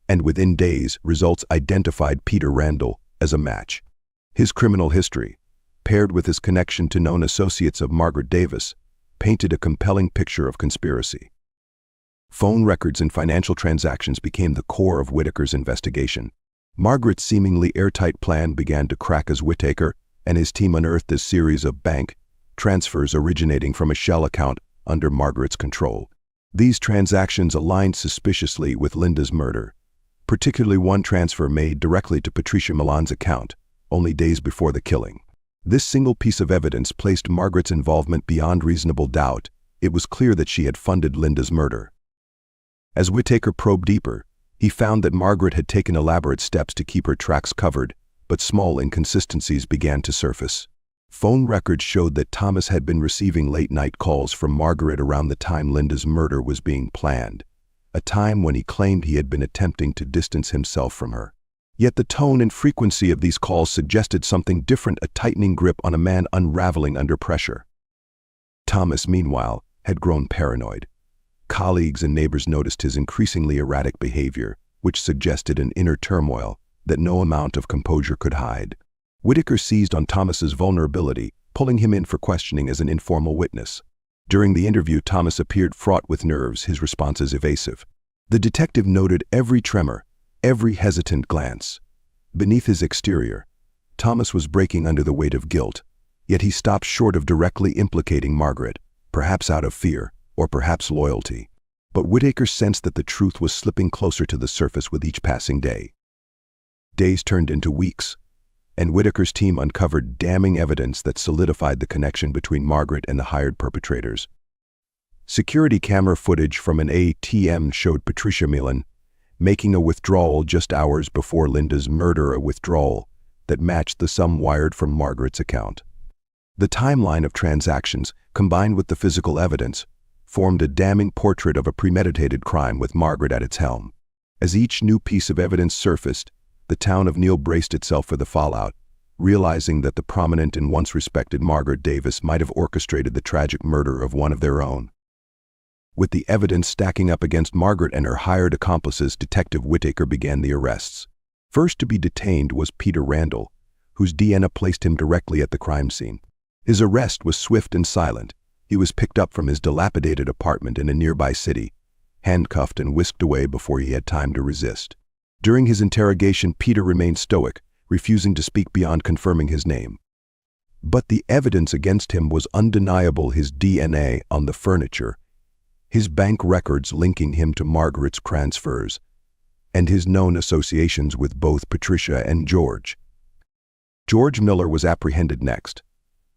and within days, results identified Peter Randall as a match. His criminal history, paired with his connection to known associates of Margaret Davis, painted a compelling picture of conspiracy. Phone records and financial transactions became the core of Whittaker's investigation. Margaret's seemingly airtight plan began to crack as Whittaker and his team unearthed a series of bank transfers originating from a shell account under Margaret's control. These transactions aligned suspiciously with Linda's murder, particularly one transfer made directly to Patricia Milan's account, only days before the killing. This single piece of evidence placed Margaret's involvement beyond reasonable doubt. It was clear that she had funded Linda's murder. As Whittaker probed deeper, he found that Margaret had taken elaborate steps to keep her tracks covered, but small inconsistencies began to surface. Phone records showed that Thomas had been receiving late-night calls from Margaret around the time Linda's murder was being planned, a time when he claimed he had been attempting to distance himself from her. Yet the tone and frequency of these calls suggested something different, a tightening grip on a man unraveling under pressure. Thomas, meanwhile, had grown paranoid. Colleagues and neighbors noticed his increasingly erratic behavior, which suggested an inner turmoil that no amount of composure could hide. Whittaker seized on Thomas's vulnerability, pulling him in for questioning as an informal witness. During the interview, Thomas appeared fraught with nerves, his responses evasive. The detective noted every tremor, every hesitant glance. Beneath his exterior, Thomas was breaking under the weight of guilt, yet he stopped short of directly implicating Margaret, perhaps out of fear, or perhaps loyalty. But Whittaker sensed that the truth was slipping closer to the surface with each passing day. Days turned into weeks, and Whittaker's team uncovered damning evidence that solidified the connection between Margaret and the hired perpetrators. Security camera footage from an ATM showed Patricia Milan making a withdrawal just hours before Linda's murder, a withdrawal that matched the sum wired from Margaret's account. The timeline of transactions, combined with the physical evidence, formed a damning portrait of a premeditated crime with Margaret at its helm. As each new piece of evidence surfaced, the town of Neal braced itself for the fallout, realizing that the prominent and once respected Margaret Davis might have orchestrated the tragic murder of one of their own. With the evidence stacking up against Margaret and her hired accomplices, Detective Whittaker began the arrests. First to be detained was Peter Randall, whose DNA placed him directly at the crime scene. His arrest was swift and silent. He was picked up from his dilapidated apartment in a nearby city, handcuffed and whisked away before he had time to resist. During his interrogation, Peter remained stoic, refusing to speak beyond confirming his name. But the evidence against him was undeniable: his DNA on the furniture, his bank records linking him to Margaret's transfers, and his known associations with both Patricia and George. George Miller was apprehended next.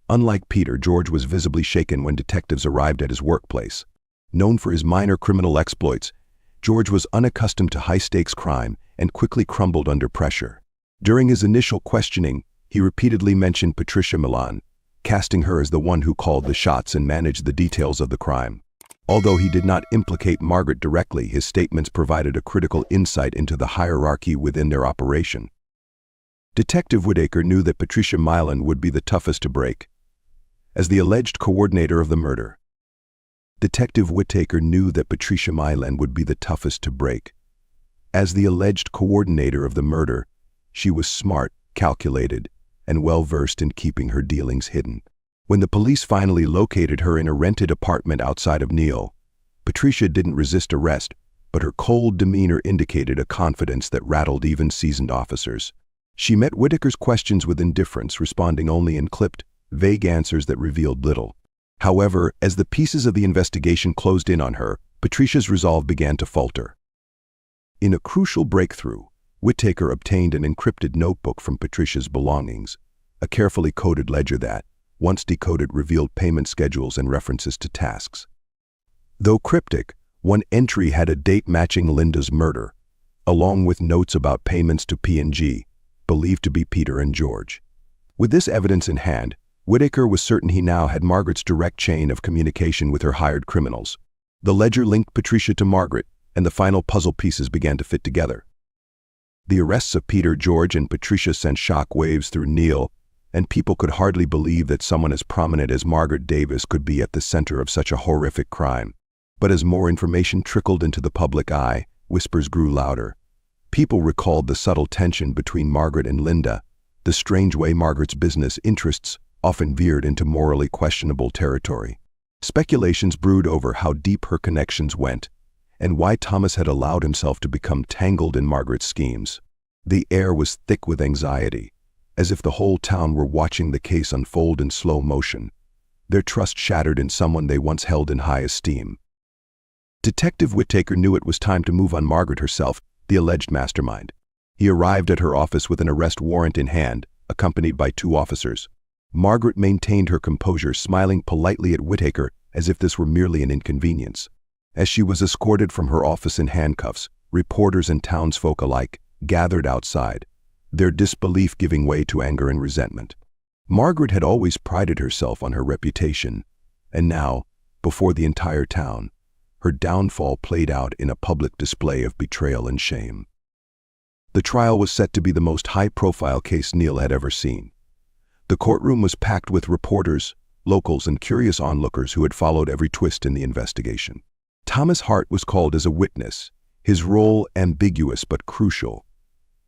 Unlike Peter, George was visibly shaken when detectives arrived at his workplace. Known for his minor criminal exploits, George was unaccustomed to high-stakes crime and quickly crumbled under pressure. During his initial questioning, he repeatedly mentioned Patricia Milan, casting her as the one who called the shots and managed the details of the crime. Although he did not implicate Margaret directly, his statements provided a critical insight into the hierarchy within their operation. Detective Whitaker knew that Patricia Milan would be the toughest to break. As the alleged coordinator of the murder, Detective Whitaker knew that Patricia Milan would be the toughest to break. As the alleged coordinator of the murder, she was smart, calculated, and well-versed in keeping her dealings hidden. When the police finally located her in a rented apartment outside of Neal, Patricia didn't resist arrest, but her cold demeanor indicated a confidence that rattled even seasoned officers. She met Whitaker's questions with indifference, responding only in clipped, vague answers that revealed little. However, as the pieces of the investigation closed in on her, Patricia's resolve began to falter. In a crucial breakthrough, Whitaker obtained an encrypted notebook from Patricia's belongings, a carefully coded ledger that, once decoded, revealed payment schedules and references to tasks. Though cryptic, one entry had a date matching Linda's murder, along with notes about payments to P&G, believed to be Peter and George. With this evidence in hand, Whitaker was certain he now had Margaret's direct chain of communication with her hired criminals. The ledger linked Patricia to Margaret, and the final puzzle pieces began to fit together. The arrests of Peter, George, and Patricia sent shock waves through Neal, and people could hardly believe that someone as prominent as Margaret Davis could be at the center of such a horrific crime. But as more information trickled into the public eye, whispers grew louder. People recalled the subtle tension between Margaret and Linda, the strange way Margaret's business interests often veered into morally questionable territory. Speculations brewed over how deep her connections went, and why Thomas had allowed himself to become tangled in Margaret's schemes. The air was thick with anxiety, as if the whole town were watching the case unfold in slow motion, their trust shattered in someone they once held in high esteem. Detective Whitaker knew it was time to move on Margaret herself, the alleged mastermind. He arrived at her office with an arrest warrant in hand, accompanied by 2 officers. Margaret maintained her composure, smiling politely at Whitaker as if this were merely an inconvenience. As she was escorted from her office in handcuffs, reporters and townsfolk alike gathered outside, their disbelief giving way to anger and resentment. Margaret had always prided herself on her reputation, and now, before the entire town, her downfall played out in a public display of betrayal and shame. The trial was set to be the most high-profile case Neal had ever seen. The courtroom was packed with reporters, locals, and curious onlookers who had followed every twist in the investigation. Thomas Hart was called as a witness, his role ambiguous but crucial.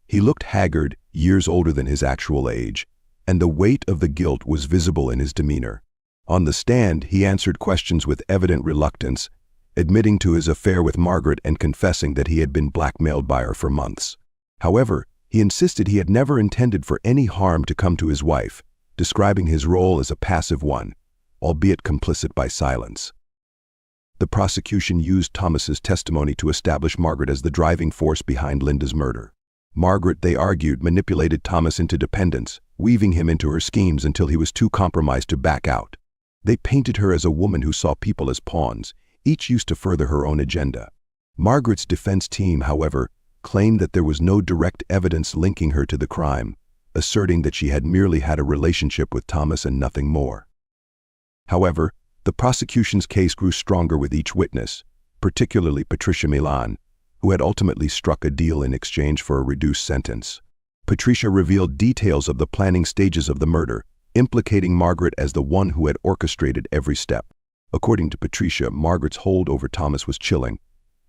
He looked haggard, years older than his actual age, and the weight of the guilt was visible in his demeanor. On the stand, he answered questions with evident reluctance, admitting to his affair with Margaret and confessing that he had been blackmailed by her for months. However, he insisted he had never intended for any harm to come to his wife, describing his role as a passive one, albeit complicit by silence. The prosecution used Thomas's testimony to establish Margaret as the driving force behind Linda's murder. Margaret, they argued, manipulated Thomas into dependence, weaving him into her schemes until he was too compromised to back out. They painted her as a woman who saw people as pawns, each used to further her own agenda. Margaret's defense team, however, claimed that there was no direct evidence linking her to the crime, asserting that she had merely had a relationship with Thomas and nothing more. However, the prosecution's case grew stronger with each witness, particularly Patricia Milan, who had ultimately struck a deal in exchange for a reduced sentence. Patricia revealed details of the planning stages of the murder, implicating Margaret as the one who had orchestrated every step. According to Patricia, Margaret's hold over Thomas was chilling.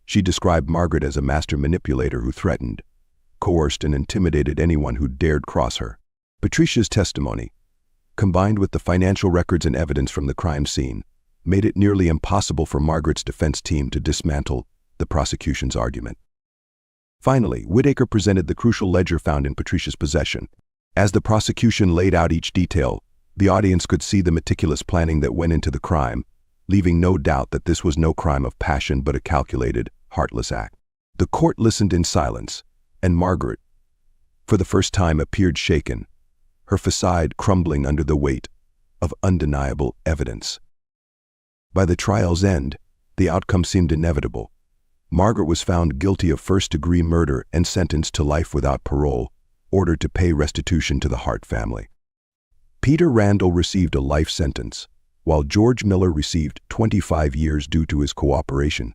She described Margaret as a master manipulator who threatened, coerced, and intimidated anyone who dared cross her. Patricia's testimony, combined with the financial records and evidence from the crime scene, made it nearly impossible for Margaret's defense team to dismantle the prosecution's argument. Finally, Whitaker presented the crucial ledger found in Patricia's possession. As the prosecution laid out each detail, the audience could see the meticulous planning that went into the crime, leaving no doubt that this was no crime of passion but a calculated, heartless act. The court listened in silence, and Margaret, for the first time, appeared shaken, her facade crumbling under the weight of undeniable evidence. By the trial's end, the outcome seemed inevitable. Margaret was found guilty of first-degree murder and sentenced to life without parole, ordered to pay restitution to the Hart family. Peter Randall received a life sentence, while George Miller received 25 years due to his cooperation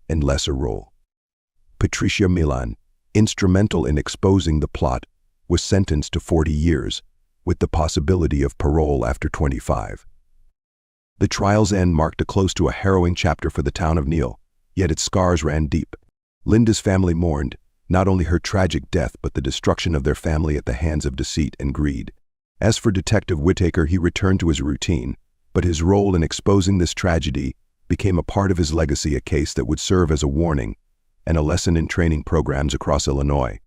and lesser role. Patricia Milan, instrumental in exposing the plot, was sentenced to 40 years, with the possibility of parole after 25. The trial's end marked a close to a harrowing chapter for the town of Neal, yet its scars ran deep. Linda's family mourned, not only her tragic death but the destruction of their family at the hands of deceit and greed. As for Detective Whittaker, he returned to his routine, but his role in exposing this tragedy became a part of his legacy, a case that would serve as a warning and a lesson in training programs across Illinois.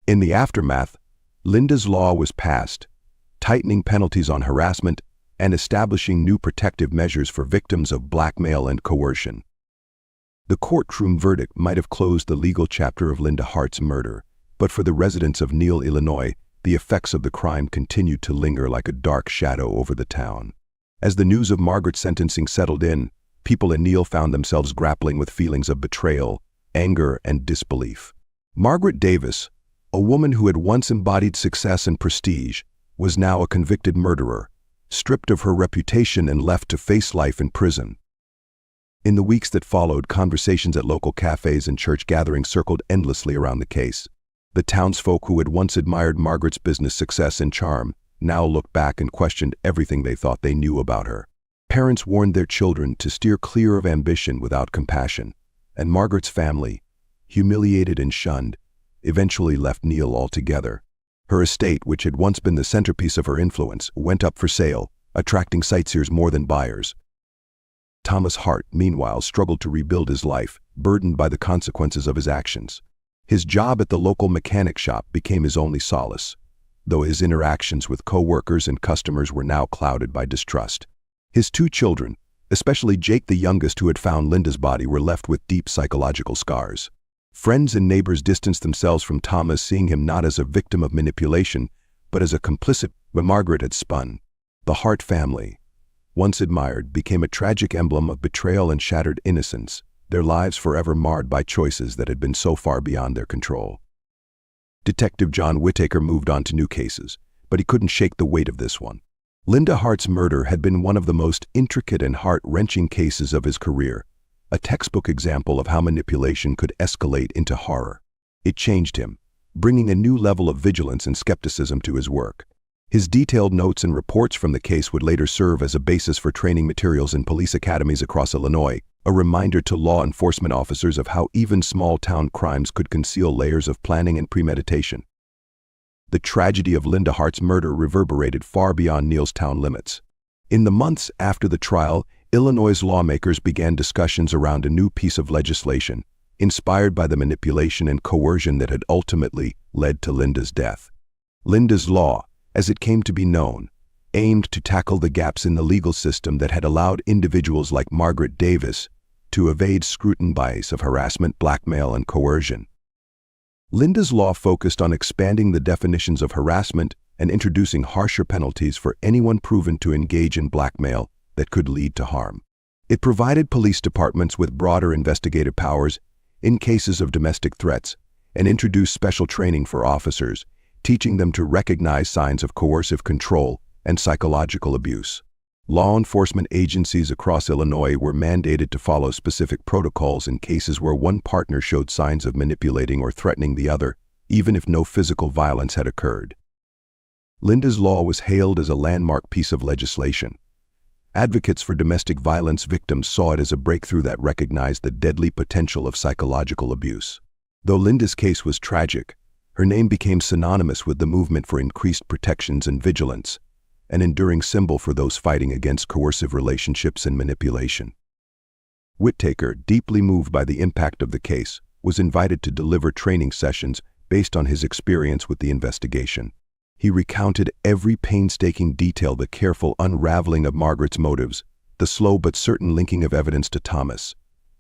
In the aftermath, Linda's law was passed, tightening penalties on harassment and establishing new protective measures for victims of blackmail and coercion. The courtroom verdict might have closed the legal chapter of Linda Hart's murder, but for the residents of Neal, Illinois, the effects of the crime continued to linger like a dark shadow over the town. As the news of Margaret's sentencing settled in, people in Neal found themselves grappling with feelings of betrayal, anger, and disbelief. Margaret Davis, a woman who had once embodied success and prestige, was now a convicted murderer, stripped of her reputation and left to face life in prison. In the weeks that followed, conversations at local cafes and church gatherings circled endlessly around the case. The townsfolk who had once admired Margaret's business success and charm now looked back and questioned everything they thought they knew about her. Parents warned their children to steer clear of ambition without compassion, and Margaret's family, humiliated and shunned, eventually left Neal altogether. Her estate, which had once been the centerpiece of her influence, went up for sale, attracting sightseers more than buyers. Thomas Hart, meanwhile, struggled to rebuild his life, burdened by the consequences of his actions. His job at the local mechanic shop became his only solace, though his interactions with co-workers and customers were now clouded by distrust. His two children, especially Jake the youngest who had found Linda's body, were left with deep psychological scars. Friends and neighbors distanced themselves from Thomas, seeing him not as a victim of manipulation, but as a complicit when Margaret had spun. The Hart family, once admired, became a tragic emblem of betrayal and shattered innocence, their lives forever marred by choices that had been so far beyond their control. Detective John Whittaker moved on to new cases, but he couldn't shake the weight of this one. Linda Hart's murder had been one of the most intricate and heart-wrenching cases of his career, a textbook example of how manipulation could escalate into horror. It changed him, bringing a new level of vigilance and skepticism to his work. His detailed notes and reports from the case would later serve as a basis for training materials in police academies across Illinois, a reminder to law enforcement officers of how even small-town crimes could conceal layers of planning and premeditation. The tragedy of Linda Hart's murder reverberated far beyond Neal's town limits. In the months after the trial, Illinois' lawmakers began discussions around a new piece of legislation, inspired by the manipulation and coercion that had ultimately led to Linda's death. Linda's Law, as it came to be known, aimed to tackle the gaps in the legal system that had allowed individuals like Margaret Davis to evade scrutiny of harassment, blackmail, and coercion. Linda's Law focused on expanding the definitions of harassment and introducing harsher penalties for anyone proven to engage in blackmail that could lead to harm. It provided police departments with broader investigative powers in cases of domestic threats and introduced special training for officers, teaching them to recognize signs of coercive control and psychological abuse. Law enforcement agencies across Illinois were mandated to follow specific protocols in cases where one partner showed signs of manipulating or threatening the other, even if no physical violence had occurred. Linda's Law was hailed as a landmark piece of legislation. Advocates for domestic violence victims saw it as a breakthrough that recognized the deadly potential of psychological abuse. Though Linda's case was tragic, her name became synonymous with the movement for increased protections and vigilance, an enduring symbol for those fighting against coercive relationships and manipulation. Whittaker, deeply moved by the impact of the case, was invited to deliver training sessions based on his experience with the investigation. He recounted every painstaking detail, the careful unraveling of Margaret's motives, the slow but certain linking of evidence to Thomas,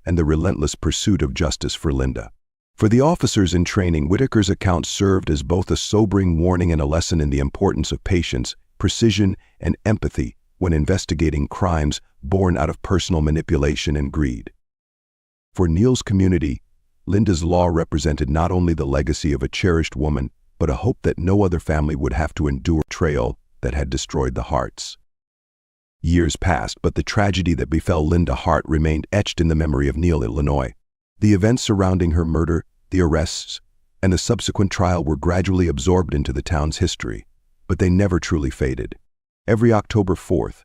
and the relentless pursuit of justice for Linda. For the officers in training, Whittaker's account served as both a sobering warning and a lesson in the importance of patience, precision, and empathy when investigating crimes born out of personal manipulation and greed. For Neal's community, Linda's Law represented not only the legacy of a cherished woman, but a hope that no other family would have to endure betrayal that had destroyed the Harts. Years passed, but the tragedy that befell Linda Hart remained etched in the memory of Neil, Illinois. The events surrounding her murder, the arrests, and the subsequent trial were gradually absorbed into the town's history, but they never truly faded. Every October 4th,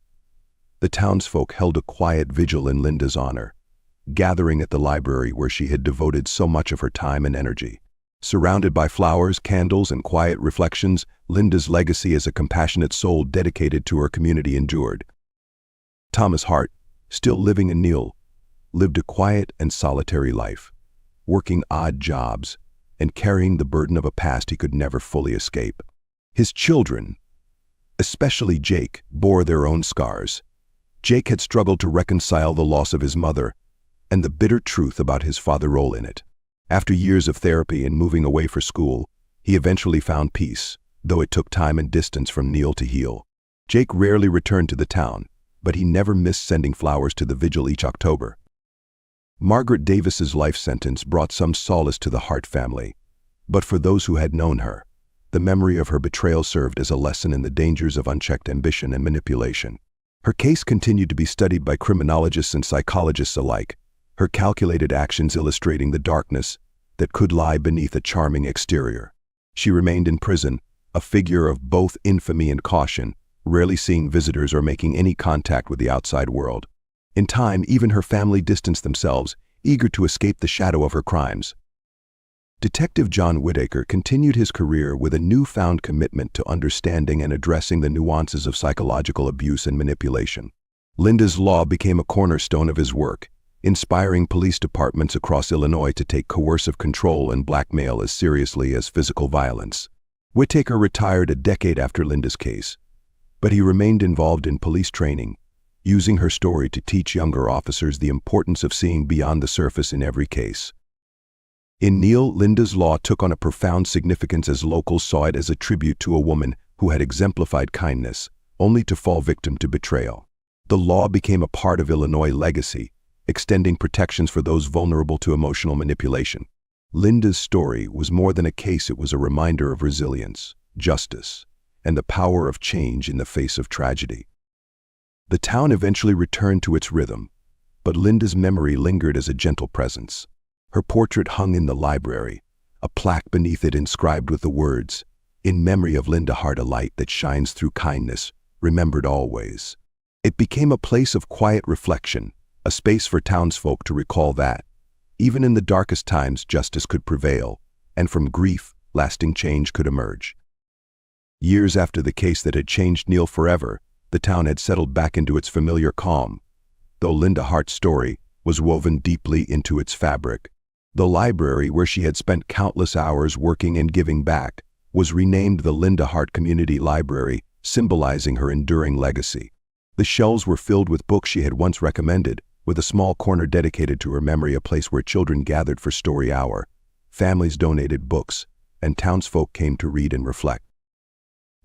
the townsfolk held a quiet vigil in Linda's honor, gathering at the library where she had devoted so much of her time and energy. Surrounded by flowers, candles, and quiet reflections, Linda's legacy as a compassionate soul dedicated to her community endured. Thomas Hart, still living in Neil, lived a quiet and solitary life, working odd jobs and carrying the burden of a past he could never fully escape. His children, especially Jake, bore their own scars. Jake had struggled to reconcile the loss of his mother and the bitter truth about his father's role in it. After years of therapy and moving away for school, he eventually found peace, though it took time and distance from Neil to heal. Jake rarely returned to the town, but he never missed sending flowers to the vigil each October. Margaret Davis's life sentence brought some solace to the Hart family, but for those who had known her, the memory of her betrayal served as a lesson in the dangers of unchecked ambition and manipulation. Her case continued to be studied by criminologists and psychologists alike, her calculated actions illustrating the darkness that could lie beneath a charming exterior. She remained in prison, a figure of both infamy and caution, rarely seeing visitors or making any contact with the outside world. In time, even her family distanced themselves, eager to escape the shadow of her crimes. Detective John Whitaker continued his career with a newfound commitment to understanding and addressing the nuances of psychological abuse and manipulation. Linda's Law became a cornerstone of his work, inspiring police departments across Illinois to take coercive control and blackmail as seriously as physical violence. Whitaker retired a decade after Linda's case, but he remained involved in police training, using her story to teach younger officers the importance of seeing beyond the surface in every case. In Neil, Linda's Law took on a profound significance as locals saw it as a tribute to a woman who had exemplified kindness, only to fall victim to betrayal. The law became a part of Illinois' legacy, extending protections for those vulnerable to emotional manipulation. Linda's story was more than a case, it was a reminder of resilience, justice, and the power of change in the face of tragedy. The town eventually returned to its rhythm, but Linda's memory lingered as a gentle presence. Her portrait hung in the library, a plaque beneath it inscribed with the words, "In memory of Linda Hart, a light that shines through kindness, remembered always." It became a place of quiet reflection, a space for townsfolk to recall that, even in the darkest times, justice could prevail, and from grief, lasting change could emerge. Years after the case that had changed Neil forever, the town had settled back into its familiar calm, though Linda Hart's story was woven deeply into its fabric. The library, where she had spent countless hours working and giving back, was renamed the Linda Hart Community Library, symbolizing her enduring legacy. The shelves were filled with books she had once recommended, with a small corner dedicated to her memory, a place where children gathered for story hour, families donated books, and townsfolk came to read and reflect.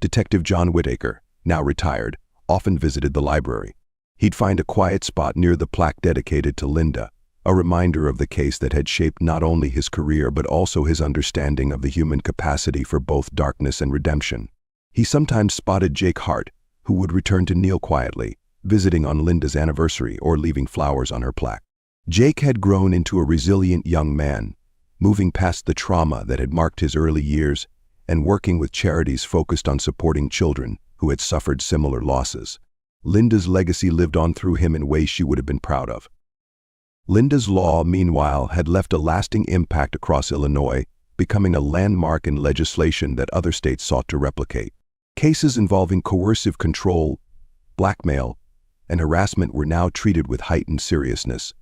Detective John Whitaker, now retired, often visited the library. He'd find a quiet spot near the plaque dedicated to Linda, a reminder of the case that had shaped not only his career but also his understanding of the human capacity for both darkness and redemption. He sometimes spotted Jake Hart, who would return to Neil quietly, visiting on Linda's anniversary or leaving flowers on her plaque. Jake had grown into a resilient young man, moving past the trauma that had marked his early years and working with charities focused on supporting children who had suffered similar losses. Linda's legacy lived on through him in ways she would have been proud of. Linda's Law, meanwhile, had left a lasting impact across Illinois, becoming a landmark in legislation that other states sought to replicate. Cases involving coercive control, blackmail, and harassment were now treated with heightened seriousness,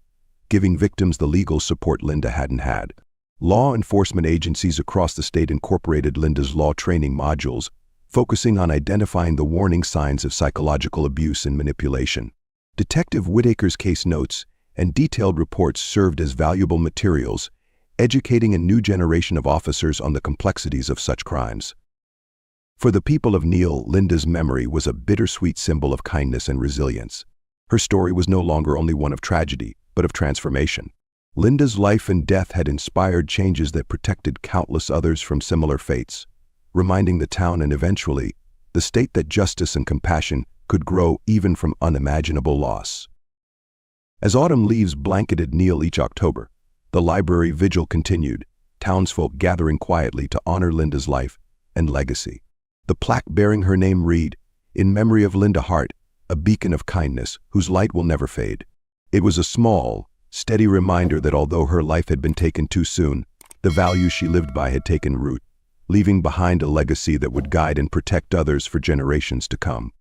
giving victims the legal support Linda hadn't had. Law enforcement agencies across the state incorporated Linda's Law training modules, focusing on identifying the warning signs of psychological abuse and manipulation. Detective Whitaker's case notes and detailed reports served as valuable materials, educating a new generation of officers on the complexities of such crimes. For the people of Neil, Linda's memory was a bittersweet symbol of kindness and resilience. Her story was no longer only one of tragedy, but of transformation. Linda's life and death had inspired changes that protected countless others from similar fates, reminding the town and eventually the state that justice and compassion could grow even from unimaginable loss. As autumn leaves blanketed Neil each October, the library vigil continued, townsfolk gathering quietly to honor Linda's life and legacy. The plaque bearing her name read, "In memory of Linda Hart, a beacon of kindness whose light will never fade." It was a small, steady reminder that although her life had been taken too soon, the values she lived by had taken root, leaving behind a legacy that would guide and protect others for generations to come.